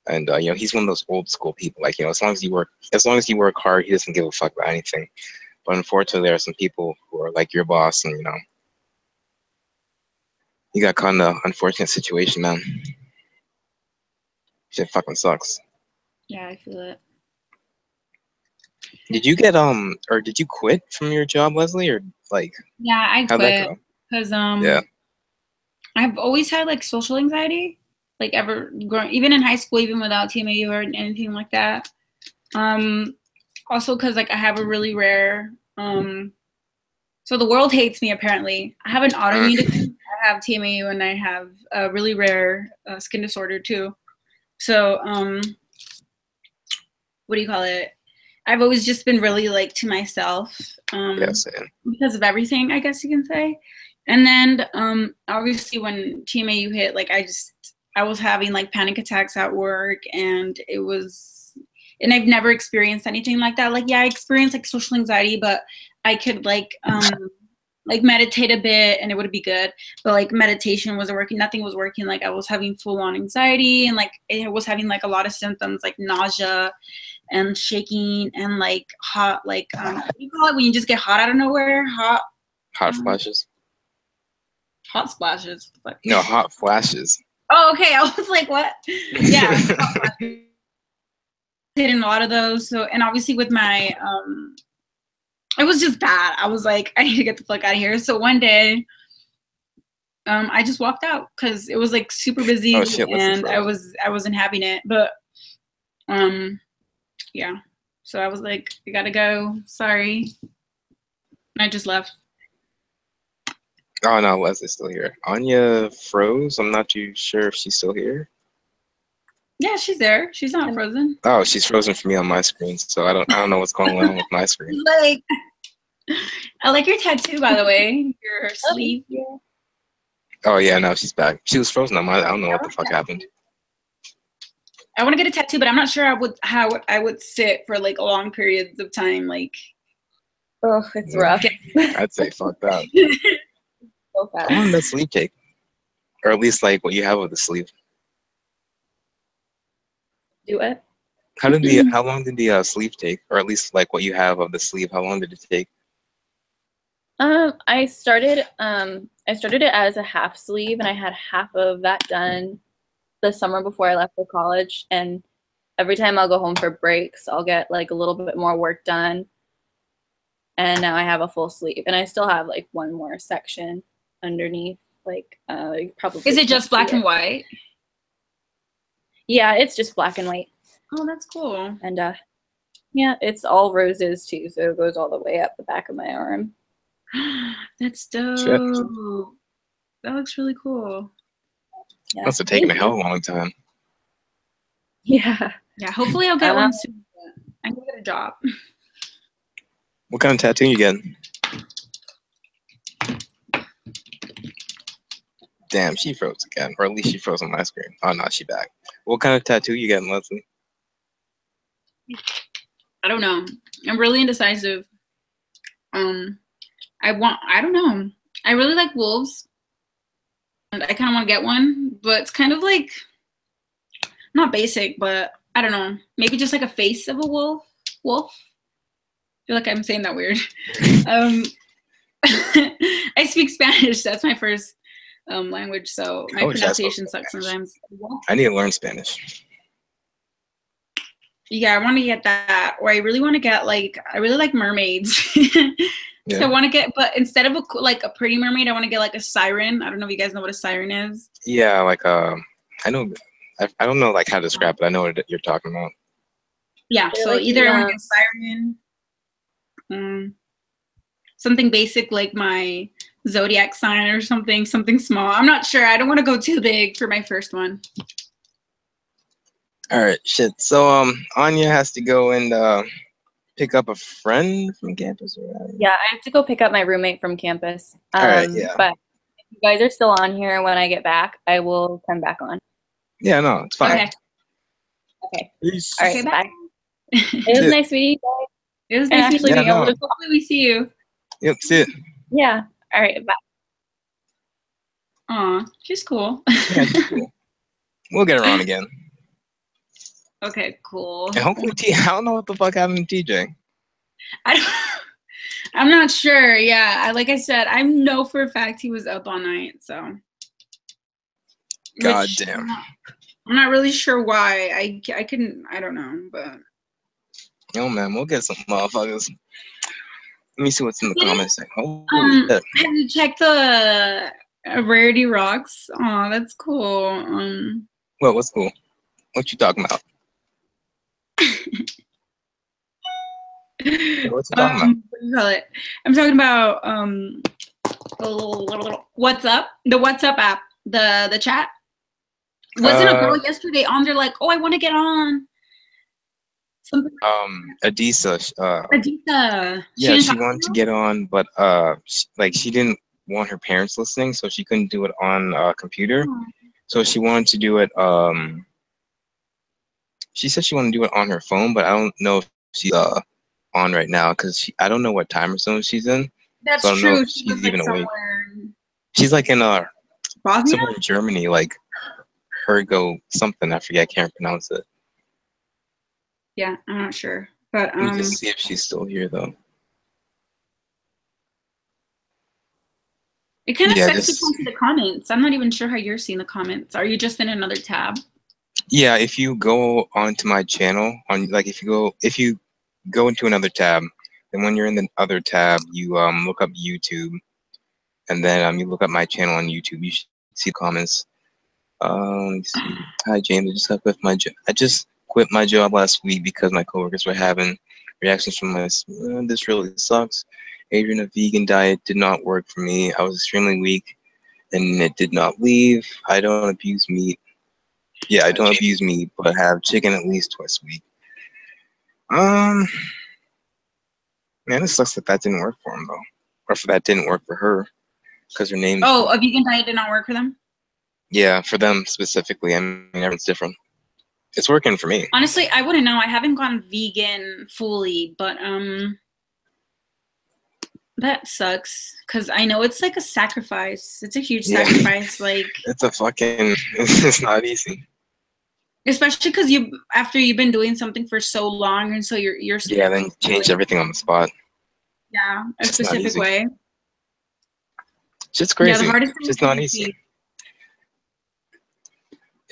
and he's one of those old school people. Like, as long as you work hard, he doesn't give a fuck about anything. But unfortunately, there are some people who are like your boss, and you got caught in an unfortunate situation, man. Shit fucking sucks. Yeah, I feel it. Did you get or did you quit from your job, Leslie, or like? Yeah, I how'd that quit go? because Yeah. I've always had like social anxiety, like ever growing, even in high school, even without TMAU or anything like that. Also because like I have a really rare so the world hates me apparently. I have an autoimmune disease. I have TMAU and I have a really rare skin disorder too. So what do you call it? I've always just been really like to myself because of everything, I guess you can say. And then obviously when TMAU hit, like I was having like panic attacks at work, and I've never experienced anything like that. Like, yeah, I experienced like social anxiety, but I could like meditate a bit and it would be good. But like meditation wasn't working. Nothing was working. Like I was having full on anxiety, and like I was having like a lot of symptoms like nausea and shaking and like hot, like what do you call it when you just get hot out of nowhere? Hot flashes. Hot splashes. No, hot flashes. Oh, okay. I was like, what? Yeah. In a lot of those. So, and obviously with my it was just bad. I was like, I need to get the fuck out of here. So one day I just walked out because it was like super busy. Oh shit, and I wasn't having it. But yeah. So I was like, I gotta go. Sorry. And I just left. Oh no, Leslie's still here. Anya froze. I'm not too sure if she's still here. Yeah, she's there. She's not frozen. Oh, she's frozen for me on my screen, so I don't know what's going on with my screen. Like, I like your tattoo, by the way. Your sleeve. Oh yeah, no, she's back. She was frozen on mine. I don't know what the fuck happened. I want to get a tattoo, but I'm not sure how I would sit for like long periods of time. Like, oh, it's rough. I'd say fuck that. So fast. How long does sleep take? Or at least like what you have of the sleeve. Do it. How long did the sleeve take? Or at least like what you have of the sleeve, how long did it take? I started it as a half sleeve, and I had half of that done the summer before I left for college. And every time I'll go home for breaks, I'll get like a little bit more work done. And now I have a full sleeve, and I still have like one more section underneath. Like probably. Is it just black and white? Yeah, it's just black and white. Oh, that's cool. And yeah, it's all roses too, so it goes all the way up the back of my arm. That's dope. Shit. That looks really cool. Yeah, must have taken a hell of a long time. Yeah. Yeah, hopefully I'll get one soon. I can get a job. What kind of tattoo you getting? Damn, she froze again. Or at least she froze on my screen. Oh no, she back. What kind of tattoo you getting, Leslie? I don't know. I'm really indecisive. I don't know. I really like wolves. And I kind of want to get one, but it's kind of like not basic, but I don't know. Maybe just like a face of a wolf. I feel like I'm saying that weird. I speak Spanish. That's my first language, so my pronunciation sucks sometimes. I need to learn Spanish. Yeah, I want to get that, or I really want to get like I really like mermaids. Yeah. So I want to get, but instead of a pretty mermaid, I want to get like a siren. I don't know if you guys know what a siren is. Yeah, like I know. I don't know like how to describe it. I know what you're talking about. Yeah, so like, either I want to get a siren, something basic like my zodiac sign or something small. I'm not sure. I don't want to go too big for my first one. All right, shit. So Anya has to go and pick up a friend from campus. Right? Yeah, I have to go pick up my roommate from campus. All right, yeah. But if you guys are still on here when I get back, I will come back on. Yeah, no, it's fine. Okay. Peace. All right. Okay, Bye. bye. It was nice meeting you guys. It was And nice actually, meeting you. no. Hopefully we see you. Yep, see it. yeah. All right. Bye. Aw, she's cool. Yeah, she's cool. We'll get her on again. Okay, cool. And hopefully, I don't know what the fuck happened to TJ. I'm not sure. Yeah, like I said, I know for a fact he was up all night. So, God which damn. I'm not really sure why. I couldn't. I don't know, but Yo, man, we'll get some motherfuckers. Let me see what's in the comments. Holy shit. have you checked the Rarity Rocks? Oh, that's cool. What? What's cool? What you talking about? What you talking about? What do you call it? I'm talking about What's Up? The WhatsApp app, the chat. Wasn't a girl yesterday on there like, oh, I want to get on? Something. Adisa. Adita. Yeah, she wanted to get on, but she didn't want her parents listening, so she couldn't do it on computer. Oh. So she wanted to do it. She said she wanted to do it on her phone, but I don't know if she's on right now because I don't know what time zone she's in. That's so I don't true. know if She she's was even like awake. somewhere. She's like in Bosnia? somewhere in Germany, like Hergo something. I forget. I can't pronounce it. Yeah, I'm not sure, but Let me just see if she's still here though. it kind of Yeah, sucks to come to the comments. I'm not even sure how you're seeing the comments. Are you just in another tab? Yeah, if you go onto my channel, if you go into another tab, then when you're in the other tab, you look up YouTube, and then you look up my channel on YouTube. You should see comments. Let me see. Hi James, I just quit my job last week because my coworkers were having reactions from this really sucks. Adrian, a vegan diet did not work for me. I was extremely weak, and it did not leave. I don't abuse meat. Yeah, I don't abuse meat, but I have chicken at least twice a week. Man, it sucks that didn't work for him though, or for that didn't work for her, because her name. Oh, a vegan diet did not work for them? Yeah, for them specifically. I mean, everyone's different. It's working for me. Honestly, I wouldn't know. I haven't gone vegan fully, but that sucks because I know it's like a sacrifice. It's a huge sacrifice. Like it's it's not easy. Especially because after you've been doing something for so long, and so you're then change everything on the spot. Yeah, a specific way. It's just crazy. Yeah, the hardest thing is not easy.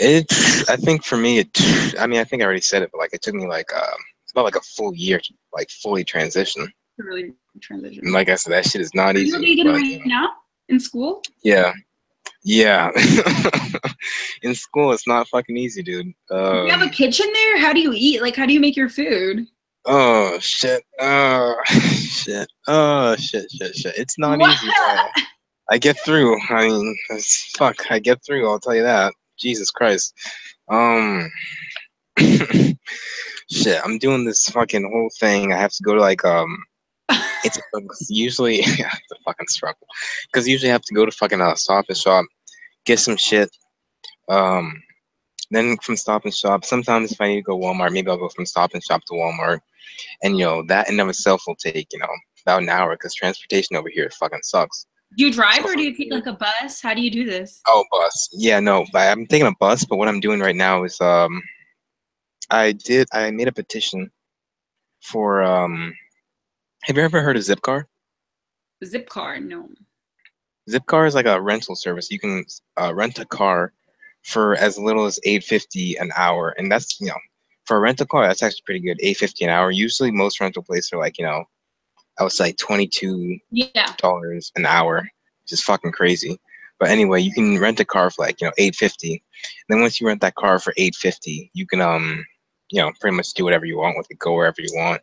I think for me, I think I already said it, but it took me about a full year to fully transition. Really transition. And like I said, that shit is not easy. Are you vegan right now in school? Yeah. In school, it's not fucking easy, dude. Do you have a kitchen there? How do you eat? How do you make your food? Oh shit! Shit! It's not easy. I get through. I mean, fuck. I get through. I'll tell you that. Jesus Christ. Shit. I'm doing this fucking whole thing. I have to go to it's usually it's a fucking struggle because usually I have to go to fucking Stop and Shop, get some shit. Then from Stop and Shop, sometimes if I need to go Walmart, maybe I'll go from Stop and Shop to Walmart. And that in of itself will take about an hour because transportation over here fucking sucks. Do you drive or do you take a bus? How do you do this? Oh, bus. Yeah, no, I'm taking a bus. But what I'm doing right now is I made a petition for Have you ever heard of Zipcar? Zipcar, no. Zipcar is like a rental service. You can rent a car for as little as $8.50 an hour, and that's for a rental car that's actually pretty good. $8.50 an hour. Usually most rental places are I would say $22 an hour, which is fucking crazy. But anyway, you can rent a car for $8.50. Then once you rent that car for $8.50, you can pretty much do whatever you want with it, go wherever you want.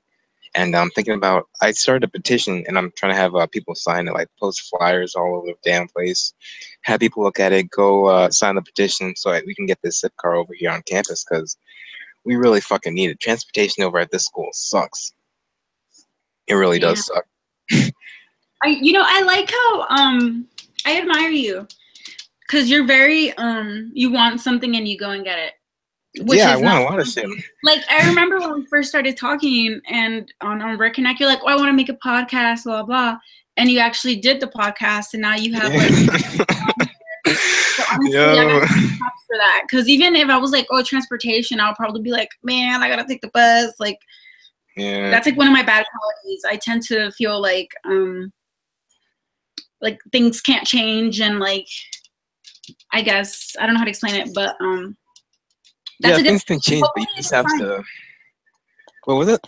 And I'm thinking about I started a petition and I'm trying to have people sign it, post flyers all over the damn place, have people look at it, go sign the petition so we can get this zip car over here on campus because we really fucking need it. Transportation over at this school sucks. It really does suck. I like how I admire you because you're very you want something and you go and get it. which Yeah, I is want not a lot of shit. like, I remember when we first started talking and on Reconnect, you're like, oh, I want to make a podcast, blah, blah. And you actually did the podcast, and now you have like, so honestly, I Yo. gotta give props for that. Because even if I was like, oh, transportation, I'll probably be like, man, I gotta take the bus. Like, Yeah. that's like one of my bad qualities. I tend to feel like things can't change, and like, I guess I don't know how to explain it, but that's Yeah, a good. things can change, but you just have to. What was it?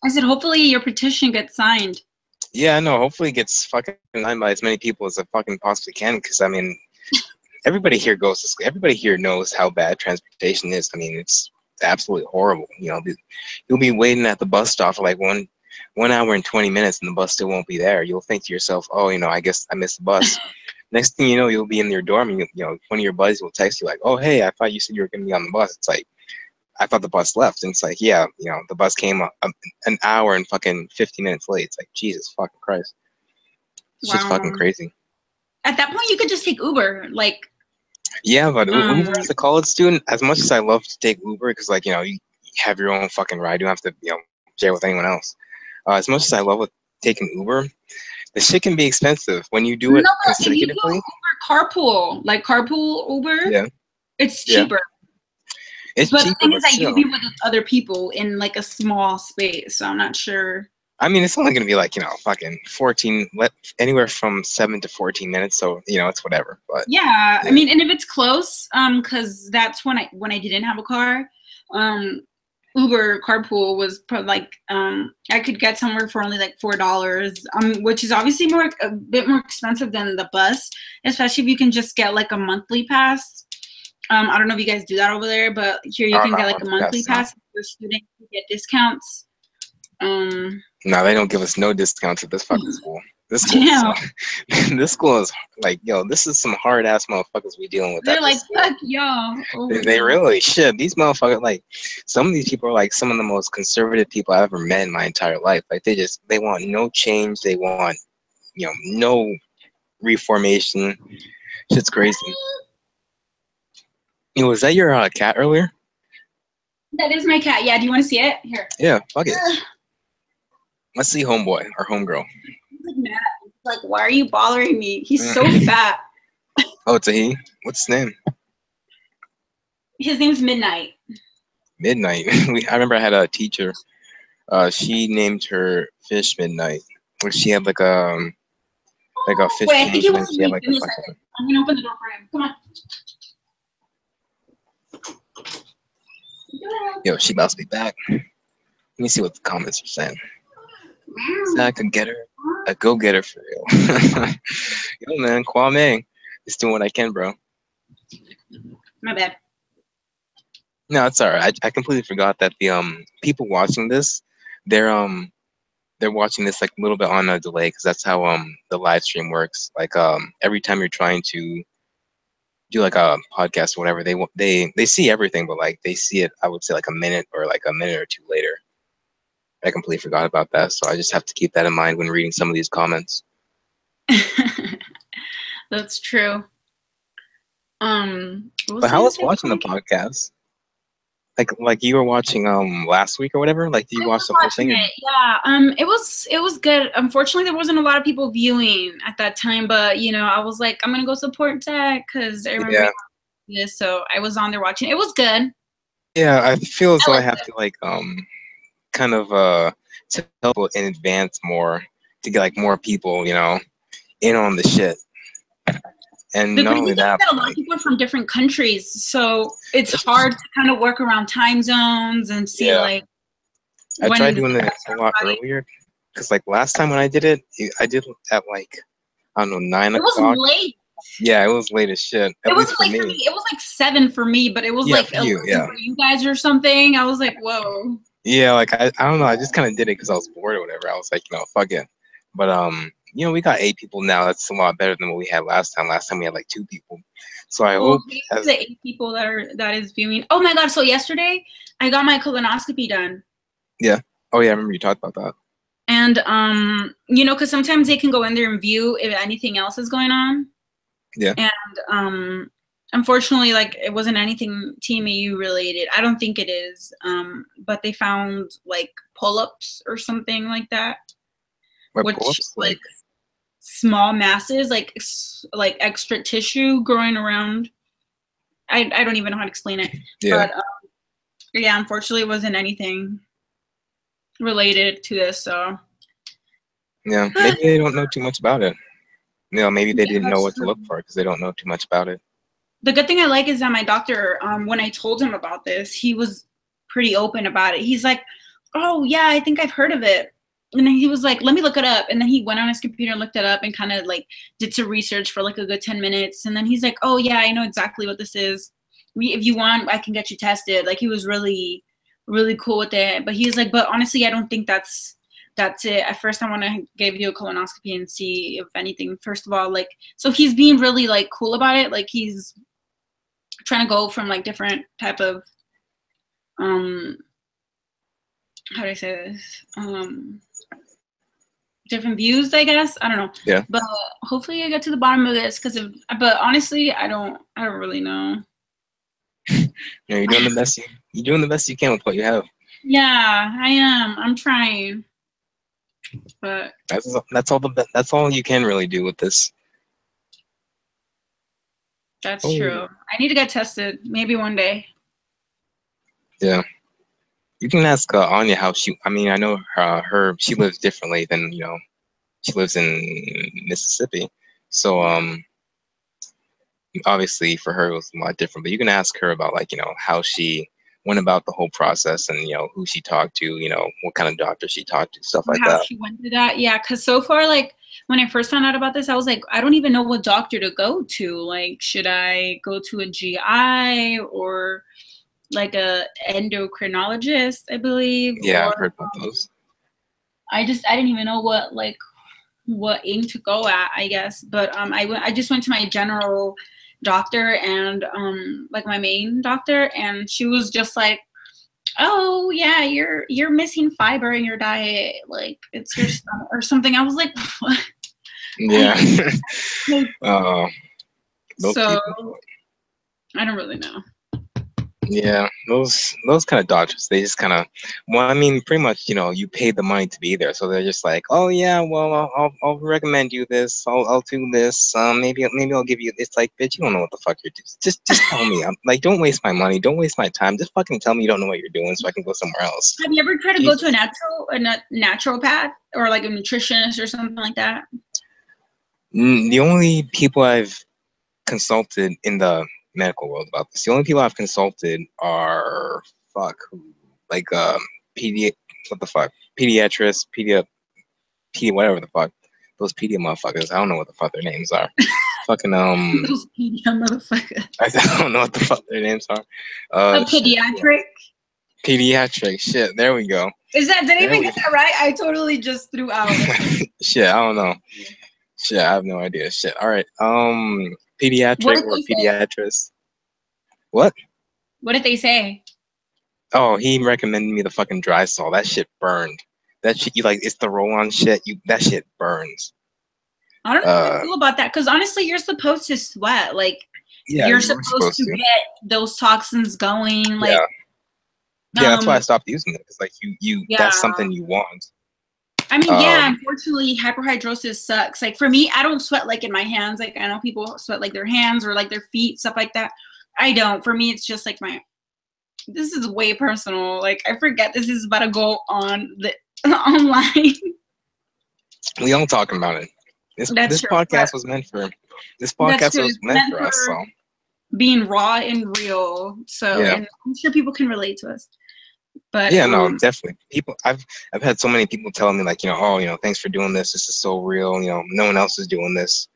I said, hopefully your petition gets signed. Yeah, I know. Hopefully it gets fucking signed by as many people as it fucking possibly can. Because I mean, everybody here goes to school. Everybody here knows how bad transportation is. I mean, it's absolutely horrible. You know, you'll be waiting at the bus stop for like 1 hour and 20 minutes, and the bus still won't be there. You'll think to yourself, oh, you know, I guess I missed the bus. Next thing you know, you'll be in your dorm, and you know, one of your buddies will text you like, oh, hey, I thought you said you were going to be on the bus. It's like, I thought the bus left. And it's like, yeah, you know, the bus came an hour and fucking 50 minutes late. It's like, Jesus fucking Christ. It's just fucking crazy. At that point, you could just take Uber. Like, yeah, but Uber as a college student, as much as I love to take Uber, because like, you know, you have your own fucking ride. You don't have to, you know, share with anyone else. As much as I love taking Uber, the shit can be expensive when you do it consecutively. If you do Uber carpool, like carpool Uber, yeah, it's cheaper. It's but cheaper, the thing is that still. you'll be with other people in like a small space, so I'm not sure. I mean, it's only gonna be like, you know, fucking 14, anywhere from 7 to 14 minutes. So you know, it's whatever. But yeah, I mean, and if it's close, because that's when I didn't have a car, Uber carpool was probably like I could get somewhere for only like $4, which is obviously a bit more expensive than the bus, especially if you can just get like a monthly pass. I don't know if you guys do that over there, but here you can get like a monthly pass. If you're a student, you get discounts. No, they don't give us no discounts at this fucking school. This school, this school is like, yo, this is some hard ass motherfuckers we dealing with. They're like, fuck y'all. They really should. These motherfuckers, like, some of these people are like some of the most conservative people I've ever met in my entire life. Like, they want no change. They want, you know, no reformation. Shit's crazy. You know, was that your cat earlier? That is my cat. Yeah, do you want to see it? Here. Yeah, fuck it. Let's see homeboy or homegirl. He's like mad. He's like, why are you bothering me? He's so fat. Oh, it's a he? What's his name? His name's Midnight. Midnight. I remember I had a teacher. She named her fish Midnight. Where she had like a fish. Wait, I think he wants to leave. leave. Give me a second. I'm gonna open the door for him. Come on. Yo, she about to be back. Let me see what the comments are saying. So I could get her. A go-getter for real. Yo, man, Kwame. Just doing what I can, bro. My bad. No, it's alright. I completely forgot that the people watching this, they're watching this like a little bit on a delay, because that's how the live stream works. Like every time you're trying to do like a podcast or whatever, they see everything, but like they see it, I would say like a minute or two later. I completely forgot about that, so I just have to keep that in mind when reading some of these comments. That's true. But how was watching the podcast? Like you were watching last week or whatever? Like, did you watch the whole thing? Yeah. It was good. Unfortunately, there wasn't a lot of people viewing at that time, but you know, I was like, I'm gonna go support Zach because I remember this, so I was on there watching. It was good. Yeah, I feel as though I have to like kind of tell people in advance more to get like more people, you know, in on the shit. And not only that, a lot of people are from different countries, so it's hard to kind of work around time zones and see like. I tried doing it a lot earlier, because like last time when I did it at like, I don't know, 9 o'clock. It was late. Yeah, it was late as shit. It wasn't late for me. It was like 7 for me, but it was like 11 for you guys or something. I was like, whoa. Yeah, like I don't know. I just kind of did it because I was bored or whatever. I was like, you know, fuck it. But you know, we got 8 people now. That's a lot better than what we had last time. Last time we had like 2 people. So I hope the 8 people that is viewing. Oh my god! So yesterday I got my colonoscopy done. Yeah. Oh yeah, I remember you talked about that. And you know, because sometimes they can go in there and view if anything else is going on. Yeah. And unfortunately, like it wasn't anything TMAU related. I don't think it is. But they found like polyps or something like that, What which pull-ups? like small masses, like extra tissue growing around. I don't even know how to explain it. Yeah. But yeah, unfortunately, it wasn't anything related to this. So Yeah, maybe they don't know too much about it. You know, maybe they yeah, didn't know that's what to true. look for because they don't know too much about it. The good thing I like is that my doctor, when I told him about this, he was pretty open about it. He's like, "Oh yeah, I think I've heard of it." And then he was like, "Let me look it up." And then he went on his computer and looked it up and kind of like did some research for like a good 10 minutes. And then he's like, "Oh yeah, I know exactly what this is. If you want, I can get you tested." Like he was really, really cool with it. But he's like, "But honestly, I don't think that's it. At first, I want to give you a colonoscopy and see if anything." First of all, like, so he's being really like cool about it. Like he's trying to go from like different type of how do I say this, different views, I guess. I don't know. Yeah. But hopefully I get to the bottom of this but honestly I don't really know. You know, you're doing the best you can with what you have. Yeah, I am. I'm trying. But That's all you can really do with this. that's Oh. true. I need to get tested maybe one day. Yeah. You can ask Anya how I know she lives differently than, she lives in Mississippi. So, obviously for her it was a lot different, but you can ask her about like, how she went about the whole process and, who she talked to, what kind of doctor she talked to, stuff like How that. she went through that. Yeah, because so far, like when I first found out about this, I was like, I don't even know what doctor to go to. Like, should I go to a GI or like a endocrinologist, I believe? Yeah, Or I've heard about those. I didn't even know what aim to go at, I guess. But I just went to my general doctor and like my main doctor, and she was just like, "Oh yeah, you're missing fiber in your diet, like it's your stomach or something." I was like, "What?" Yeah. Those So people. I don't really know. Yeah, those kind of doctors, they just kind of, well, I mean, pretty much, you paid the money to be there, so they're just like, oh yeah, well, I'll recommend you this, I'll do this, maybe I'll give you. It's like, bitch, you don't know what the fuck you're doing. Just tell me. I'm like, don't waste my money, don't waste my time. Just fucking tell me you don't know what you're doing, so I can go somewhere else. Have you ever tried to Jesus. go to a naturopath or like a nutritionist or something like that? The only people I've consulted in the medical world about this, the only people I've consulted are like what the fuck, pediatrists, whatever the fuck, those pedia motherfuckers. I don't know what the fuck their names are. Fucking Those pedia motherfuckers. I don't know what the fuck their names are. A pediatric. Pediatric shit. There we go. Did I even get that right? I totally just threw out. Shit, I don't know. Shit, I have no idea. Shit. All right. Pediatric or pediatrist. What? What did they say? Oh, he recommended me the fucking dry salt. That shit burned. That shit, it's the roll-on shit. That shit burns. I don't know how I feel about that, because honestly, you're supposed to sweat. Like, yeah, you're supposed to get those toxins going. Like, yeah, that's why I stopped using it. It's like yeah. That's something you want. I mean, yeah, unfortunately, hyperhidrosis sucks. Like for me, I don't sweat like in my hands. Like I know people sweat like their hands or like their feet, stuff like that. I don't. For me, it's just like this is way personal. Like I forget this is about to go on the online. We all talking about it. This podcast was meant for. This podcast was meant for us. So being raw and real. So yeah. And I'm sure people can relate to us. But yeah, no, definitely. People, I've had so many people telling me like, oh, thanks for doing this. This is so real. No one else is doing this.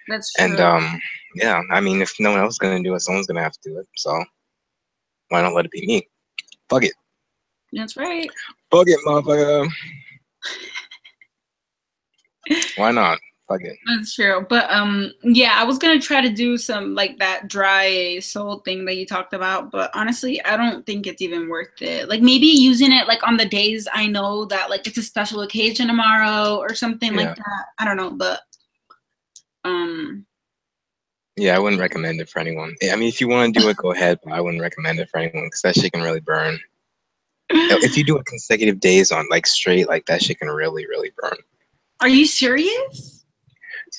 That's true. And yeah, I mean, if no one else is gonna do it, someone's gonna have to do it. So why not let it be me? Fuck it. That's right. Fuck it, motherfucker. Why not? Fuck it. That's true. But yeah, I was gonna try to do some like that dry salt thing that you talked about, but honestly, I don't think it's even worth it. Like maybe using it like on the days I know that like it's a special occasion tomorrow or something like that. I don't know, but Yeah, I wouldn't recommend it for anyone. I mean, if you want to do it, go ahead, but I wouldn't recommend it for anyone because that shit can really burn. If you do it consecutive days on like straight, like that shit can really, really burn. Are you serious?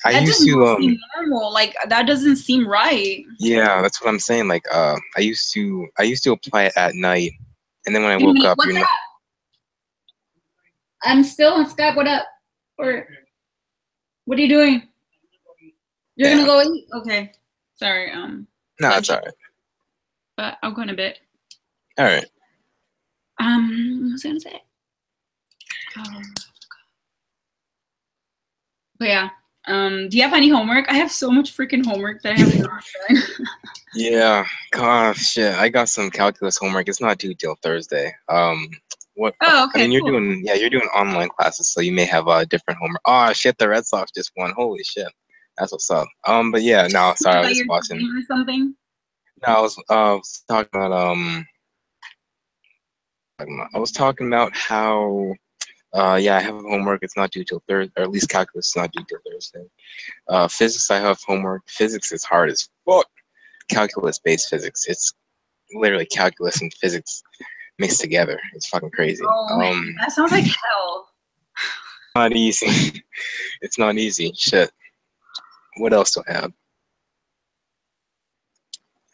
I That used does not to seem normal. Like that doesn't seem right. yeah, that's what I'm saying. Like I used to apply it at night, and then when I Wait a woke minute, up, what's that? I'm still on Skype. What up? Or what are you doing? You're gonna damn. go eat? Okay. Sorry. No, it's all right. But I'll go in a bit. All right. What was I gonna say? But yeah. Do you have any homework? I have so much freaking homework that I haven't done. Yeah, gosh, shit. I got some calculus homework. It's not due till Thursday. What? Oh, I okay, mean, you're cool. doing online classes, so you may have different homework. Oh shit, the Red Sox just won. Holy shit, that's what's up. But yeah, no, sorry, I I was thought just you were watching. or something. No, I was talking about I was talking about how yeah, I have homework. It's not due till Thursday, or at least calculus is not due till Thursday. Physics, I have homework. Physics is hard as fuck. Calculus-based physics. It's literally calculus and physics mixed together. It's fucking crazy. Oh, that sounds like hell. Not easy. It's not easy. Shit. What else do I have?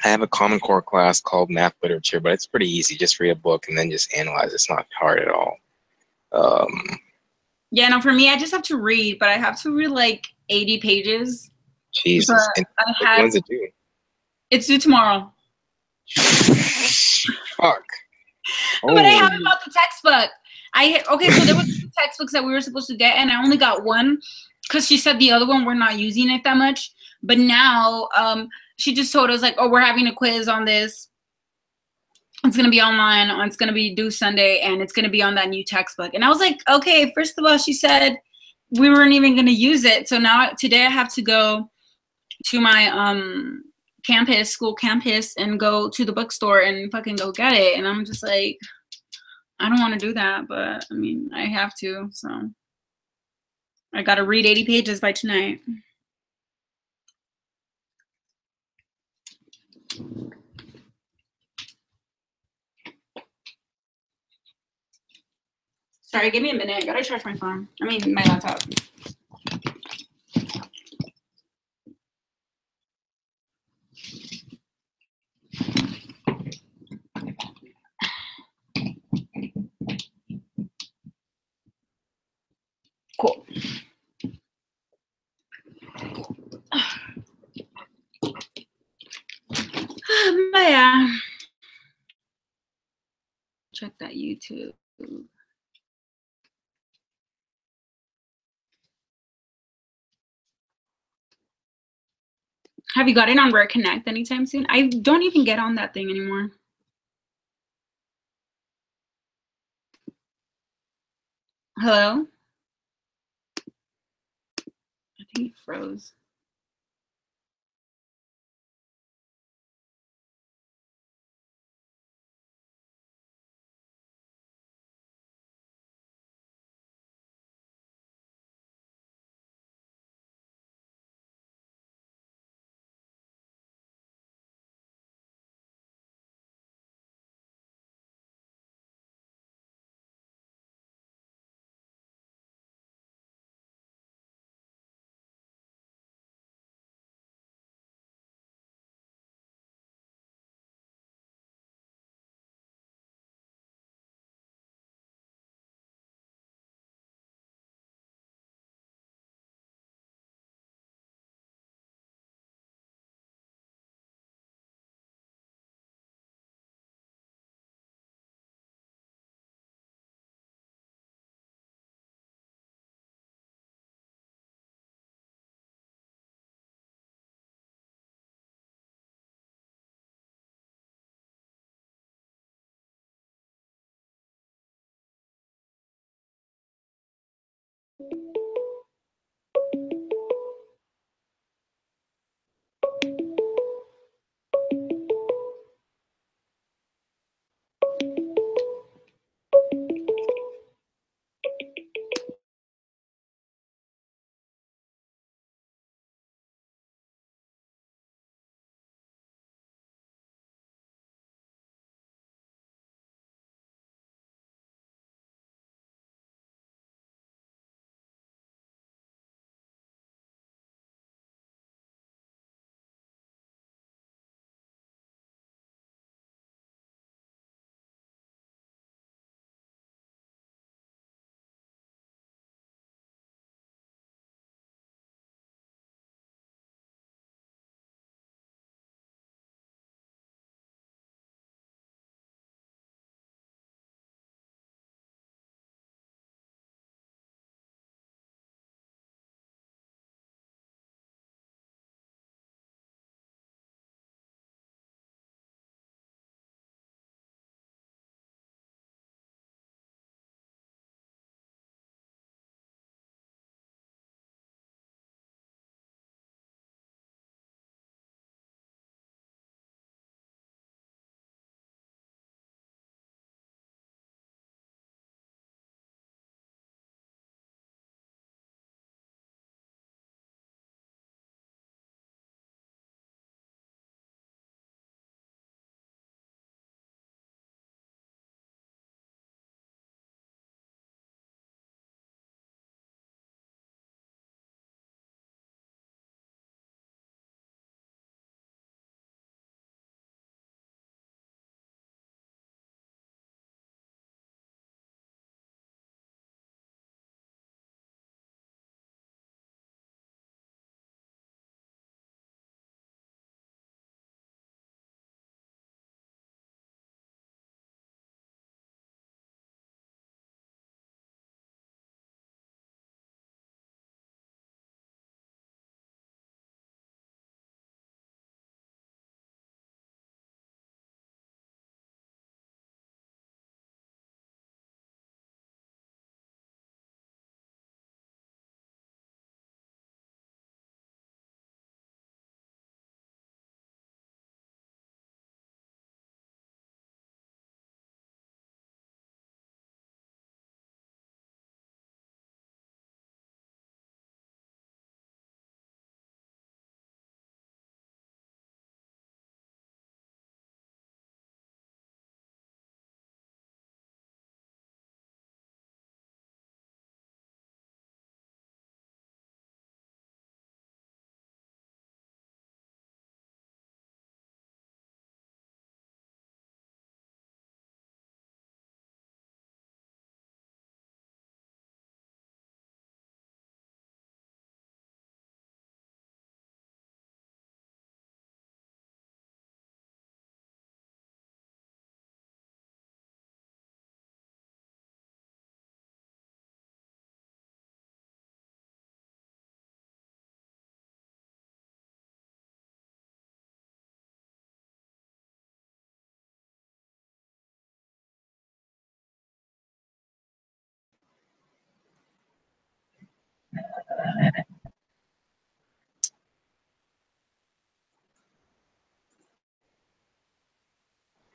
I have a Common Core class called Math Literature, but it's pretty easy. Just read a book and then just analyze. It's not hard at all. Yeah, no, for me, I just have to read, but I have to read like 80 pages. Jesus. And when's it due? It's due tomorrow. Fuck. But I haven't bought the textbook. Okay, so there was two textbooks that we were supposed to get, and I only got one because she said the other one we're not using it that much. But now, she just told us like, oh, we're having a quiz on this. It's gonna be online. It's gonna be due Sunday, and it's gonna be on that new textbook. And I was like, okay. First of all, she said we weren't even gonna use it. So now today I have to go to my school campus, and go to the bookstore and fucking go get it. And I'm just like, I don't want to do that, but I mean, I have to. So I gotta read 80 pages by tonight. Sorry, give me a minute. I gotta charge my phone. I mean, my laptop. Cool. But yeah. Check that YouTube. Have you got it on Rare Connect anytime soon? I don't even get on that thing anymore. Hello? I think it froze.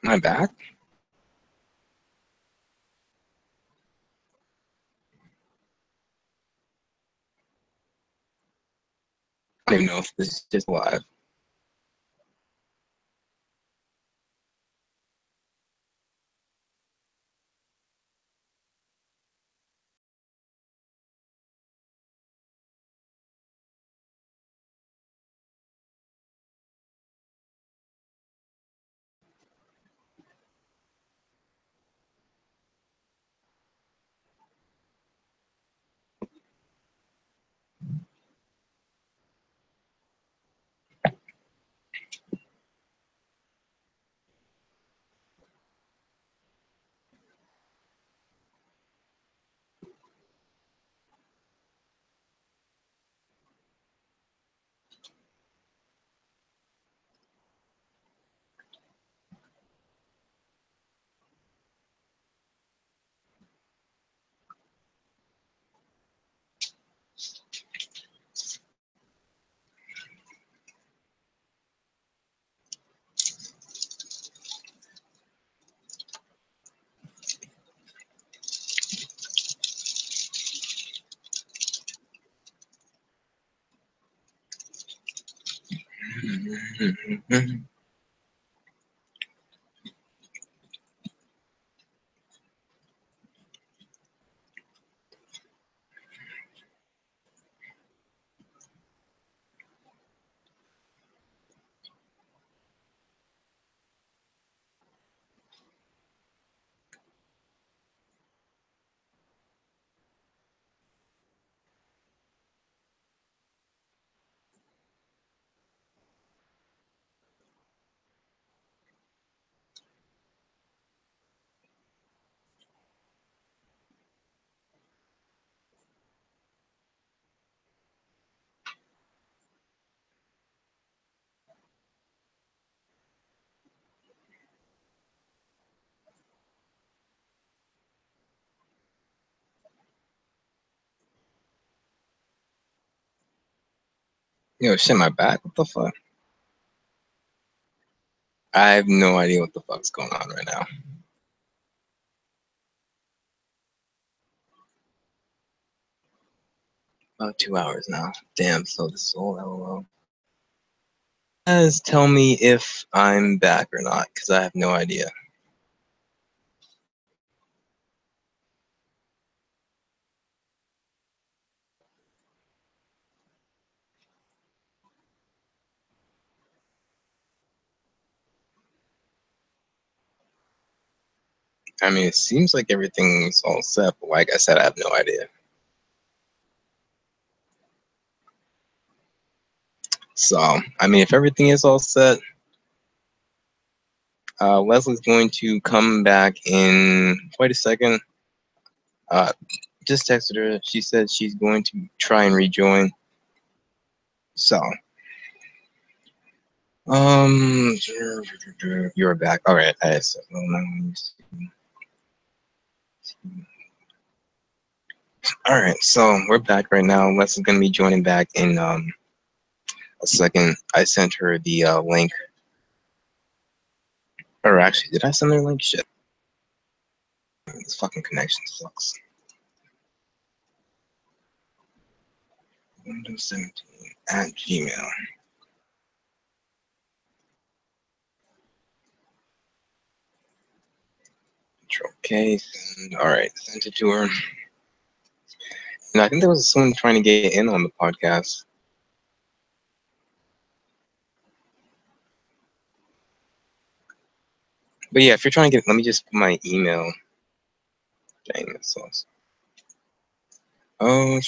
Am I back? I don't even know if this is just live. Yo, shit, my back? What the fuck? I have no idea what the fuck's going on right now. About 2 hours now. Damn, so this is all LOL. Guys, tell me if I'm back or not, because I have no idea. I mean, it seems like everything's all set, but like I said, I have no idea. So, I mean, if everything is all set, Leslie's going to come back in quite a second. Just texted her. She said she's going to try and rejoin. So, you're back. All right. I said, well, all right. So we're back right now. Leslie's gonna be joining back in a second. I sent her the link. Or actually, did I send her a link? Shit. This fucking connection sucks. Windows 17 at Gmail. Control K. All right, sent it to her. And I think there was someone trying to get in on the podcast. But yeah, if you're trying to get, let me just put my email. Dang, that sucks. Oh,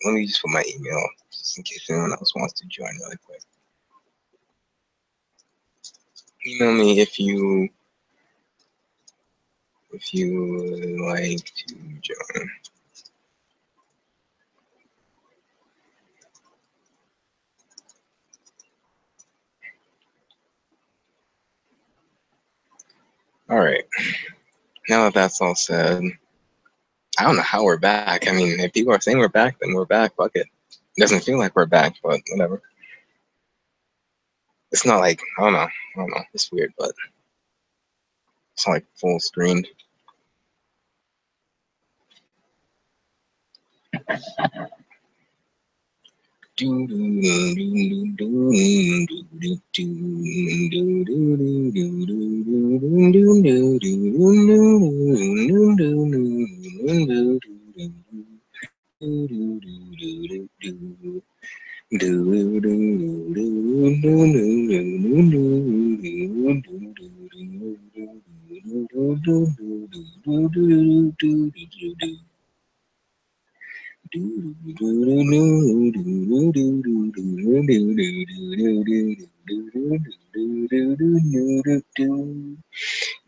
let me just put my email just in case anyone else wants to join really quick. Email me if you would like to join. All right. Now that that's all said, I don't know how we're back. I mean, if people are saying we're back, then we're back. Fuck it. It doesn't feel like we're back, but whatever. It's not like I don't know. It's weird, but it's not like full screen.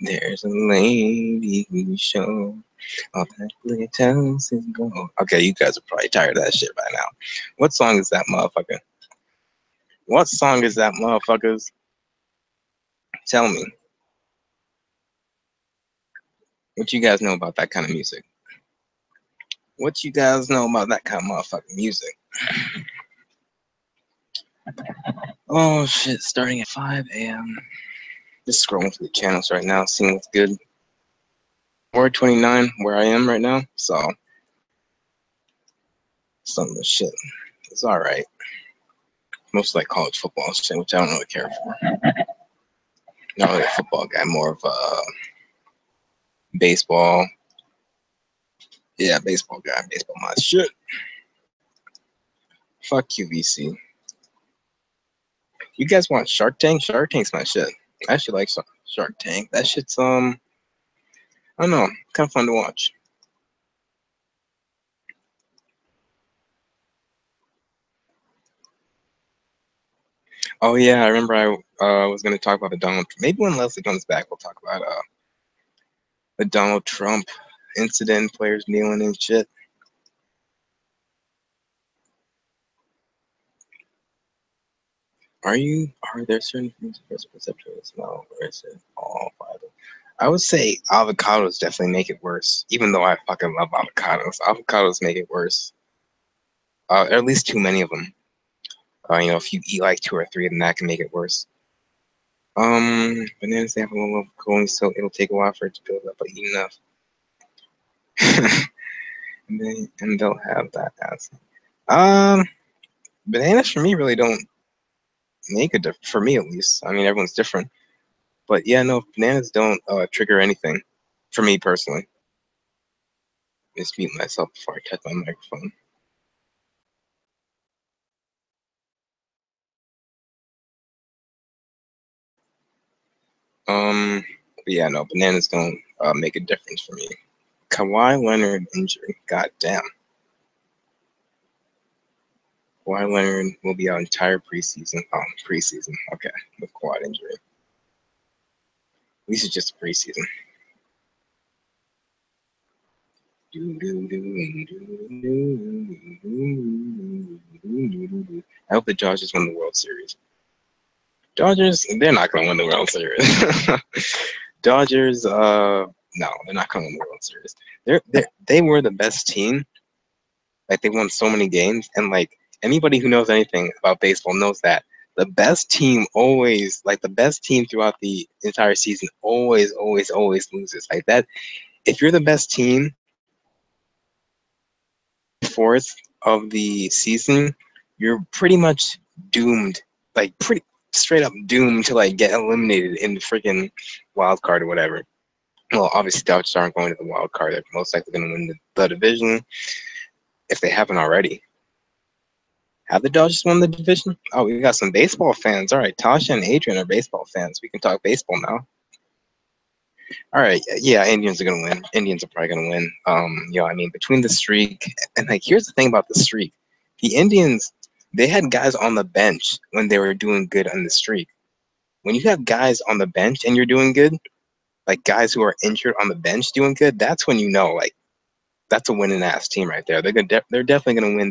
There's a lady who show all that glitters is gold. Okay, you guys are probably tired of that shit by now. What song is that, motherfucker? What song is that, motherfuckers? Tell me. What you guys know about that kind of music? What you guys know about that kind of motherfucking music? Oh shit, starting at 5 a.m. Just scrolling through the channels right now, seeing what's good. We're 29 where I am right now, so some of the shit is alright. Most like college football shit, which I don't really care for. Not really a football guy, more of a baseball. Yeah, baseball guy. Baseball my shit. Fuck QVC. You guys want Shark Tank? Shark Tank's my shit. I actually like Shark Tank. That shit's I don't know, kind of fun to watch. Oh yeah, I remember I was gonna talk about the Donald. Maybe when Leslie comes back, we'll talk about the Donald Trump incident, players kneeling and shit. Are there certain foods first perception as well, or is it all fiber? I would say avocados definitely make it worse, even though I fucking love avocados. Avocados make it worse. At least too many of them. If you eat like 2 or 3 of them, that can make it worse. Bananas, they have a little of cooling, so it'll take a while for it to build up, but eat enough. and they'll have that acid. Bananas for me really don't make a difference, for me at least. I mean, everyone's different. But yeah, no, bananas don't trigger anything, for me personally. Just mute myself before I touch my microphone. But yeah, no, bananas don't make a difference for me. Kawhi Leonard injury, goddamn. Kawhi Leonard will be out entire preseason. Oh, preseason, okay, with quad injury. At least it's just a preseason. I hope the Dodgers win the World Series. Dodgers, they're not going to win the World Series. Dodgers, no, they're not going to win the World Series. They were the best team. Like, they won so many games, and like anybody who knows anything about baseball knows that the best team always, like the best team throughout the entire season, always loses. Like that, if you're the best team, fourth of the season, you're pretty much doomed. Like pretty straight up doomed to like get eliminated in the freaking wild card or whatever. Well, obviously Dodgers aren't going to the wild card. They're most likely going to win the division if they haven't already. Have the Dodgers won the division? Oh, we got some baseball fans. All right, Tasha and Adrian are baseball fans. We can talk baseball now. All right, yeah, Indians are gonna win. Indians are probably gonna win. I mean, between the streak and like, here's the thing about the streak: the Indians, they had guys on the bench when they were doing good on the streak. When you have guys on the bench and you're doing good, like guys who are injured on the bench doing good, that's when you know, like, that's a winning ass team right there. They're definitely gonna win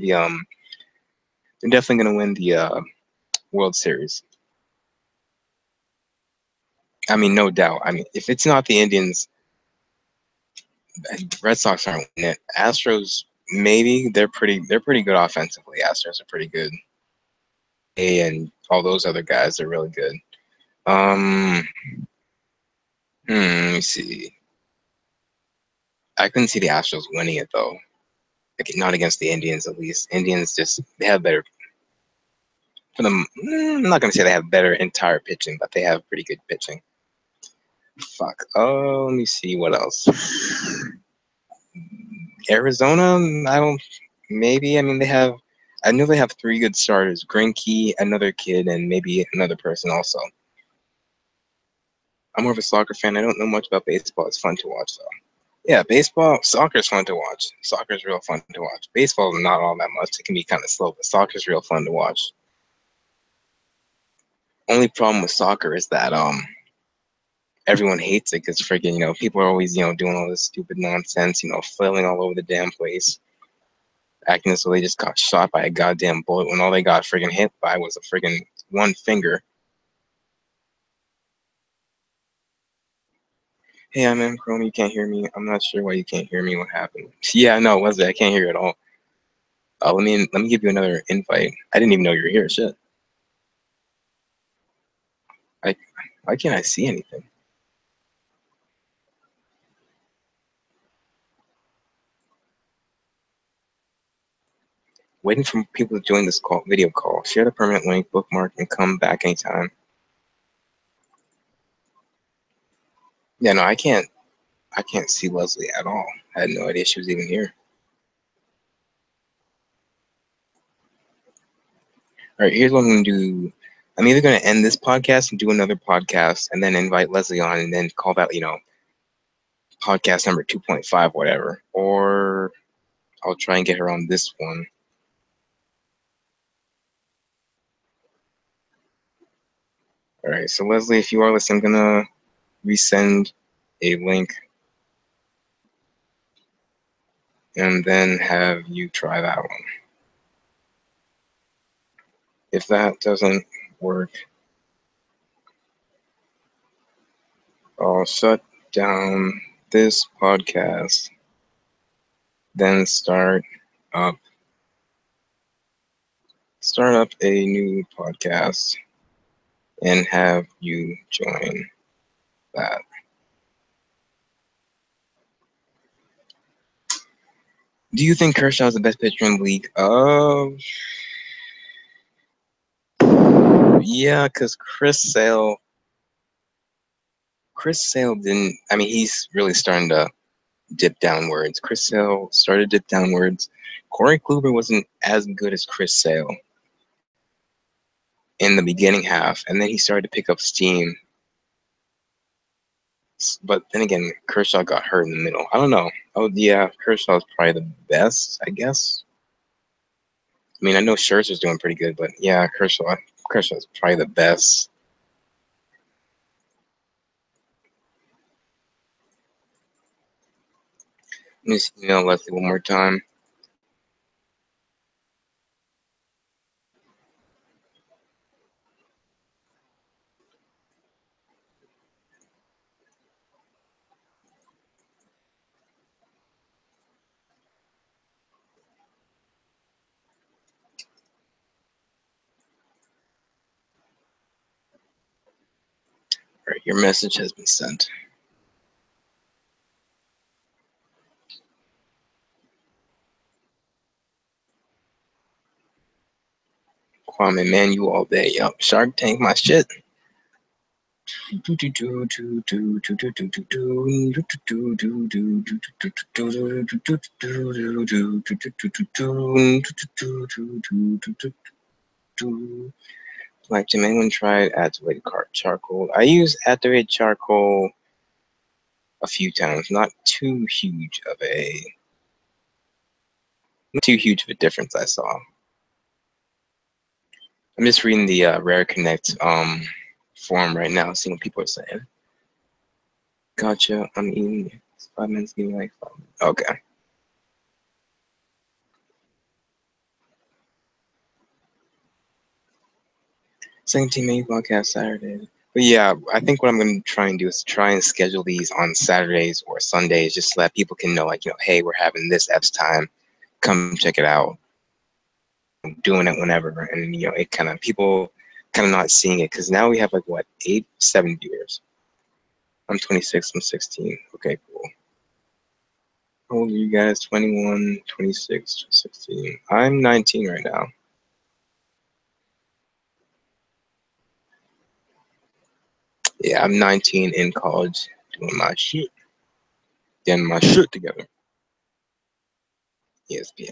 the World Series. I mean, no doubt. I mean, if it's not the Indians, Red Sox aren't winning it. Astros, maybe. They're pretty good offensively. Astros are pretty good. and all those other guys are really good. Let me see. I couldn't see the Astros winning it though. Like, not against the Indians, at least. Indians just they have better for them. I'm not gonna say they have better entire pitching, but they have pretty good pitching. Fuck. Oh, let me see what else. Arizona, I don't. Maybe. I mean, they have. I know they have three good starters: Greinke, another kid, and maybe another person also. I'm more of a soccer fan. I don't know much about baseball. It's fun to watch though. Yeah, baseball, soccer is fun to watch. Soccer is real fun to watch. Baseball is not all that much. It can be kind of slow, but soccer is real fun to watch. Only problem with soccer is that everyone hates it because freaking people are always doing all this stupid nonsense, flailing all over the damn place, acting as though they just got shot by a goddamn bullet when all they got freaking hit by was a freaking one finger. Hey, I'm in Chrome. You can't hear me. I'm not sure why you can't hear me. What happened? Yeah, no, Wesley, I can't hear you at all. Let me give you another invite. I didn't even know you were here. Shit. Why can't I see anything? Waiting for people to join this video call. Share the permanent link, bookmark, and come back anytime. Yeah, no, I can't see Leslie at all. I had no idea she was even here. All right, here's what I'm gonna do. I'm either gonna end this podcast and do another podcast, and then invite Leslie on, and then call that podcast number 2.5, whatever. Or I'll try and get her on this one. All right, so Leslie, if you are listening, I'm gonna resend a link, and then have you try that one. If that doesn't work, I'll shut down this podcast, then start up a new podcast and have you join that. Do you think Kershaw is the best pitcher in the league? Yeah, because Chris Sale didn't. I mean, he's really starting to dip downwards. Chris Sale started to dip downwards. Corey Kluber wasn't as good as Chris Sale in the beginning half, and then he started to pick up steam. But then again, Kershaw got hurt in the middle. I don't know. Oh yeah, Kershaw's probably the best, I guess. I mean, I know Scherzer's doing pretty good, but yeah, Kershaw's probably the best. Let me just email Leslie one more time. All right, your message has been sent. Kwame Manu all day. Yup, Shark Tank my shit. Like, Jim, anyone tried activated charcoal? I use activated charcoal a few times. Not too huge of a difference I saw. I'm just reading the Rare Connect forum right now, seeing what people are saying. Gotcha. I'm eating 5 minutes, eating like 5 minutes. Okay. Second TMAU podcast Saturday. But yeah, I think what I'm going to try and do is try and schedule these on Saturdays or Sundays, just so that people can know, like, hey, we're having this Epps time. Come check it out. doing it whenever, and it kind of people kind of not seeing it because now we have like what 7 viewers. I'm 26. I'm 16. Okay, cool. How old are you guys? 21, 26, 16. I'm 19 right now. Yeah, I'm 19 in college doing my shit. Getting my shit together. ESPN.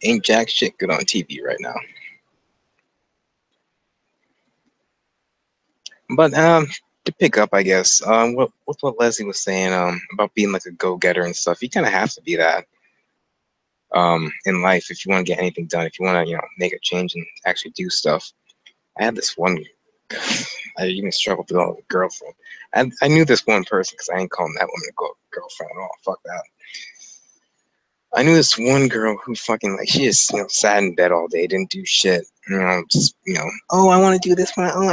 Ain't jack shit good on TV right now. But to pick up, I guess, what Leslie was saying about being like a go-getter and stuff, you kind of have to be that in life if you want to get anything done, if you want to make a change and actually do stuff. I had this one. I even struggled with all the girlfriend. I knew this one person because I ain't calling that woman a girlfriend at all. Fuck that. I knew this one girl who fucking like she just sat in bed all day, didn't do shit. Just oh, I want to do this one. Oh,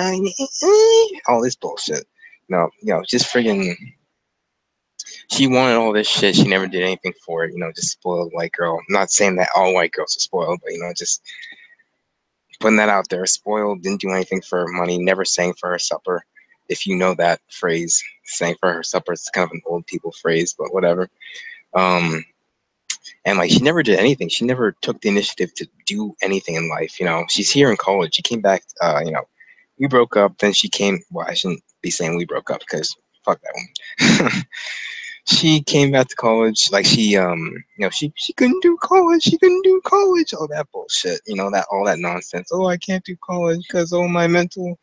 all this bullshit. No, just friggin'. She wanted all this shit. She never did anything for it. Just spoiled white girl. I'm not saying that all white girls are spoiled, but just putting that out there. Spoiled, didn't do anything for her money. Never sang for her supper. If you know that phrase, sang for her supper. It's kind of an old people phrase, but whatever. And like she never did anything. She never took the initiative to do anything in life. She's here in college. She came back. We broke up. Then she came. Well, I shouldn't be saying we broke up because fuck that woman. She came back to college. Like she couldn't do college. She couldn't do college. All that bullshit. That all that nonsense. Oh, I can't do college because my mental.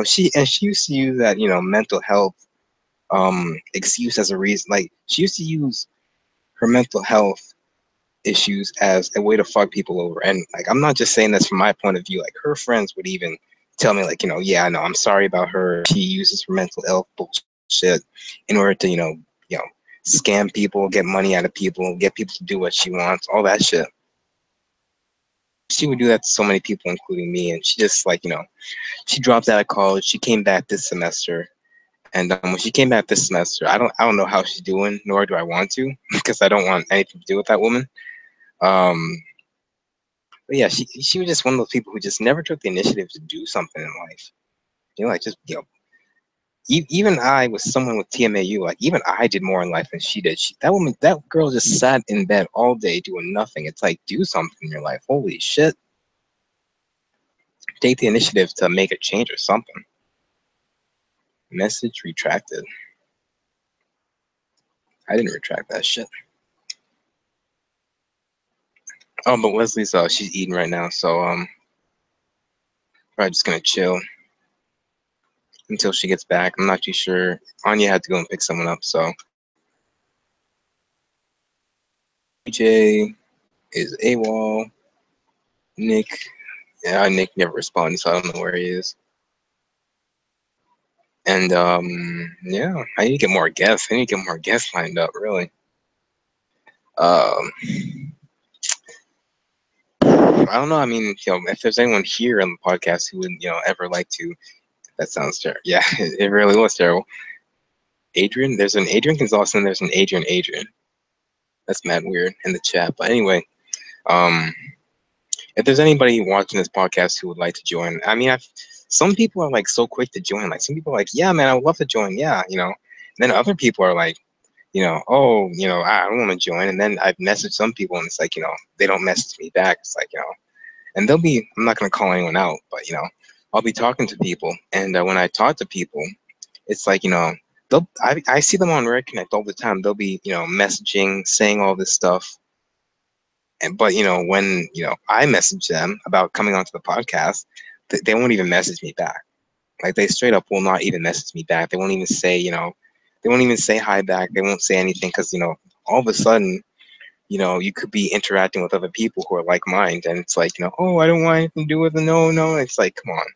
She used to use that mental health excuse as a reason. Like she used to use her mental health issues as a way to fuck people over. And like I'm not just saying this from my point of view. Like her friends would even tell me like, yeah, no, I'm sorry about her. She uses her mental health bullshit in order to, scam people, get money out of people, get people to do what she wants, all that shit. She would do that to so many people, including me. And she just like, she dropped out of college. She came back this semester. And when she came back this semester, I don't know how she's doing, nor do I want to, because I don't want anything to do with that woman. But yeah, she was just one of those people who just never took the initiative to do something in life. Like just even I was someone with TMAU. Like even I did more in life than she did. That girl just sat in bed all day doing nothing. It's like do something in your life. Holy shit! Take the initiative to make a change or something. Message retracted. I didn't retract that shit. Oh, but Leslie's she's eating right now, so probably just gonna chill until she gets back. I'm not too sure. Anya had to go and pick someone up, so DJ is AWOL. Nick, yeah, Nick never responded, so I don't know where he is. And yeah, I need to get more guests. I need to get more guests lined up, really. I don't know. I mean, if there's anyone here on the podcast who would, ever like to, that sounds terrible. Yeah, it really was terrible. Adrian, there's an Adrian Gonzalez and there's an Adrian. That's mad weird in the chat. But anyway, if there's anybody watching this podcast who would like to join, I mean, some people are like so quick to join. Like some people are like, yeah, man, I would love to join. Yeah, And then other people are like, oh, I don't want to join. And then I've messaged some people and it's like, they don't message me back. It's like, and I'm not going to call anyone out, but, I'll be talking to people. And when I talk to people, it's like, I see them on Red Connect all the time. They'll be, messaging, saying all this stuff. But when I message them about coming onto the podcast, they won't even message me back. Like they straight up will not even message me back. They won't even say they won't even say hi back. They won't say anything because all of a sudden you could be interacting with other people who are like minded, and it's like oh, I don't want anything to do with it. No. It's like come on.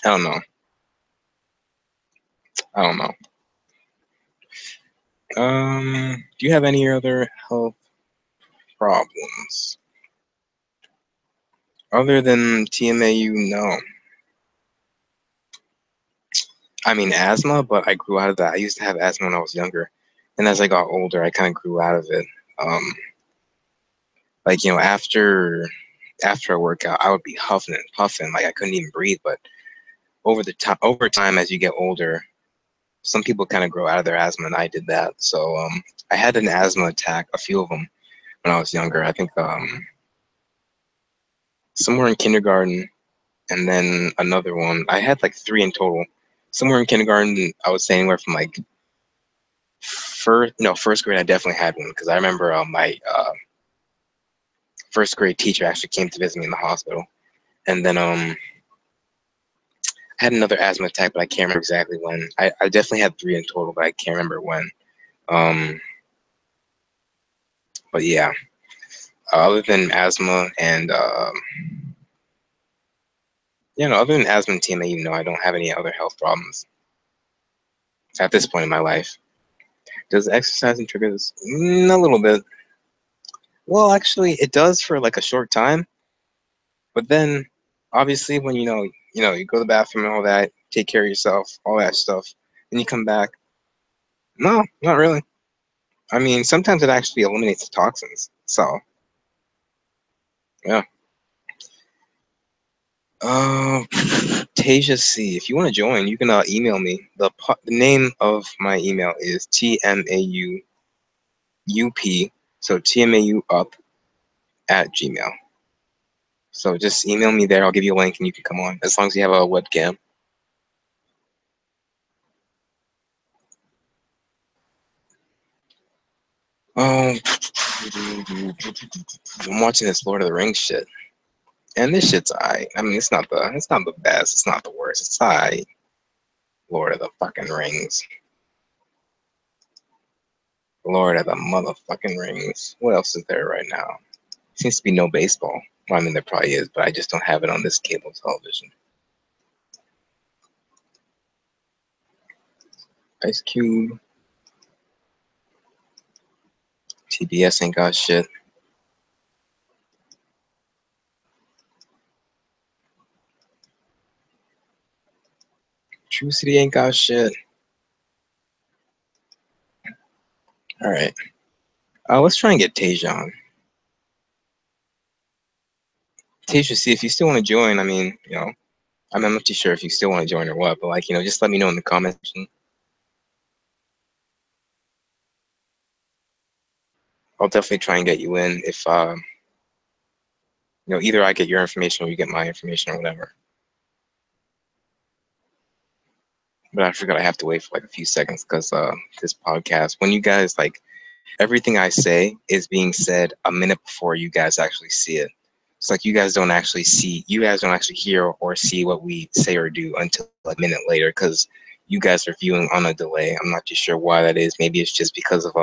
I don't know. Do you have any other health problems other than TMAU? No. I mean asthma, but I grew out of that. I used to have asthma when I was younger, and as I got older, I kind of grew out of it. Like after a workout, I would be huffing and puffing, like I couldn't even breathe. But over time, as you get older, some people kind of grow out of their asthma, and I did that. So I had an asthma attack, a few of them, when I was younger. I think somewhere in kindergarten, and then another one. I had like three in total. Somewhere in kindergarten, I would say anywhere from like first grade. I definitely had one because I remember my first grade teacher actually came to visit me in the hospital, and then I had another asthma attack, but I can't remember exactly when. I definitely had three in total, but I can't remember when. Um, but yeah, other than asthma and other than asthma and TMA, I don't have any other health problems at this point in my life. Does exercising trigger this? A little bit. Well, actually, it does for like a short time, but then obviously when you go to the bathroom and all that, take care of yourself, all that stuff, and you come back. No, not really. I mean, sometimes it actually eliminates the toxins. So, yeah. Tasia C. If you want to join, you can email me. The name of my email is TMAUUP. So TMAU up at Gmail. So just email me there. I'll give you a link and you can come on as long as you have a webcam. I'm watching this Lord of the Rings shit. And this shit's alright. I mean, it's not the best. It's not the worst. It's alright. Lord of the fucking Rings. Lord of the motherfucking Rings. What else is there right now? Seems to be no baseball. Well, I mean, there probably is, but I just don't have it on this cable television. Ice Cube. TBS ain't got shit. True City ain't got shit. Alright. Let's try and get Tasia on. Tasia, see if you still want to join. I mean, I'm not too sure if you still want to join or what, but just let me know in the comments section. I'll definitely try and get you in if either I get your information or you get my information or whatever. But I forgot I have to wait for like a few seconds because this podcast, when you guys everything I say is being said a minute before you guys actually see it. It's like you guys don't actually hear or see what we say or do until a minute later because you guys are viewing on a delay. I'm not too sure why that is. Maybe it's just because of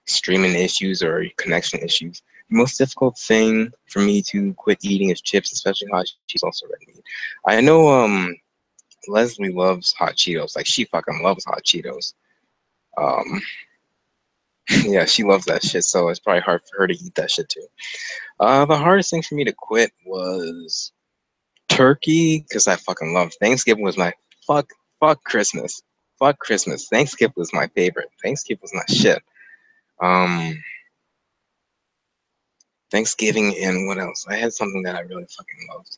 streaming issues or connection issues. The most difficult thing for me to quit eating is chips, especially hot Cheetos, also red meat. I know Leslie loves hot Cheetos. Like she fucking loves hot Cheetos. Um, yeah, she loves that shit. So it's probably hard for her to eat that shit too. The hardest thing for me to quit was turkey because I fucking love Thanksgiving was my fuck Christmas. Fuck Christmas. Thanksgiving was my favorite. Thanksgiving was my shit. Thanksgiving and what else? I had something that I really fucking loved.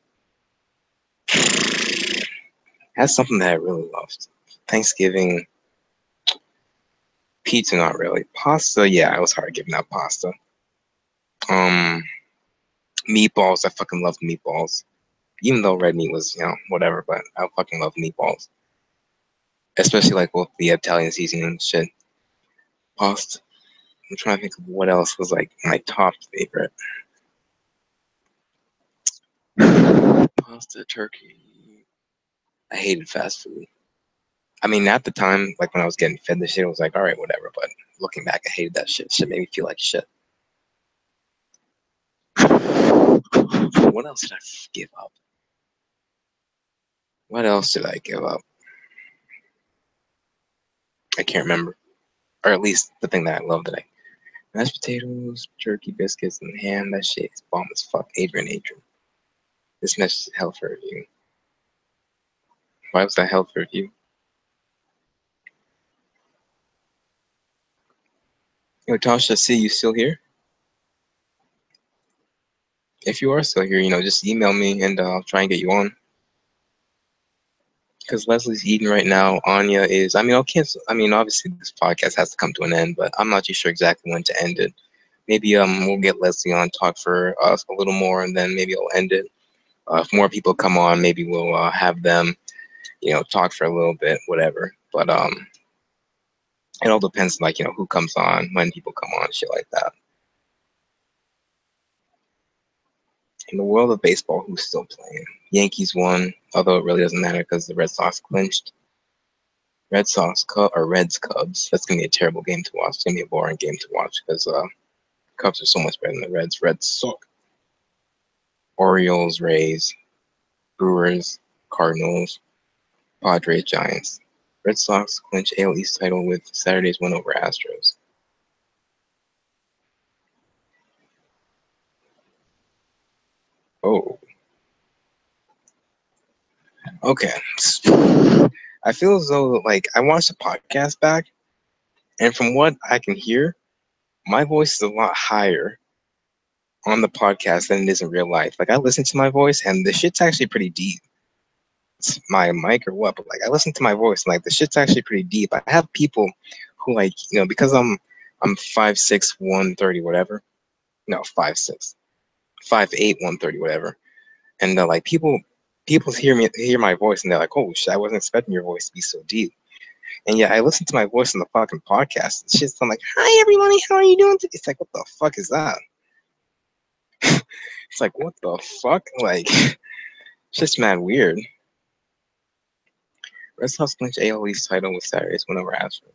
I had something that I really loved. Thanksgiving, pizza, not really. Pasta, yeah, it was hard giving up pasta. Meatballs, I fucking loved meatballs. Even though red meat was, whatever, but I fucking love meatballs. Especially like with the Italian seasoning and shit. Pasta. I'm trying to think of what else was like my top favorite. Pasta, turkey. I hated fast food. I mean, at the time, like when I was getting fed this shit, it was like, all right, whatever. But looking back, I hated that shit. Shit made me feel like shit. What else did I give up? What else did I give up? I can't remember, or at least the thing that I love that I mashed potatoes, turkey biscuits, and ham. That shit is bomb as fuck. Adrian. This message is hell for review. Why was that hell for review? Yo, Tasha, see you still here? If you are still here, just email me and I'll try and get you on. Because Leslie's eating right now. Anya is. I mean, I'll cancel. I mean, obviously this podcast has to come to an end, but I'm not too sure exactly when to end it. Maybe we'll get Leslie on, talk for us a little more, and then maybe I'll end it. If more people come on, maybe we'll have them, talk for a little bit, whatever. But it all depends, like who comes on, when people come on, shit like that. In the world of baseball, who's still playing? Yankees won, although it really doesn't matter because the Red Sox clinched. Reds Cubs. That's gonna be a terrible game to watch. It's gonna be a boring game to watch because Cubs are so much better than the Reds. Reds suck. Orioles, Rays, Brewers, Cardinals, Padres, Giants. Red Sox clinch AL East title with Saturday's win over Astros. Oh, okay. I feel as though like I watched the podcast back, and from what I can hear, my voice is a lot higher on the podcast than it is in real life. Like I listen to my voice, and the shit's actually pretty deep. It's my mic or what, but like I listen to my voice, and like the shit's actually pretty deep. I have people who like because I'm 5'6", 130, whatever. No, 5'6", 5'8", 130, whatever. And like people hear my voice, and they're like, "Oh shit, I wasn't expecting your voice to be so deep." And yeah, I listen to my voice on the fucking podcast. It's just I'm like, "Hi everybody, how are you doing today?" It's like, what the fuck is that? It's like, what the fuck? Like, it's just mad weird. Red Sox clinch AL East title with Saturday's win over Astros.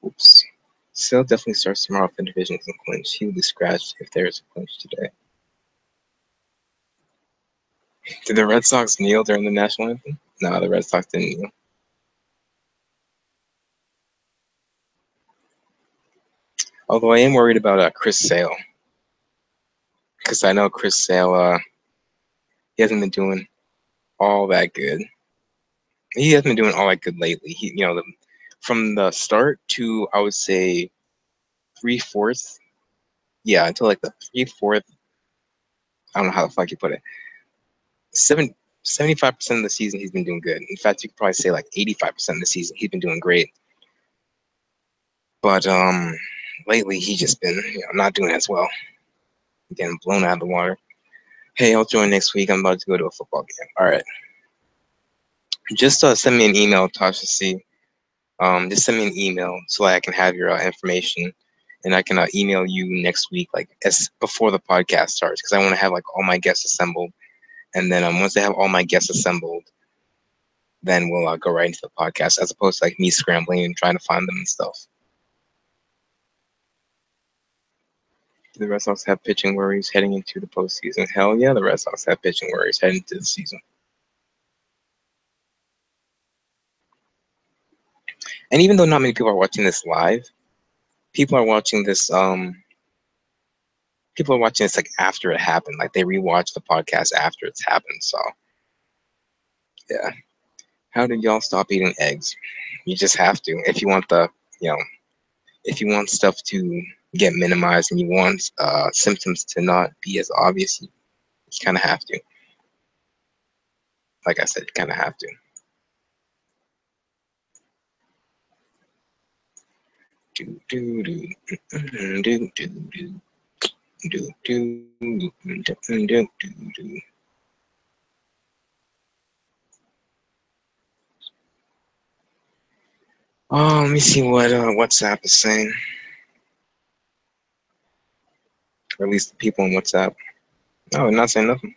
Oops. Sale definitely starts tomorrow if the division isn't clinched. He will be scratched if there is a clinch today. Did the Red Sox kneel during the national anthem? No, the Red Sox didn't kneel. Although I am worried about Chris Sale. Because I know Chris Sale, he hasn't been doing all that good. He hasn't been doing all that good lately. From the start to, I would say, 3/4. Yeah, until like the 3/4. I don't know how the fuck you put it. 75% of the season, he's been doing good. In fact, you could probably say like 85% of the season, he's been doing great. But lately, he's just been not doing as well. Getting blown out of the water. Hey, I'll join next week. I'm about to go to a football game. All right. Just send me an email, Tasha C. Just send me an email so I can have your information, and I can email you next week, like before the podcast starts, because I want to have like all my guests assembled, and then once I have all my guests assembled, then we'll go right into the podcast, as opposed to like me scrambling and trying to find them and stuff. Do the Red Sox have pitching worries heading into the postseason? Hell yeah, the Red Sox have pitching worries heading into the season. And even though not many people are watching this live, people are watching this like after it happened. Like they rewatch the podcast after it's happened. So yeah. How did y'all stop eating eggs? You just have to. If you want if you want stuff to get minimized and you want symptoms to not be as obvious, you kind of have to. Like I said, you kind of have to. Do do do do do do do do do do do. Oh, let me see what WhatsApp is saying. Or at least the people on WhatsApp. Oh, not saying nothing.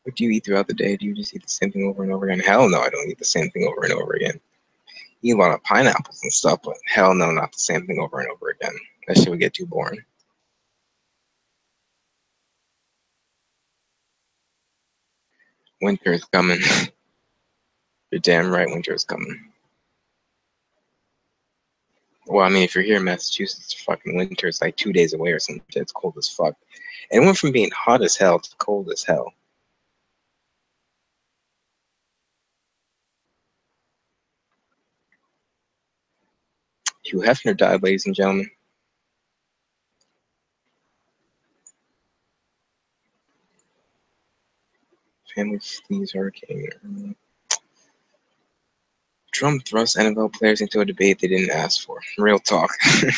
What do you eat throughout the day? Do you just eat the same thing over and over again? Hell no, I don't eat the same thing over and over again. eat a lot of pineapples and stuff, but hell no, not the same thing over and over again. That shit would get too boring. Winter is coming. You're damn right, winter is coming. Well, I mean, if you're here in Massachusetts, fucking winter is like 2 days away or something. It's cold as fuck. It went from being hot as hell to cold as hell. Hugh Hefner died, ladies and gentlemen. Family flees hurricane. Trump thrusts NFL players into a debate they didn't ask for. Real talk. I'm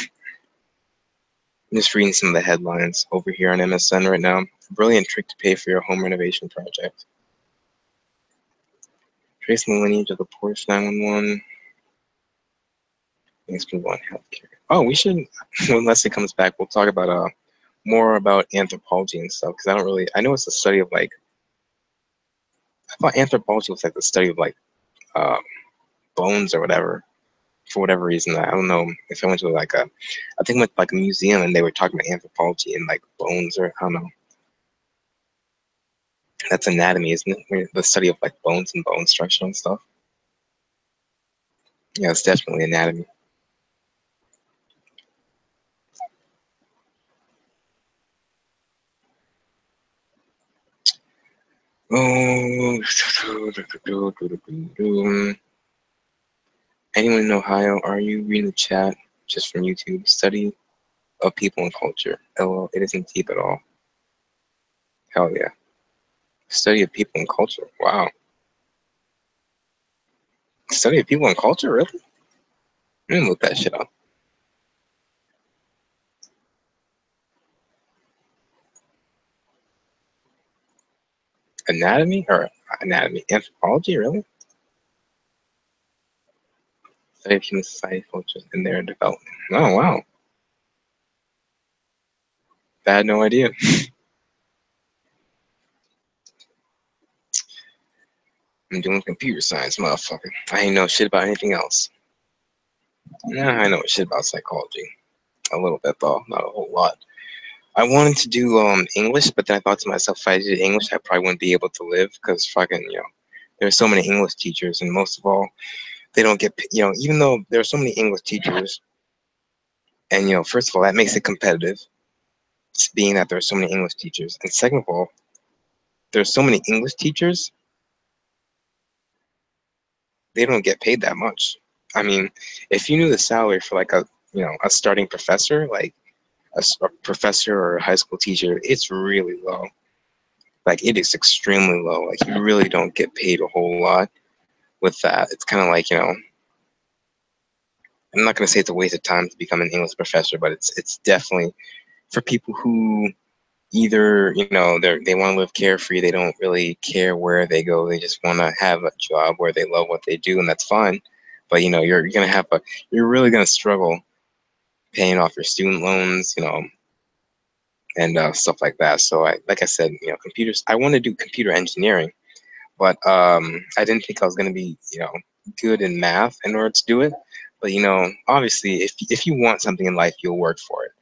just reading some of the headlines over here on MSN right now. Brilliant trick to pay for your home renovation project. Tracing the lineage of the Porsche 911. Makes me want healthcare. Oh, we should, when Leslie comes back, we'll talk about more about anthropology and stuff, because I know it's the study of like, I thought anthropology was like the study of like bones or whatever. For whatever reason, I don't know if I went to like I think went like a museum and they were talking about anthropology and like bones, or I don't know. That's anatomy, isn't it? The study of like bones and bone structure and stuff. Yeah, it's definitely anatomy. Oh, anyone in Ohio? Are you reading the chat just from YouTube? Study of people and culture. LOL, it isn't deep at all. Hell yeah. Study of people and culture. Wow. Study of people and culture, really? Let me look that shit up. Anatomy or anatomy? Anthropology, really? Study of human society, cultures, and their development. Oh, wow. I had no idea. I'm doing computer science, motherfucker. I ain't know shit about anything else. Nah, I know shit about psychology. A little bit, though. Not a whole lot. I wanted to do English, but then I thought to myself, if I did English, I probably wouldn't be able to live, because fucking, there's so many English teachers, and most of all, they don't get, even though there are so many English teachers, and, first of all, that makes it competitive, being that there are so many English teachers. And second of all, there's so many English teachers, they don't get paid that much. I mean, if you knew the salary for like a starting professor, like a professor or a high school teacher, it's really low. Like it is extremely low. Like you really don't get paid a whole lot with that. It's kind of like, I'm not going to say it's a waste of time to become an English professor, but it's definitely for people who either, they want to live carefree. They don't really care where they go. They just want to have a job where they love what they do, and that's fine. But, you're going to you're really going to struggle paying off your student loans, and stuff like that. So like I said, computers, I want to do computer engineering, but I didn't think I was going to be, good in math in order to do it. But, obviously, if you want something in life, you'll work for it.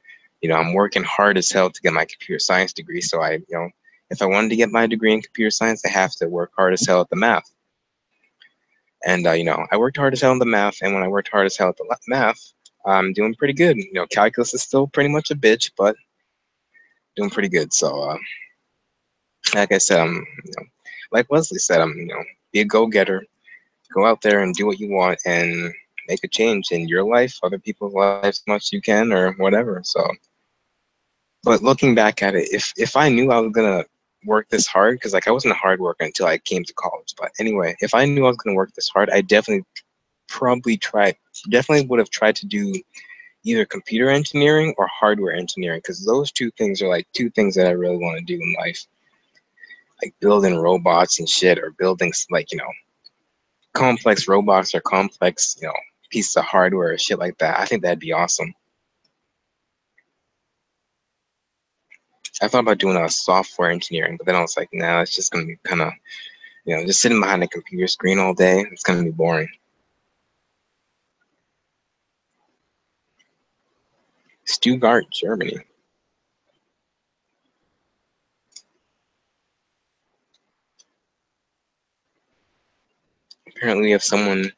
I'm working hard as hell to get my computer science degree. So if I wanted to get my degree in computer science, I have to work hard as hell at the math. And, I worked hard as hell in the math. And when I worked hard as hell at the math, I'm doing pretty good. Calculus is still pretty much a bitch, but doing pretty good. So, like I said, like Leslie said, be a go-getter, go out there and do what you want and make a change in your life, other people's lives, as much as you can, or whatever. So, but looking back at it, if I knew I was gonna work this hard, because like I wasn't a hard worker until I came to college. But anyway, if I knew I was gonna work this hard, I definitely would have tried to do either computer engineering or hardware engineering, because those two things are like two things that I really want to do in life, like building robots and shit, or building like complex robots or complex pieces of hardware or shit like that. I think that'd be awesome. I thought about doing a software engineering, but then I was like, nah, it's just gonna be kind of just sitting behind a computer screen all day. It's gonna be boring. Stuttgart, Germany. Apparently, we have someone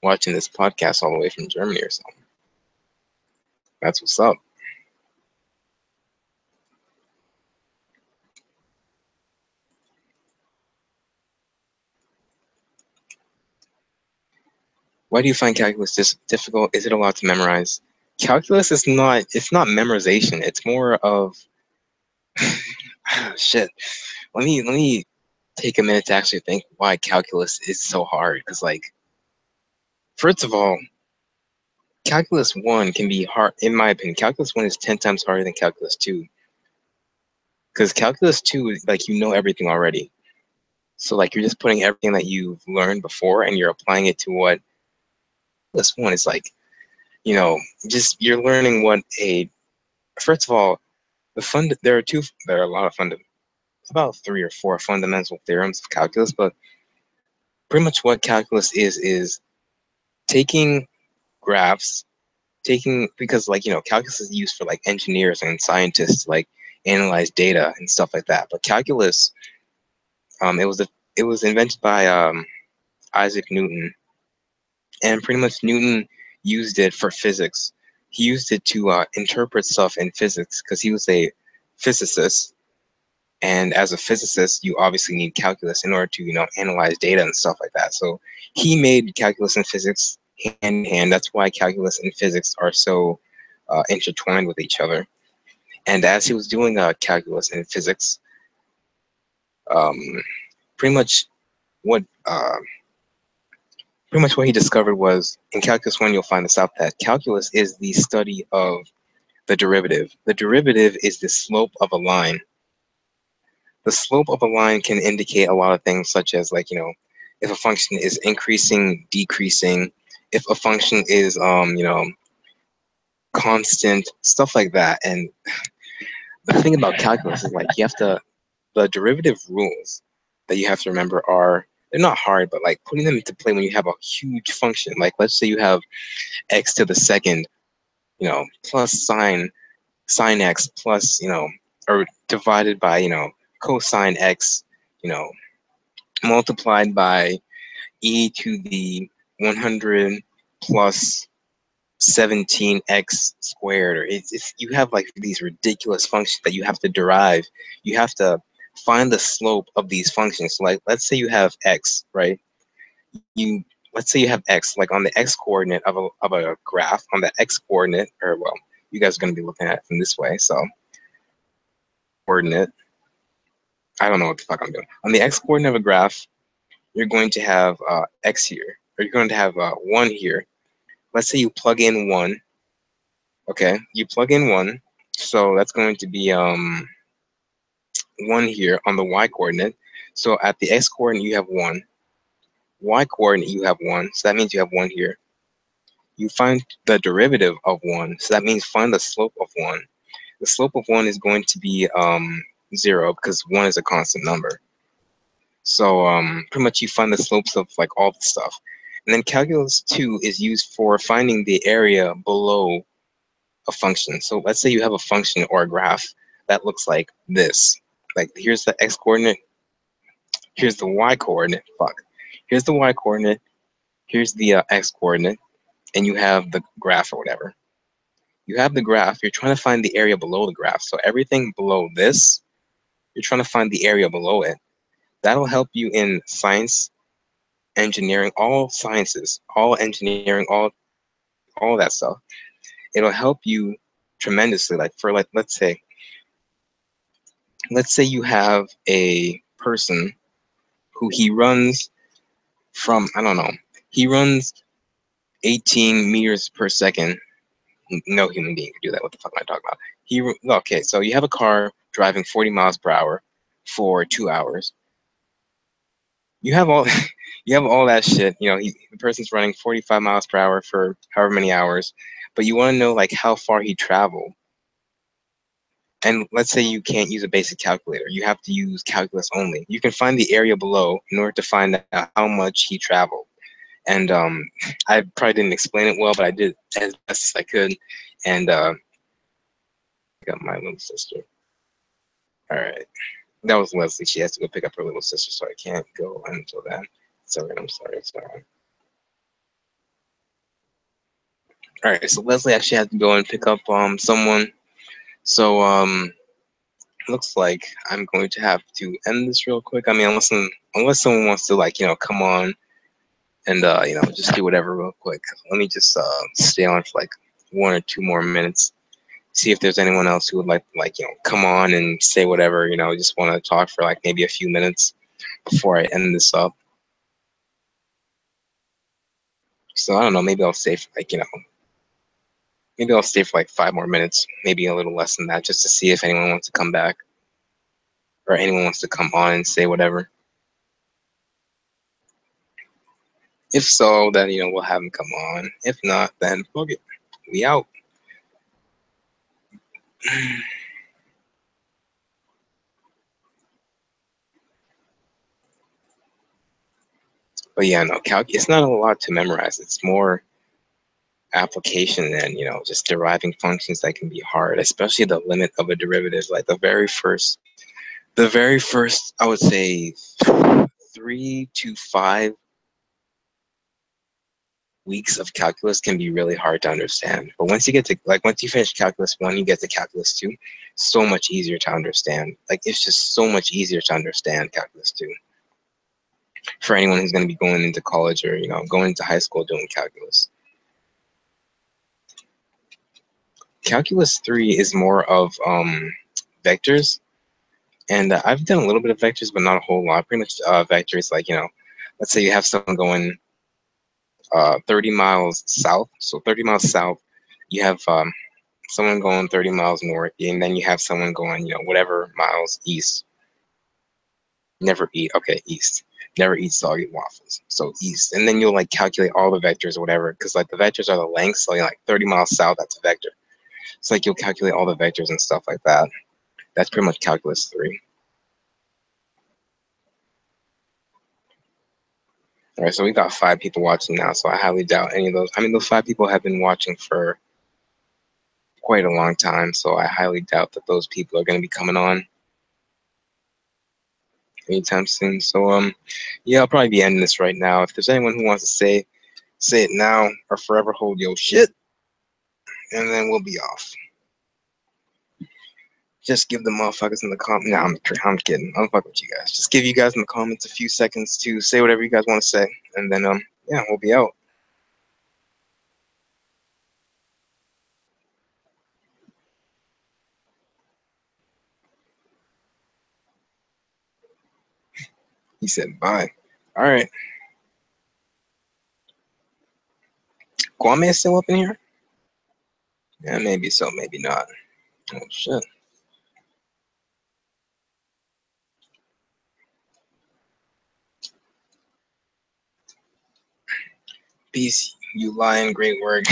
watching this podcast all the way from Germany or something. That's what's up. Why do you find calculus difficult? Is it a lot to memorize? Calculus is not, it's not memorization. It's more of, shit. Let me take a minute to actually think why calculus is so hard. Because, like, first of all, calculus 1 can be hard, in my opinion. Calculus 1 is 10 times harder than calculus 2. Because calculus 2, like, you know everything already. So, like, you're just putting everything that you've learned before and you're applying it to what calculus 1 is like. You know, just you're learning what a, first of all, there are a lot of about 3 or 4 fundamental theorems of calculus, but pretty much what calculus is taking graphs, because, like, you know, calculus is used for, like, engineers and scientists to, like, analyze data and stuff like that. But calculus, it was invented by Isaac Newton, and pretty much Newton used it for physics. He used it to interpret stuff in physics because he was a physicist. And as a physicist, you obviously need calculus in order to, you know, analyze data and stuff like that. So he made calculus and physics hand in hand. That's why calculus and physics are so intertwined with each other. And as he was doing calculus and physics, um, pretty much what he discovered was, in calculus 1, you'll find this out, that calculus is the study of the derivative. The derivative is the slope of a line. The slope of a line can indicate a lot of things, such as, like, you know, if a function is increasing, decreasing, if a function is, you know, constant, stuff like that. And the thing about calculus is, like, the derivative rules that you have to remember are, they're not hard, but, like, putting them into play when you have a huge function, like, let's say you have x to the second, you know, plus sine x plus, you know, or divided by, you know, cosine x, you know, multiplied by e to the 100 plus 17x squared, or it's you have, like, these ridiculous functions that you have to derive. You have to find the slope of these functions. So, like, let's say you have x, right? You Let's say you have x, like, on the x coordinate of a graph, on the x coordinate, or, well, you guys are going to be looking at it from this way, so coordinate, I don't know what the fuck I'm doing. On the x coordinate of a graph, you're going to have x here, or you're going to have 1 here. Let's say you plug in 1. Okay, you plug in 1, so that's going to be 1 here on the y coordinate. So at the x coordinate you have 1, y coordinate you have 1, so that means you have 1 here. You find the derivative of 1, so that means find the slope of 1. The slope of 1 is going to be 0, because 1 is a constant number. So pretty much you find the slopes of, like, all the stuff. And then calculus 2 is used for finding the area below a function. So let's say you have a function or a graph that looks like this. Like, here's the x coordinate, here's the y coordinate, here's the y coordinate, here's the x coordinate, and you have the graph or whatever. You have the graph, you're trying to find the area below the graph. So everything below this, you're trying to find the area below it. That'll help you in science, engineering, all sciences, all engineering, all that stuff. It'll help you tremendously. Like, for, like, let's say you have a person who he runs from, I don't know, he runs 18 meters per second. No human being could do that. What the fuck am I talking about? Okay, so you have a car driving 40 miles per hour for 2 hours. You have all you have all that shit. You know, the person's running 45 miles per hour for however many hours, but you want to know, like, how far he traveled. And let's say you can't use a basic calculator. You have to use calculus only. You can find the area below in order to find out how much he traveled. And I probably didn't explain it well, but I did as best as I could. And up my little sister. All right. That was Leslie. She has to go pick up her little sister, so I can't go until then. Sorry, I'm sorry. Sorry. All right. So Leslie actually had to go and pick up someone. So looks like I'm going to have to end this real quick. I mean, unless someone wants to like come on and just do whatever real quick. Let me just stay on for like 1 or 2 more minutes. See if there's anyone else who would like come on and say whatever, just want to talk for like maybe a few minutes before I end this up. So I don't know, maybe I'll stay for like maybe I'll stay for like 5 more minutes, maybe a little less than that, just to see if anyone wants to come back or anyone wants to come on and say whatever. If so, then we'll have them come on. If not, then fuck it, we out. But yeah, no, it's not a lot to memorize. It's more application than just deriving functions that can be hard, especially the limit of a derivative. Like the very first, I would say 3 to 5 weeks of calculus can be really hard to understand. But once you get to once you finish calculus 1, you get to calculus 2, so much easier to understand. Like it's just so much easier to understand calculus 2. For anyone who's going to be going into college or going into high school doing calculus. Calculus 3 is more of vectors, and I've done a little bit of vectors, but not a whole lot. Pretty much vectors, like let's say you have someone going 30 miles south. So 30 miles south, you have someone going 30 miles north, and then you have someone going whatever miles east. Never eat. Okay, east. Never eat soggy waffles. So east, and then you'll like calculate all the vectors or whatever, because like the vectors are the lengths. So like 30 miles south, that's a vector. So like you'll calculate all the vectors and stuff like that. That's pretty much calculus 3. All right, so we got 5 people watching now. So I highly doubt any of those. I mean, those 5 people have been watching for quite a long time. So I highly doubt that those people are going to be coming on anytime soon. So yeah, I'll probably be ending this right now. If there's anyone who wants to say it now or forever hold your shit, and then we'll be off. Just give the motherfuckers in the comments. Nah, I'm kidding. I'm fucking with you guys. Just give you guys in the comments a few seconds to say whatever you guys want to say, and then yeah, we'll be out. He said bye. All right. Kwame is still up in here? Yeah, maybe so, maybe not. Oh shit. Peace, you lion, great work.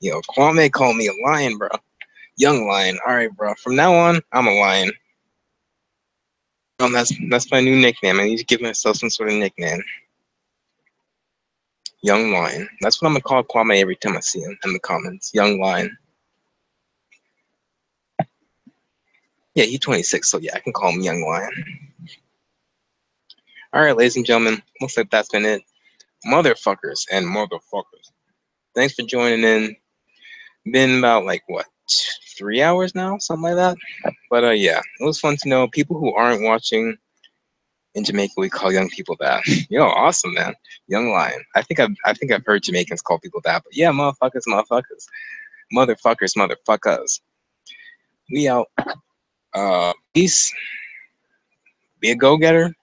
Yo, Kwame called me a lion, bro. Young lion. All right, bro. From now on, I'm a lion. That's my new nickname. I need to give myself some sort of nickname. Young lion. That's what I'm gonna call Kwame every time I see him in the comments. Young lion. Yeah, he's 26, so yeah, I can call him Young Lion. All right, ladies and gentlemen, looks like that's been it. Motherfuckers and motherfuckers. Thanks for joining in. Been about like what, 3 hours now, something like that. But yeah, it was fun to know. People who aren't watching in Jamaica, we call young people that. Yo, awesome, man. Young Lion. I think I've heard Jamaicans call people that. But yeah, motherfuckers, motherfuckers. We out. Peace. Be a go-getter.